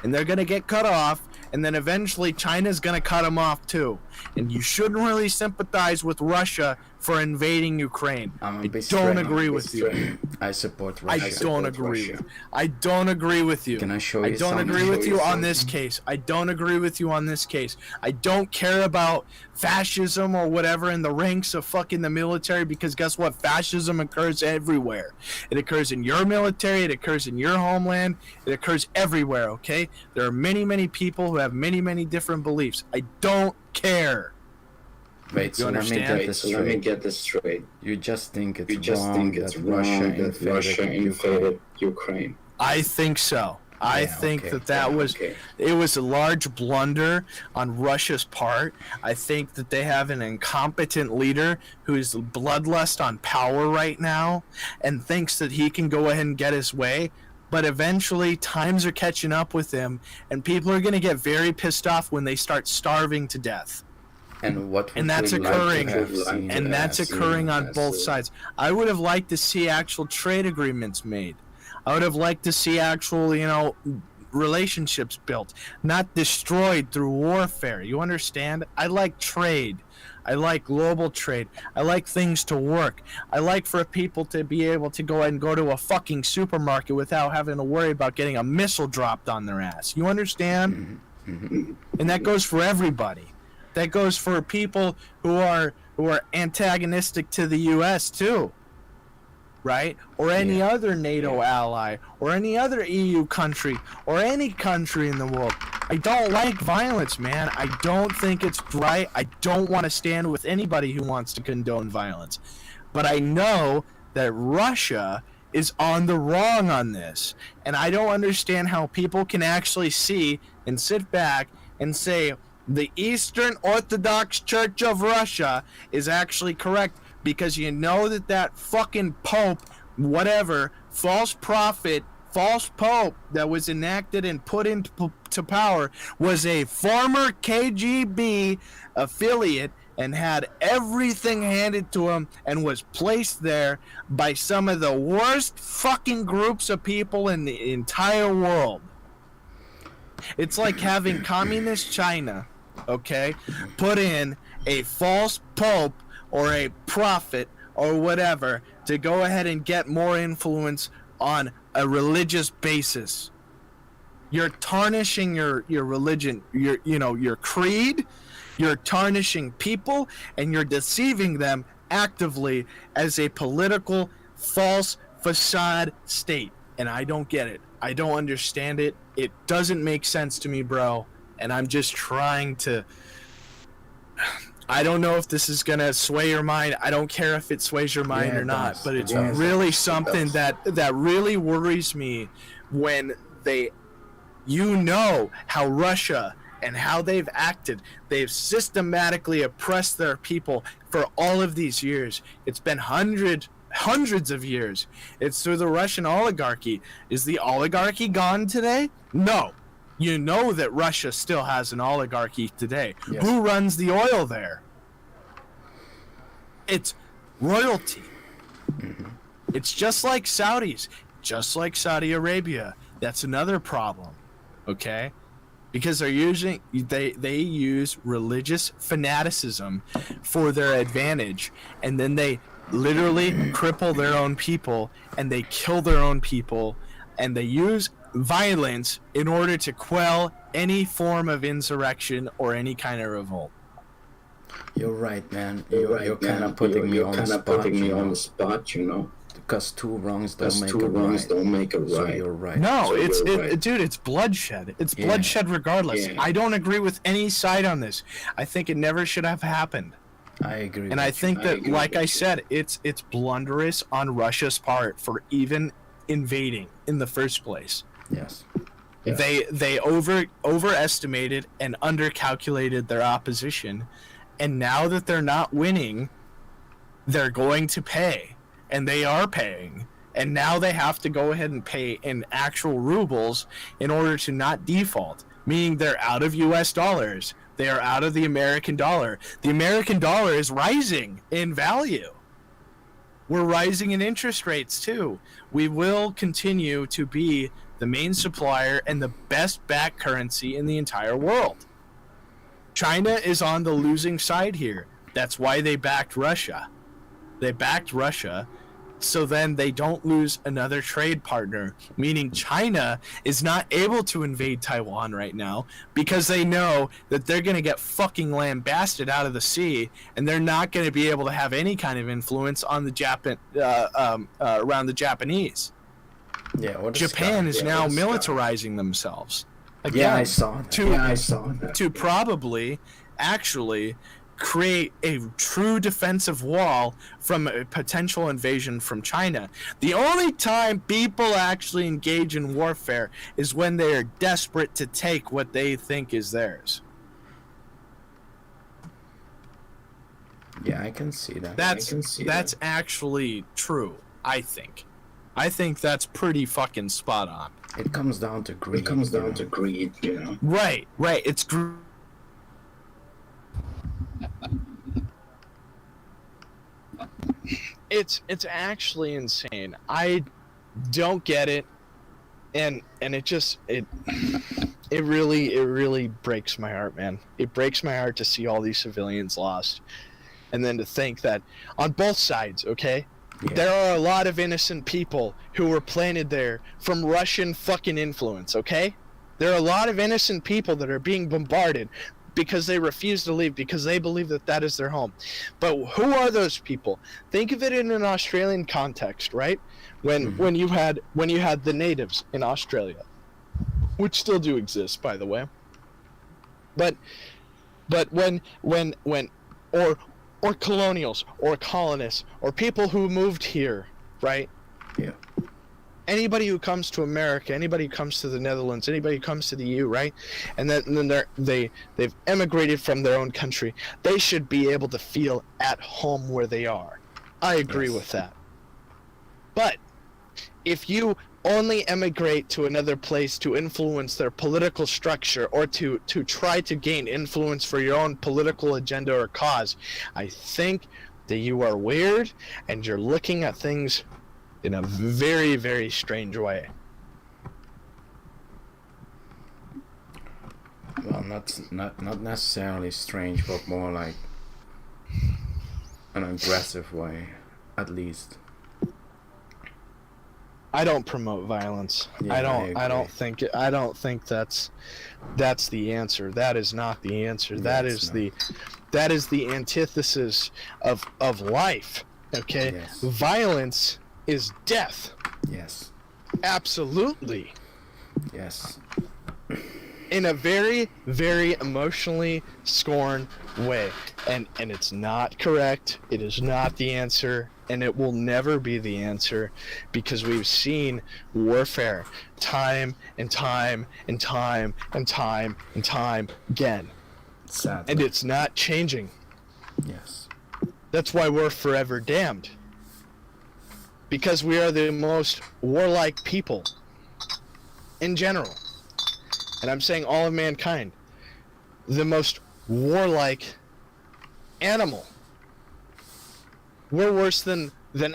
And they're going to get cut off, and then eventually China's going to cut them off too. And you shouldn't really sympathize with Russia for invading Ukraine. I'm I don't agree with you. I support Russia. I don't agree. I don't agree with you. Can I show you I don't something? agree with you on this case. I don't agree with you on this case. I don't care about fascism or whatever in the ranks of fucking the military, because guess what? Fascism occurs everywhere. It occurs in your military. It occurs in your homeland. It occurs everywhere, okay? There are many, many people who have many, many different beliefs. I don't care. Wait, so let me get this straight. You just think it's wrong that Russia invaded Ukraine? I think so. I think that was it was a large blunder on Russia's part. I think that they have an incompetent leader who's bloodlust on power right now and thinks that he can go ahead and get his way. But eventually times are catching up with him, and people are going to get very pissed off when they start starving to death. And that's occurring, and that's occurring on both sides. I would have liked to see actual trade agreements made. I would have liked to see actual, relationships built, not destroyed through warfare. You understand? I like trade. I like global trade. I like things to work. I like for people to be able to go ahead and go to a fucking supermarket without having to worry about getting a missile dropped on their ass. You understand? Mm-hmm. And that goes for everybody. That goes for people who are antagonistic to the U.S. too, right? Or any other NATO ally, or any other EU country, or any country in the world. I don't like violence, man. I don't think it's right. I don't want to stand with anybody who wants to condone violence. But I know that Russia is on the wrong on this. And I don't understand how people can actually see and sit back and say, the Eastern Orthodox Church of Russia is actually correct, because you know that fucking Pope, whatever, false prophet, false Pope that was enacted and put into power was a former KGB affiliate and had everything handed to him and was placed there by some of the worst fucking groups of people in the entire world. It's like having communist China, okay, put in a false pope or a prophet or whatever to go ahead and get more influence on a religious basis. You're tarnishing your religion, your creed, you're tarnishing people, and you're deceiving them actively as a political false facade state. And I don't get it. I don't understand it. It doesn't make sense to me, bro. And I'm just trying to... I don't know if this is going to sway your mind. I don't care if it sways your mind or not. But it's really something that really worries me when they... You know how Russia and how they've acted. They've systematically oppressed their people for all of these years. It's been hundreds of years. It's through the Russian oligarchy. Is the oligarchy gone today? No. You know that Russia still has an oligarchy today. Yes. Who runs the oil there? It's royalty. Mm-hmm. It's just like Saudis, just like Saudi Arabia. That's another problem, okay? Because they use religious fanaticism for their advantage, and then they literally cripple their own people, and they kill their own people, and they use violence in order to quell any form of insurrection or any kind of revolt. You're right, man. You're kind of putting me on the spot, you know. Because two wrongs don't make a right. So you're right. No, dude, it's bloodshed. It's bloodshed regardless. Yeah. I don't agree with any side on this. I think it never should have happened. I agree. And I think that, like I said, it's blunderous on Russia's part for even invading in the first place. Yes. They overestimated and undercalculated their opposition, and now that they're not winning, they're going to pay, and they are paying, and now they have to go ahead and pay in actual rubles in order to not default, meaning they're out of US dollars. They are out of the American dollar. The American dollar is rising in value. We're rising in interest rates too. We will continue to be the main supplier and the best backed currency in the entire world. China is on the losing side here. That's why they backed Russia. They backed Russia, so then they don't lose another trade partner, meaning China is not able to invade Taiwan right now because they know that they're going to get fucking lambasted out of the sea, and they're not going to be able to have any kind of influence on the around the Japanese. Yeah, Japan is now militarizing themselves. Again, yeah, I saw that. To probably actually create a true defensive wall from a potential invasion from China. The only time people actually engage in warfare is when they are desperate to take what they think is theirs. Yeah, I can see that. That's actually true, I think. I think that's pretty fucking spot on. It comes down to greed. You know? Right. It's It's actually insane. I don't get it, and it really breaks my heart, man. It breaks my heart to see all these civilians lost, and then to think that on both sides, okay, there are a lot of innocent people who were planted there from Russian fucking influence, okay? There are a lot of innocent people that are being bombarded because they refuse to leave, because they believe that that is their home. But who are those people? Think of it in an Australian context, right? When you had the natives in Australia, which still do exist, by the way. But when or colonials or colonists or people who moved here, right? Yeah. Anybody who comes to America, anybody who comes to the Netherlands, anybody who comes to the EU, right? And then they've emigrated from their own country. They should be able to feel at home where they are. I agree with that. But if you only emigrate to another place to influence their political structure or to try to gain influence for your own political agenda or cause, I think that you are weird and you're looking at things in a very, very strange way. Well, not necessarily strange, but more like an aggressive way, at least. I don't promote violence. Yeah, I don't think that's the answer. That is not the answer. That is the antithesis of life. Okay? Yes. Violence is death. Yes. Absolutely. Yes. In a very, very emotionally scorned way. And it's not correct. It is not the answer. And it will never be the answer, because we've seen warfare time and time and time and time and time again. Sadly. And it's not changing. Yes. That's why we're forever damned. Because we are the most warlike people in general. And I'm saying all of mankind. The most warlike animal. We're worse than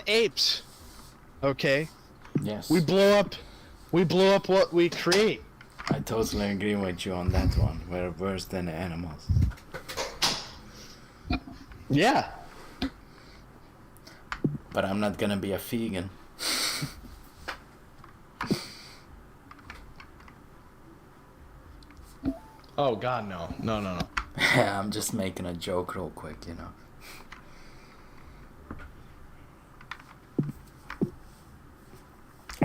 apes. Okay? Yes. We blow up what we create. I totally agree with you on that one. We're worse than animals. Yeah. But I'm not gonna be a vegan. Oh God, no. No. I'm just making a joke real quick, you know.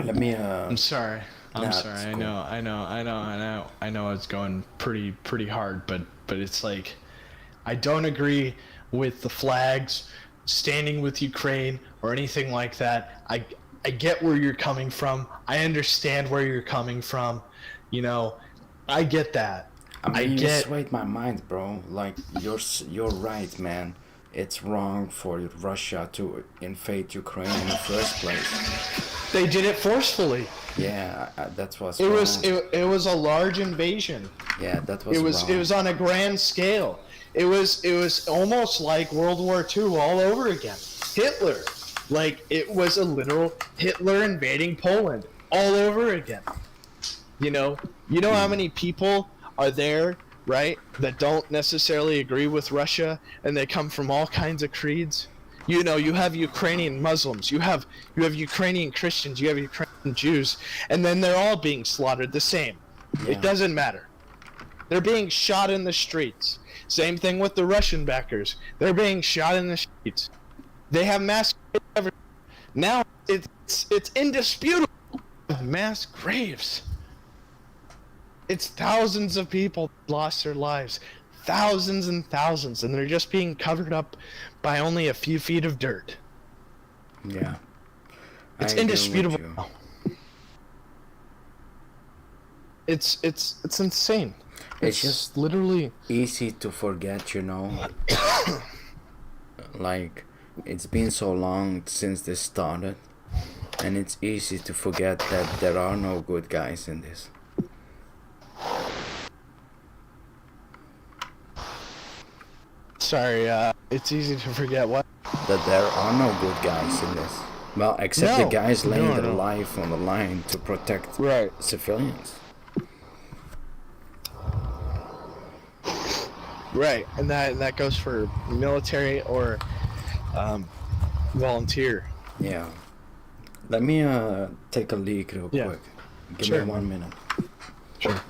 Let me I'm sorry. I'm sorry. It's I cool. know it's going pretty hard, but it's like I don't agree with the flags standing with Ukraine or anything like that. I get where you're coming from. I understand where you're coming from. You know, I get that. I mean, you swayed my mind, bro. Like, you're right, man. It's wrong for Russia to invade Ukraine in the first place. They did it forcefully. Yeah, that was. It was a large invasion. Yeah, that was. It was on a grand scale. It was almost like World War II all over again. Hitler, like it was a literal Hitler invading Poland all over again. You know how many people are there, right, that don't necessarily agree with Russia, and they come from all kinds of creeds, You know, you have Ukrainian Muslims, you have Ukrainian Christians, you have Ukrainian Jews, and then they're all being slaughtered the same. Yeah. It doesn't matter. They're being shot in the streets. Same thing with the Russian backers. They're being shot in the streets. They have mass graves everywhere. Now it's indisputable. Mass graves. It's thousands of people lost their lives. Thousands and thousands, and they're just being covered up by only a few feet of dirt. Yeah. It's indisputable. It's insane. It's just literally easy to forget, you know. Like, it's been so long since this started, and it's easy to forget that there are no good guys in this. Sorry, it's easy to forget what? That there are no good guys in this. Well, except the guys laying their no. life on the line to protect civilians. Right, and that goes for military or volunteer. Yeah. Let me take a leak real quick. Give me 1 minute. Sure.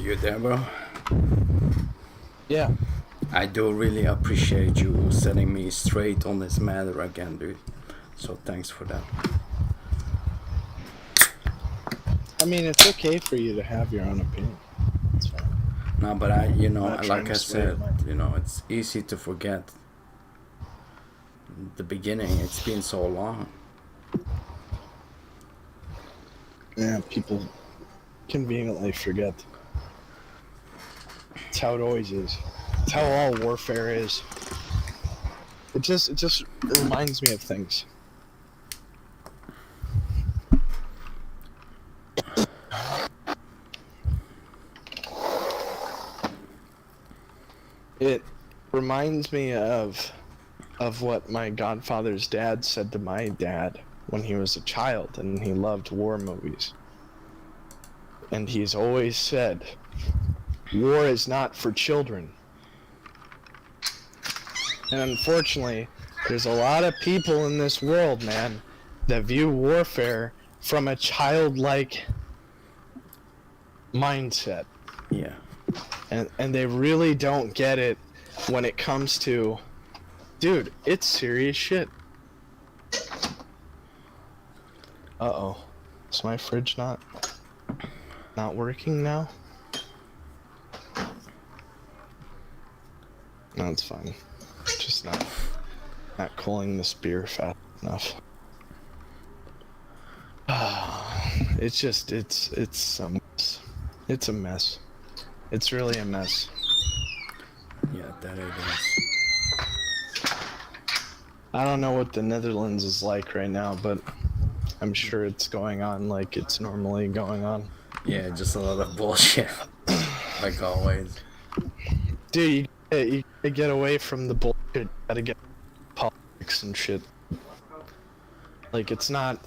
You there, bro? Yeah. I do really appreciate you setting me straight on this matter again, dude. So thanks for that. I mean, it's okay for you to have your own opinion. It's fine. No, but you know, Not like trying I to sway said, your mind. you know, it's easy to forget the beginning. It's been so long. Yeah, people conveniently forget. It's how it always is. It's how all warfare is. It just reminds me of things. It reminds me of what my godfather's dad said to my dad when he was a child and he loved war movies. And he's always said, war is not for children. And unfortunately, there's a lot of people in this world, man, that view warfare from a childlike mindset. Yeah. And they really don't get it when it comes to, dude, it's serious shit. Uh-oh. Is my fridge not working now? No, it's fine. Just not cooling this beer fast enough. It's a mess. It's a mess. It's really a mess. Yeah, that it is. I don't know what the Netherlands is like right now, but I'm sure it's going on like it's normally going on. Yeah, just a lot of bullshit. Like always. Dude, you gotta get away from the bullshit. You gotta get politics and shit. Like, it's not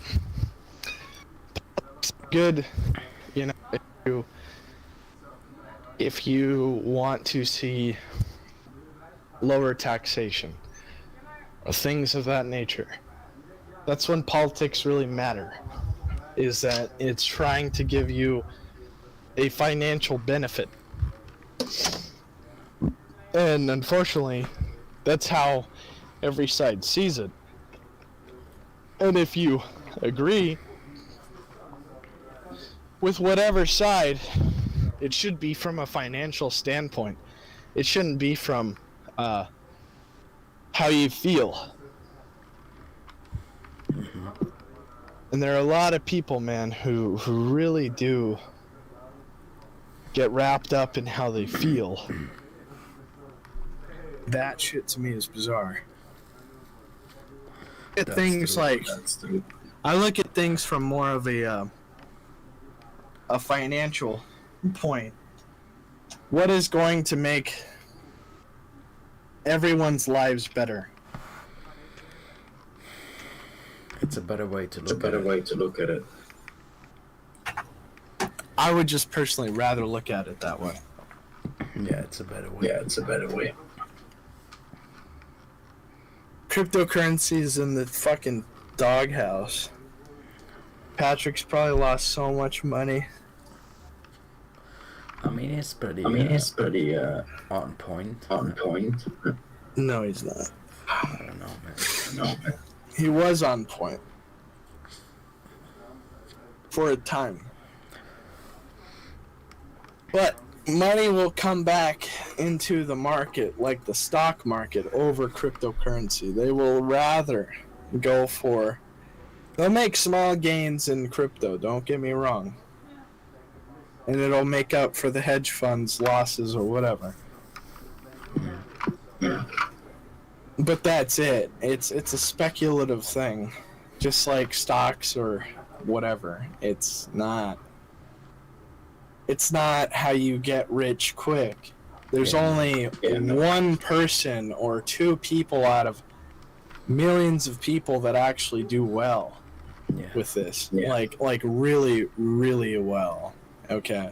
good, you know, if you want to see lower taxation or things of that nature. That's when politics really matter, is that it's trying to give you a financial benefit. And unfortunately, that's how every side sees it. And if you agree with whatever side, it should be from a financial standpoint. It shouldn't be from how you feel. And there are a lot of people, man, who really do get wrapped up in how they feel. That shit to me is bizarre. At things like, I look at things from more of a financial point. What is going to make everyone's lives better? It's a better way to look at it. I would just personally rather look at it that way. Yeah, it's a better way. Cryptocurrency's in the fucking doghouse. Patrick's probably lost so much money. I mean, it's pretty on point. No, he's not. I don't know, man. He was on point. For a time. But money will come back into the market, like the stock market, over cryptocurrency. They will rather go for... They'll make small gains in crypto, don't get me wrong. And it'll make up for the hedge funds' losses or whatever. But that's it. It's a speculative thing. Just like stocks or whatever. It's not how you get rich quick. There's only one person or two people out of millions of people that actually do well with this. Like really, really well. Okay.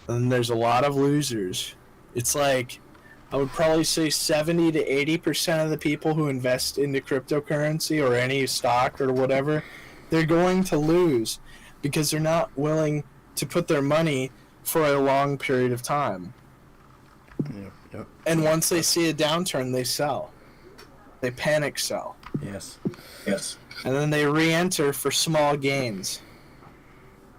And there's a lot of losers. It's like, I would probably say 70 to 80% of the people who invest into cryptocurrency or any stock or whatever, they're going to lose because they're not willing to put their money for a long period of time. Yep. And once they see a downturn, they sell. They panic sell. Yes. And then they re-enter for small gains.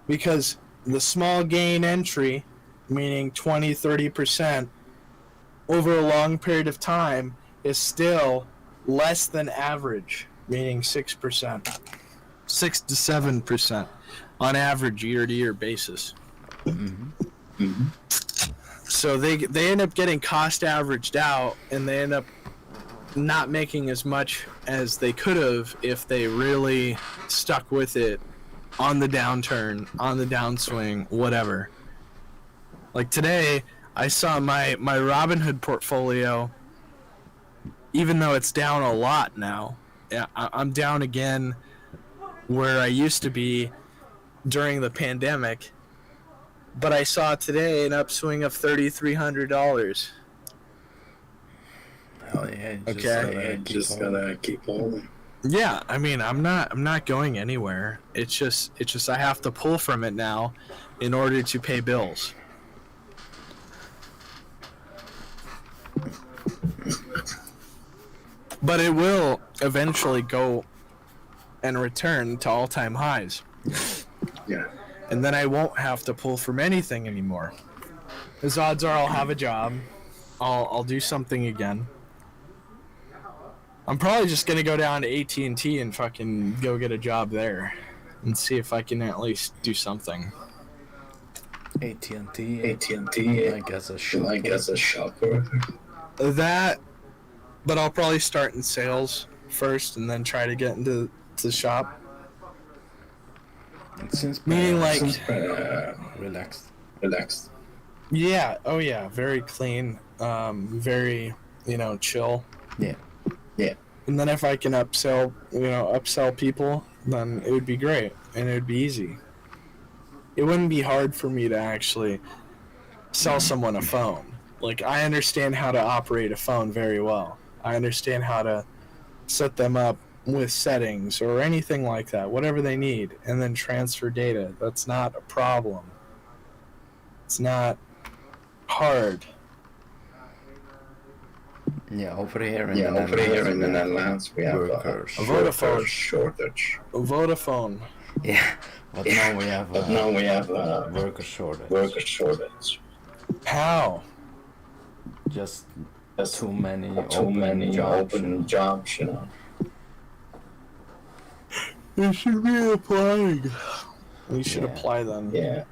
Because the small gain entry, meaning 20-30%, over a long period of time, is still less than average, meaning 6%. 6 to 7% on average year-to-year basis. So they end up getting cost averaged out, and they end up not making as much as they could have if they really stuck with it on the downturn, on the downswing, whatever. Like today, I saw my Robinhood portfolio, even though it's down a lot now, I'm down again where I used to be during the pandemic, But I saw today an upswing of $3,300. Hell yeah, Just gotta keep holding. Yeah, I mean, I'm not going anywhere. It's just I have to pull from it now in order to pay bills. But it will eventually go and return to all-time highs. Yeah. And then I won't have to pull from anything anymore. As odds are I'll have a job. I'll do something again. I'm probably just gonna go down to AT&T and fucking go get a job there and see if I can at least do something. AT&T, like as a shop worker. That, but I'll probably start in sales first and then try to get into the shop. Since meaning like relaxed. Yeah. Oh yeah. Very clean. Very chill. Yeah. And then if I can upsell people, then it would be great and it would be easy. It wouldn't be hard for me to actually sell someone a phone. Like, I understand how to operate a phone very well. I understand how to set them up with settings or anything like that, whatever they need, and then transfer data. That's not a problem. It's not hard. Yeah, over here in the Netherlands we have a Vodafone shortage. Vodafone. Yeah, but now we have worker shortage. How? Just too many open jobs, You should be applying. We should apply then. Yeah.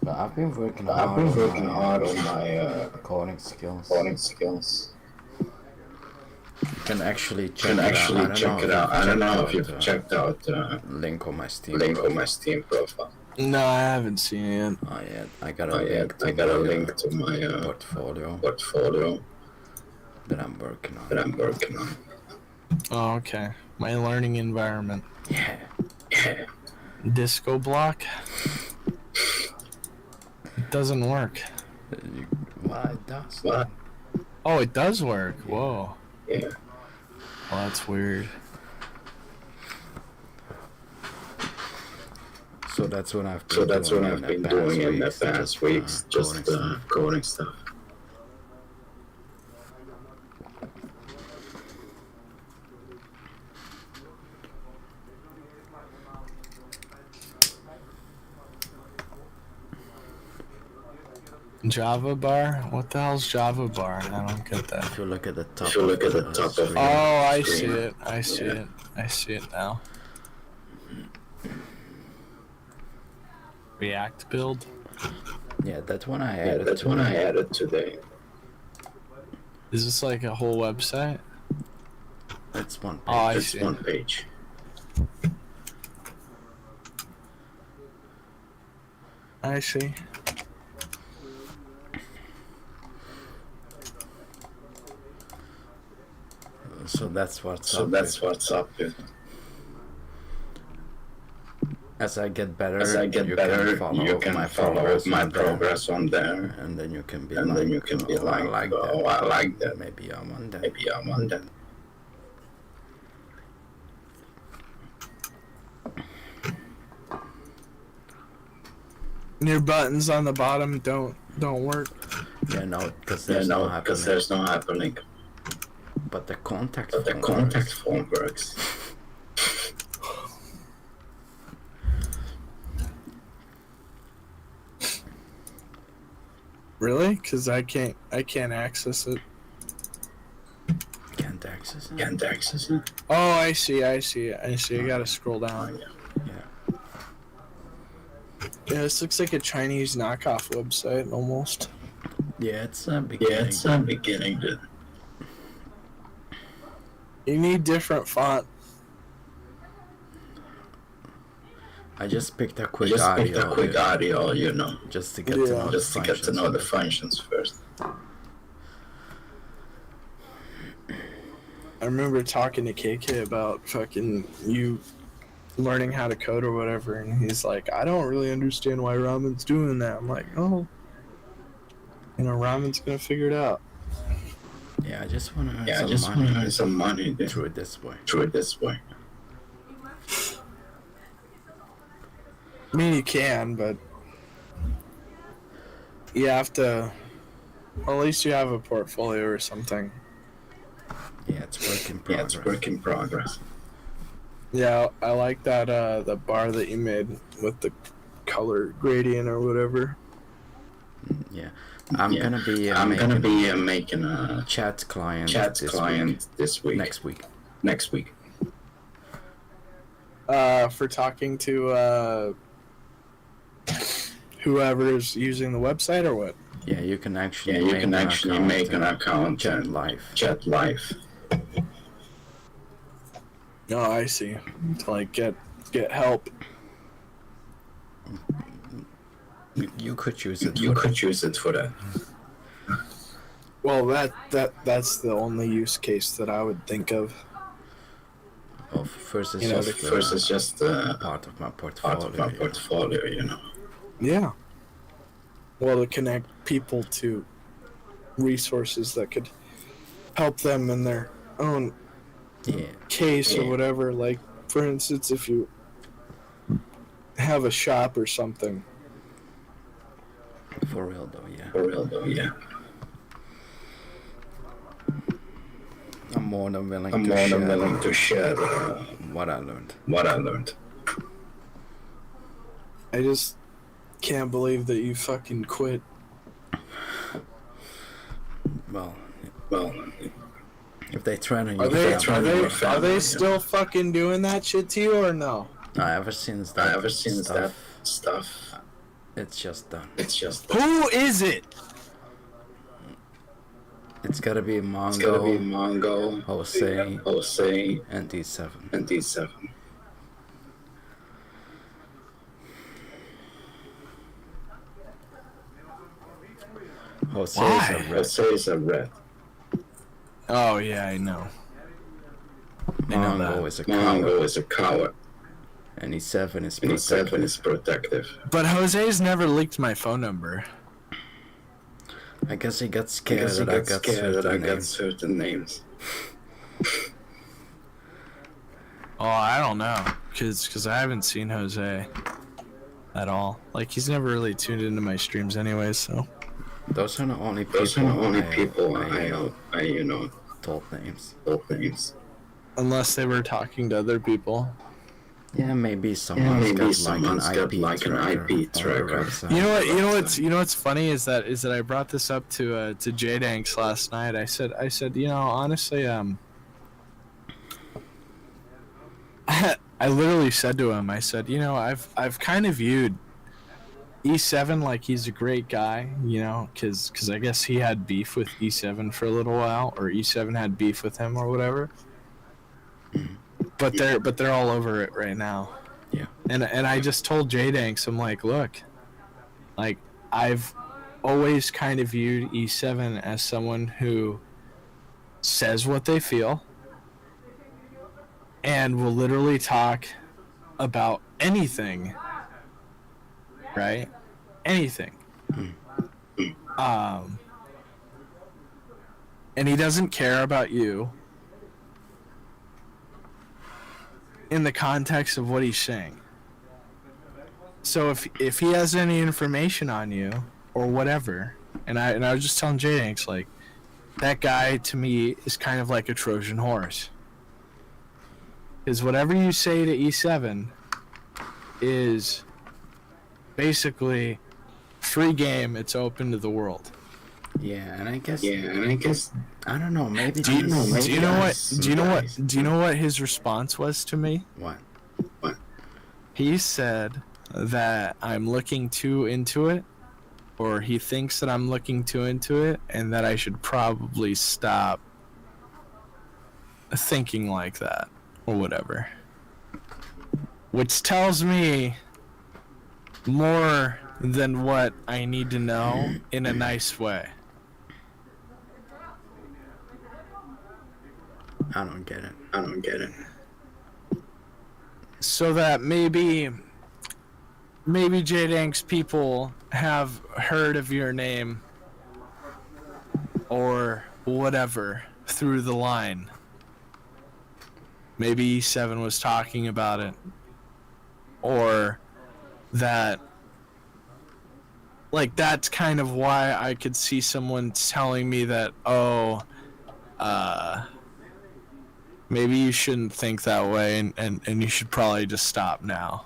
But I've been working hard on my coding skills. You can actually check it out. I don't know if you've checked out link on my Steam profile. No, I haven't seen it yet. Oh yeah, I got a link to my portfolio that I'm working on. Oh, okay. My learning environment. Yeah. Disco block. It doesn't work. Well, it does. What? Oh, it does work. Yeah. Whoa. Yeah. Well, that's weird. So that's what I've been doing in the past weeks, just coding stuff. Java bar? What the hell's Java bar? I don't get that. If you look at the top. Oh, I see it. I see it now. React build? Yeah, that's one I added today. Is this like a whole website? It's one page. Oh, I see. One page. I see. So that's what's up. As I get better, you can follow my progress on there, and then you can be like, oh, I like that. Maybe I'm on that. Your buttons on the bottom don't work. Yeah, no, because there's no hyperlink. But the contact form works. Really? Because I can't access it. Can't access it? Oh, I see. I gotta scroll down. Yeah. Yeah, this looks like a Chinese knockoff website almost. Yeah, it's beginning. You need different font. I just picked a quick audio, just to get to know the functions first. I remember talking to KK about fucking you learning how to code or whatever, and he's like, I don't really understand why Ramen's doing that. I'm like, oh, Ramen's gonna figure it out. Yeah, I just want to earn some money through it this way. I mean, you can, but you have to. Well, at least you have a portfolio or something. Yeah, it's work in progress. Yeah, I like that the bar that you made with the color gradient or whatever. Yeah, I'm gonna be making a chat client this week. Next week. For talking to whoever's using the website or what? Yeah, you can actually make an account chat live. Oh, I see. To like get help. You could use it for that. Well, that's the only use case that I would think of. Well, first it's just part of my portfolio, you know. Yeah. Well, to connect people to resources that could help them in their own case or whatever. Like, for instance, if you have a shop or something. For real though, yeah. I'm more than willing to share what I learned. I just can't believe that you fucking quit. Well, if they try to, are they still fucking doing that shit to you or no? No, ever since that stuff, it's just done. Who is it? It's gotta be Mongo, Jose, and D7. Jose is a red. Oh yeah, I know. Mongo is a coward. And E7 is protective. But Jose's never leaked my phone number. I guess he got scared that I got certain names. Oh, I don't know, cause I haven't seen Jose at all. Like, he's never really tuned into my streams anyway, so. Those are the only people I told names. Unless they were talking to other people. Yeah, maybe someone's got like an IP tracker. You know what's funny is that I brought this up to J-Danks last night. I said, honestly, I literally said to him, I said, I've kind of viewed E7 like he's a great guy, because I guess he had beef with E7 for a little while, or E7 had beef with him or whatever. But they're all over it right now. Yeah. And I just told J-Danks, I'm like, look, like, I've always kind of viewed E7 as someone who says what they feel and will literally talk about anything, right? Anything. And he doesn't care about you in the context of what he's saying. So if he has any information on you or whatever, and I was just telling J-Danks, like, that guy to me is kind of like a Trojan horse. Because whatever you say to E7 is basically free game. It's open to the world. Yeah, and I guess I don't know. Maybe do you know what his response was to me? What? He said that I'm looking too into it, or he thinks that I'm looking too into it, and that I should probably stop thinking like that, or whatever. Which tells me more than what I need to know in a nice way. I don't get it. so that maybe J-Dank's people have heard of your name or whatever through the line. Maybe E7 was talking about it, or that, like, that's kind of why I could see someone telling me that, maybe you shouldn't think that way, and you should probably just stop now.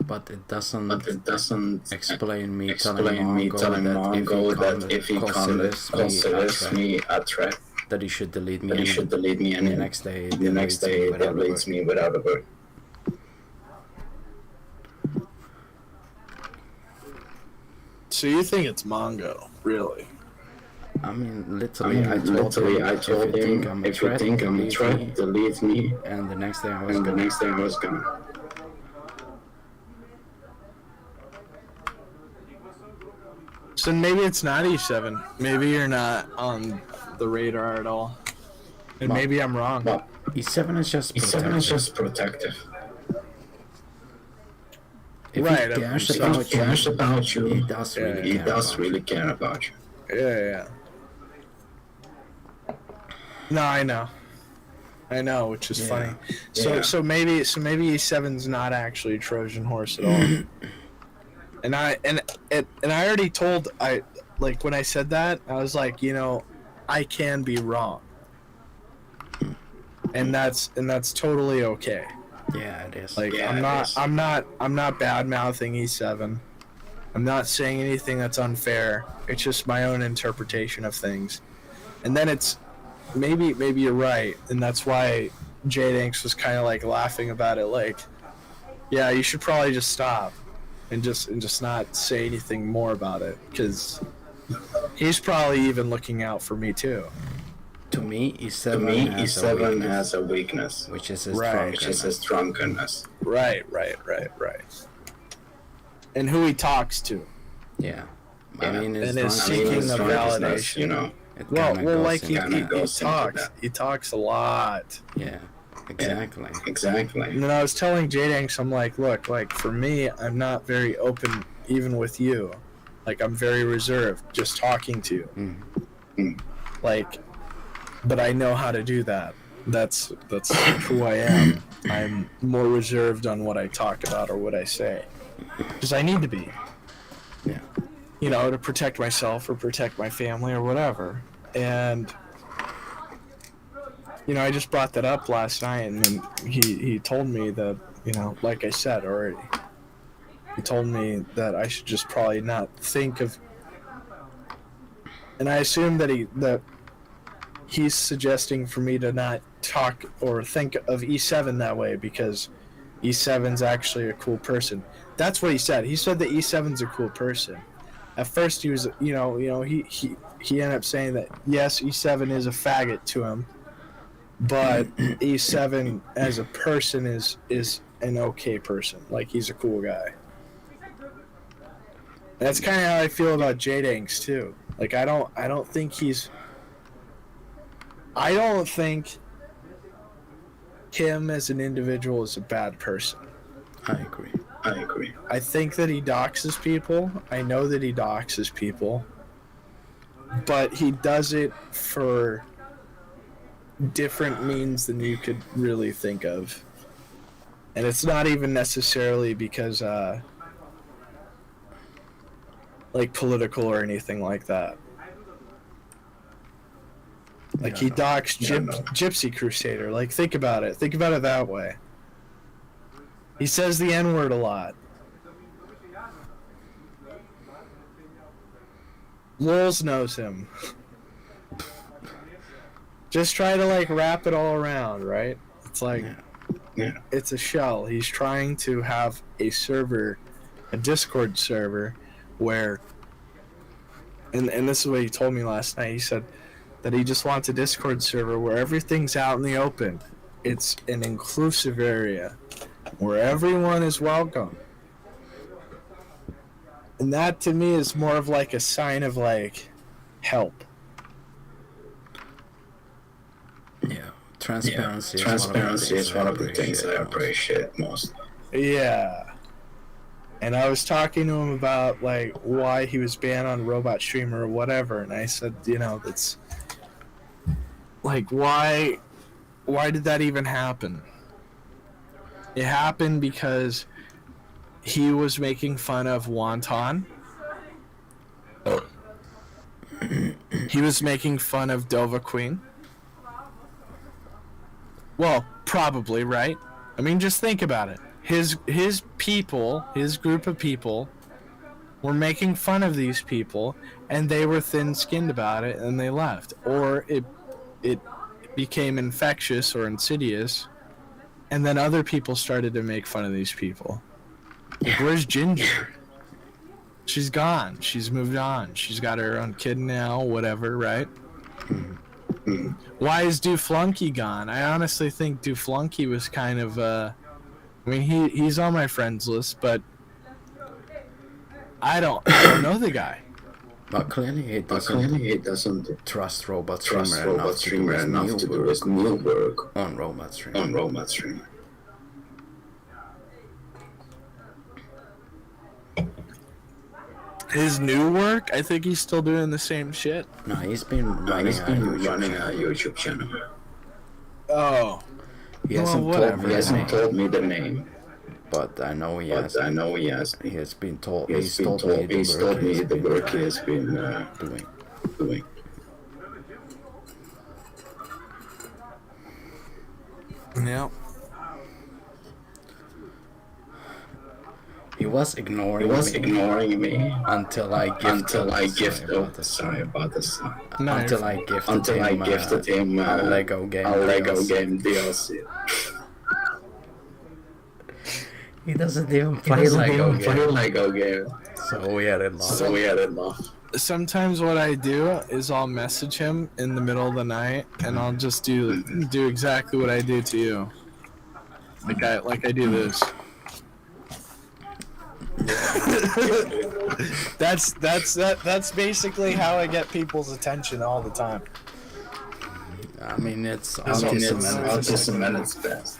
But it doesn't explain me telling Mongo that if he considers me a threat, that he should delete me, and the next day deletes me without a word. So you think it's Mongo, really? I mean, literally, I told him, if you think I'm a threat, delete me. And the next day I was gone. So maybe it's not E7. Maybe you're not on the radar at all. And maybe I'm wrong. But E7 is just protective. If right. he cares about you, he does really care about you. Yeah. No, I know, which is funny. So maybe E7's not actually a Trojan horse at all. And I already told, when I said that, I was like, I can be wrong. And that's totally okay. Yeah, it is. I'm not bad mouthing E7. I'm not saying anything that's unfair. It's just my own interpretation of things. And then it's maybe you're right, and that's why J-Danks was kind of like laughing about it, like, yeah, you should probably just stop and just not say anything more about it, because he's probably even looking out for me too. To me, E7 has a weakness, which is his drunkenness. Right. And who he talks to. Yeah. I mean, and is seeking the validation. Well, like he talks a lot. Yeah, exactly. And then I was telling J-Danks, I'm like, look, like, for me, I'm not very open even with you. Like, I'm very reserved just talking to you. Mm. Like, but I know how to do that. That's who I am. I'm more reserved on what I talk about or what I say. Because I need to be. Yeah. To protect myself or protect my family or whatever. And, I just brought that up last night, and then he told me that, like I said already, he told me that I should just probably not think of, and I assume that he's suggesting for me to not talk or think of E7 that way, because E7's actually a cool person. That's what he said. He said that E7's a cool person. At first, he was, he ended up saying that, yes, E7 is a faggot to him, but E7 as a person is an okay person. Like, he's a cool guy. That's kind of how I feel about J-Danks, too. Like, I don't think him as an individual is a bad person. I agree. I think that he doxes people. I know that he doxes people. But he does it for different means than you could really think of. And it's not even necessarily because, political or anything like that. Like, he doxed Gypsy Crusader. Like, think about it. Think about it that way. He says the N-word a lot. Lols knows him. Just try to, wrap it all around, right? It's like, it's a shell. He's trying to have a server, a Discord server, where, and this is what he told me last night. He said that he just wants a Discord server where everything's out in the open. It's an inclusive area where everyone is welcome. And that, to me, is more of a sign of help. Yeah, Transparency, Transparency is one of the things I appreciate most. Yeah. And I was talking to him about like why he was banned on Robot Streamer or whatever, and I said, you know, that's like why did that even happen? It happened because he was making fun of Wonton. He was making fun of Dova Queen. Well, probably, right? I mean, just think about it. His people, his group of people, were making fun of these people, and they were thin-skinned about it, and they left. Or it became infectious or insidious, and then other people started to make fun of these people. Like, where's Ginger? She's gone. She's moved on. She's got her own kid now, whatever, right? Why is Duflunky gone? I honestly think Duflunky was kind of, I mean, he's on my friends list, but I don't know the guy. But clearly he doesn't trust Robot Streamer enough to do his new work on Robot Streamer. His new work? I think he's still doing the same shit. No, he's been running a YouTube channel. Oh. He hasn't told me the name. But I know he has. He has been told. He's told me the work he has been doing. Yeah. He was ignoring me until I gifted. Sorry about this. Until I gifted him a Lego game DLC. He doesn't even play Lego game. So we had it off. Sometimes what I do is I'll message him in the middle of the night, and I'll just do exactly what I do to you. Like I do this. That's basically how I get people's attention all the time. I mean, it's autism at its best.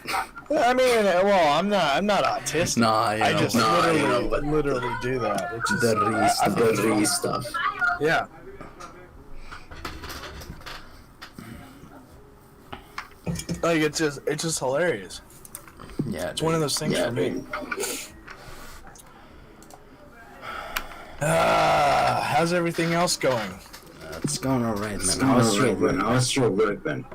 I mean, well, I'm not autistic. I just literally do that. It's just, the re stuff. Yeah. Like it's just hilarious. Yeah, it's one of those things for me. How's everything else going? It's going alright, man. How's your work, man?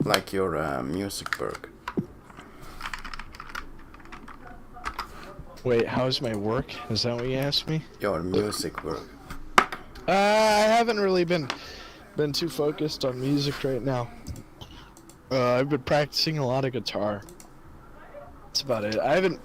Like your music work. Wait, how's my work? Is that what you asked me? Your music work. I haven't really been too focused on music right now. I've been practicing a lot of guitar. That's about it. I haven't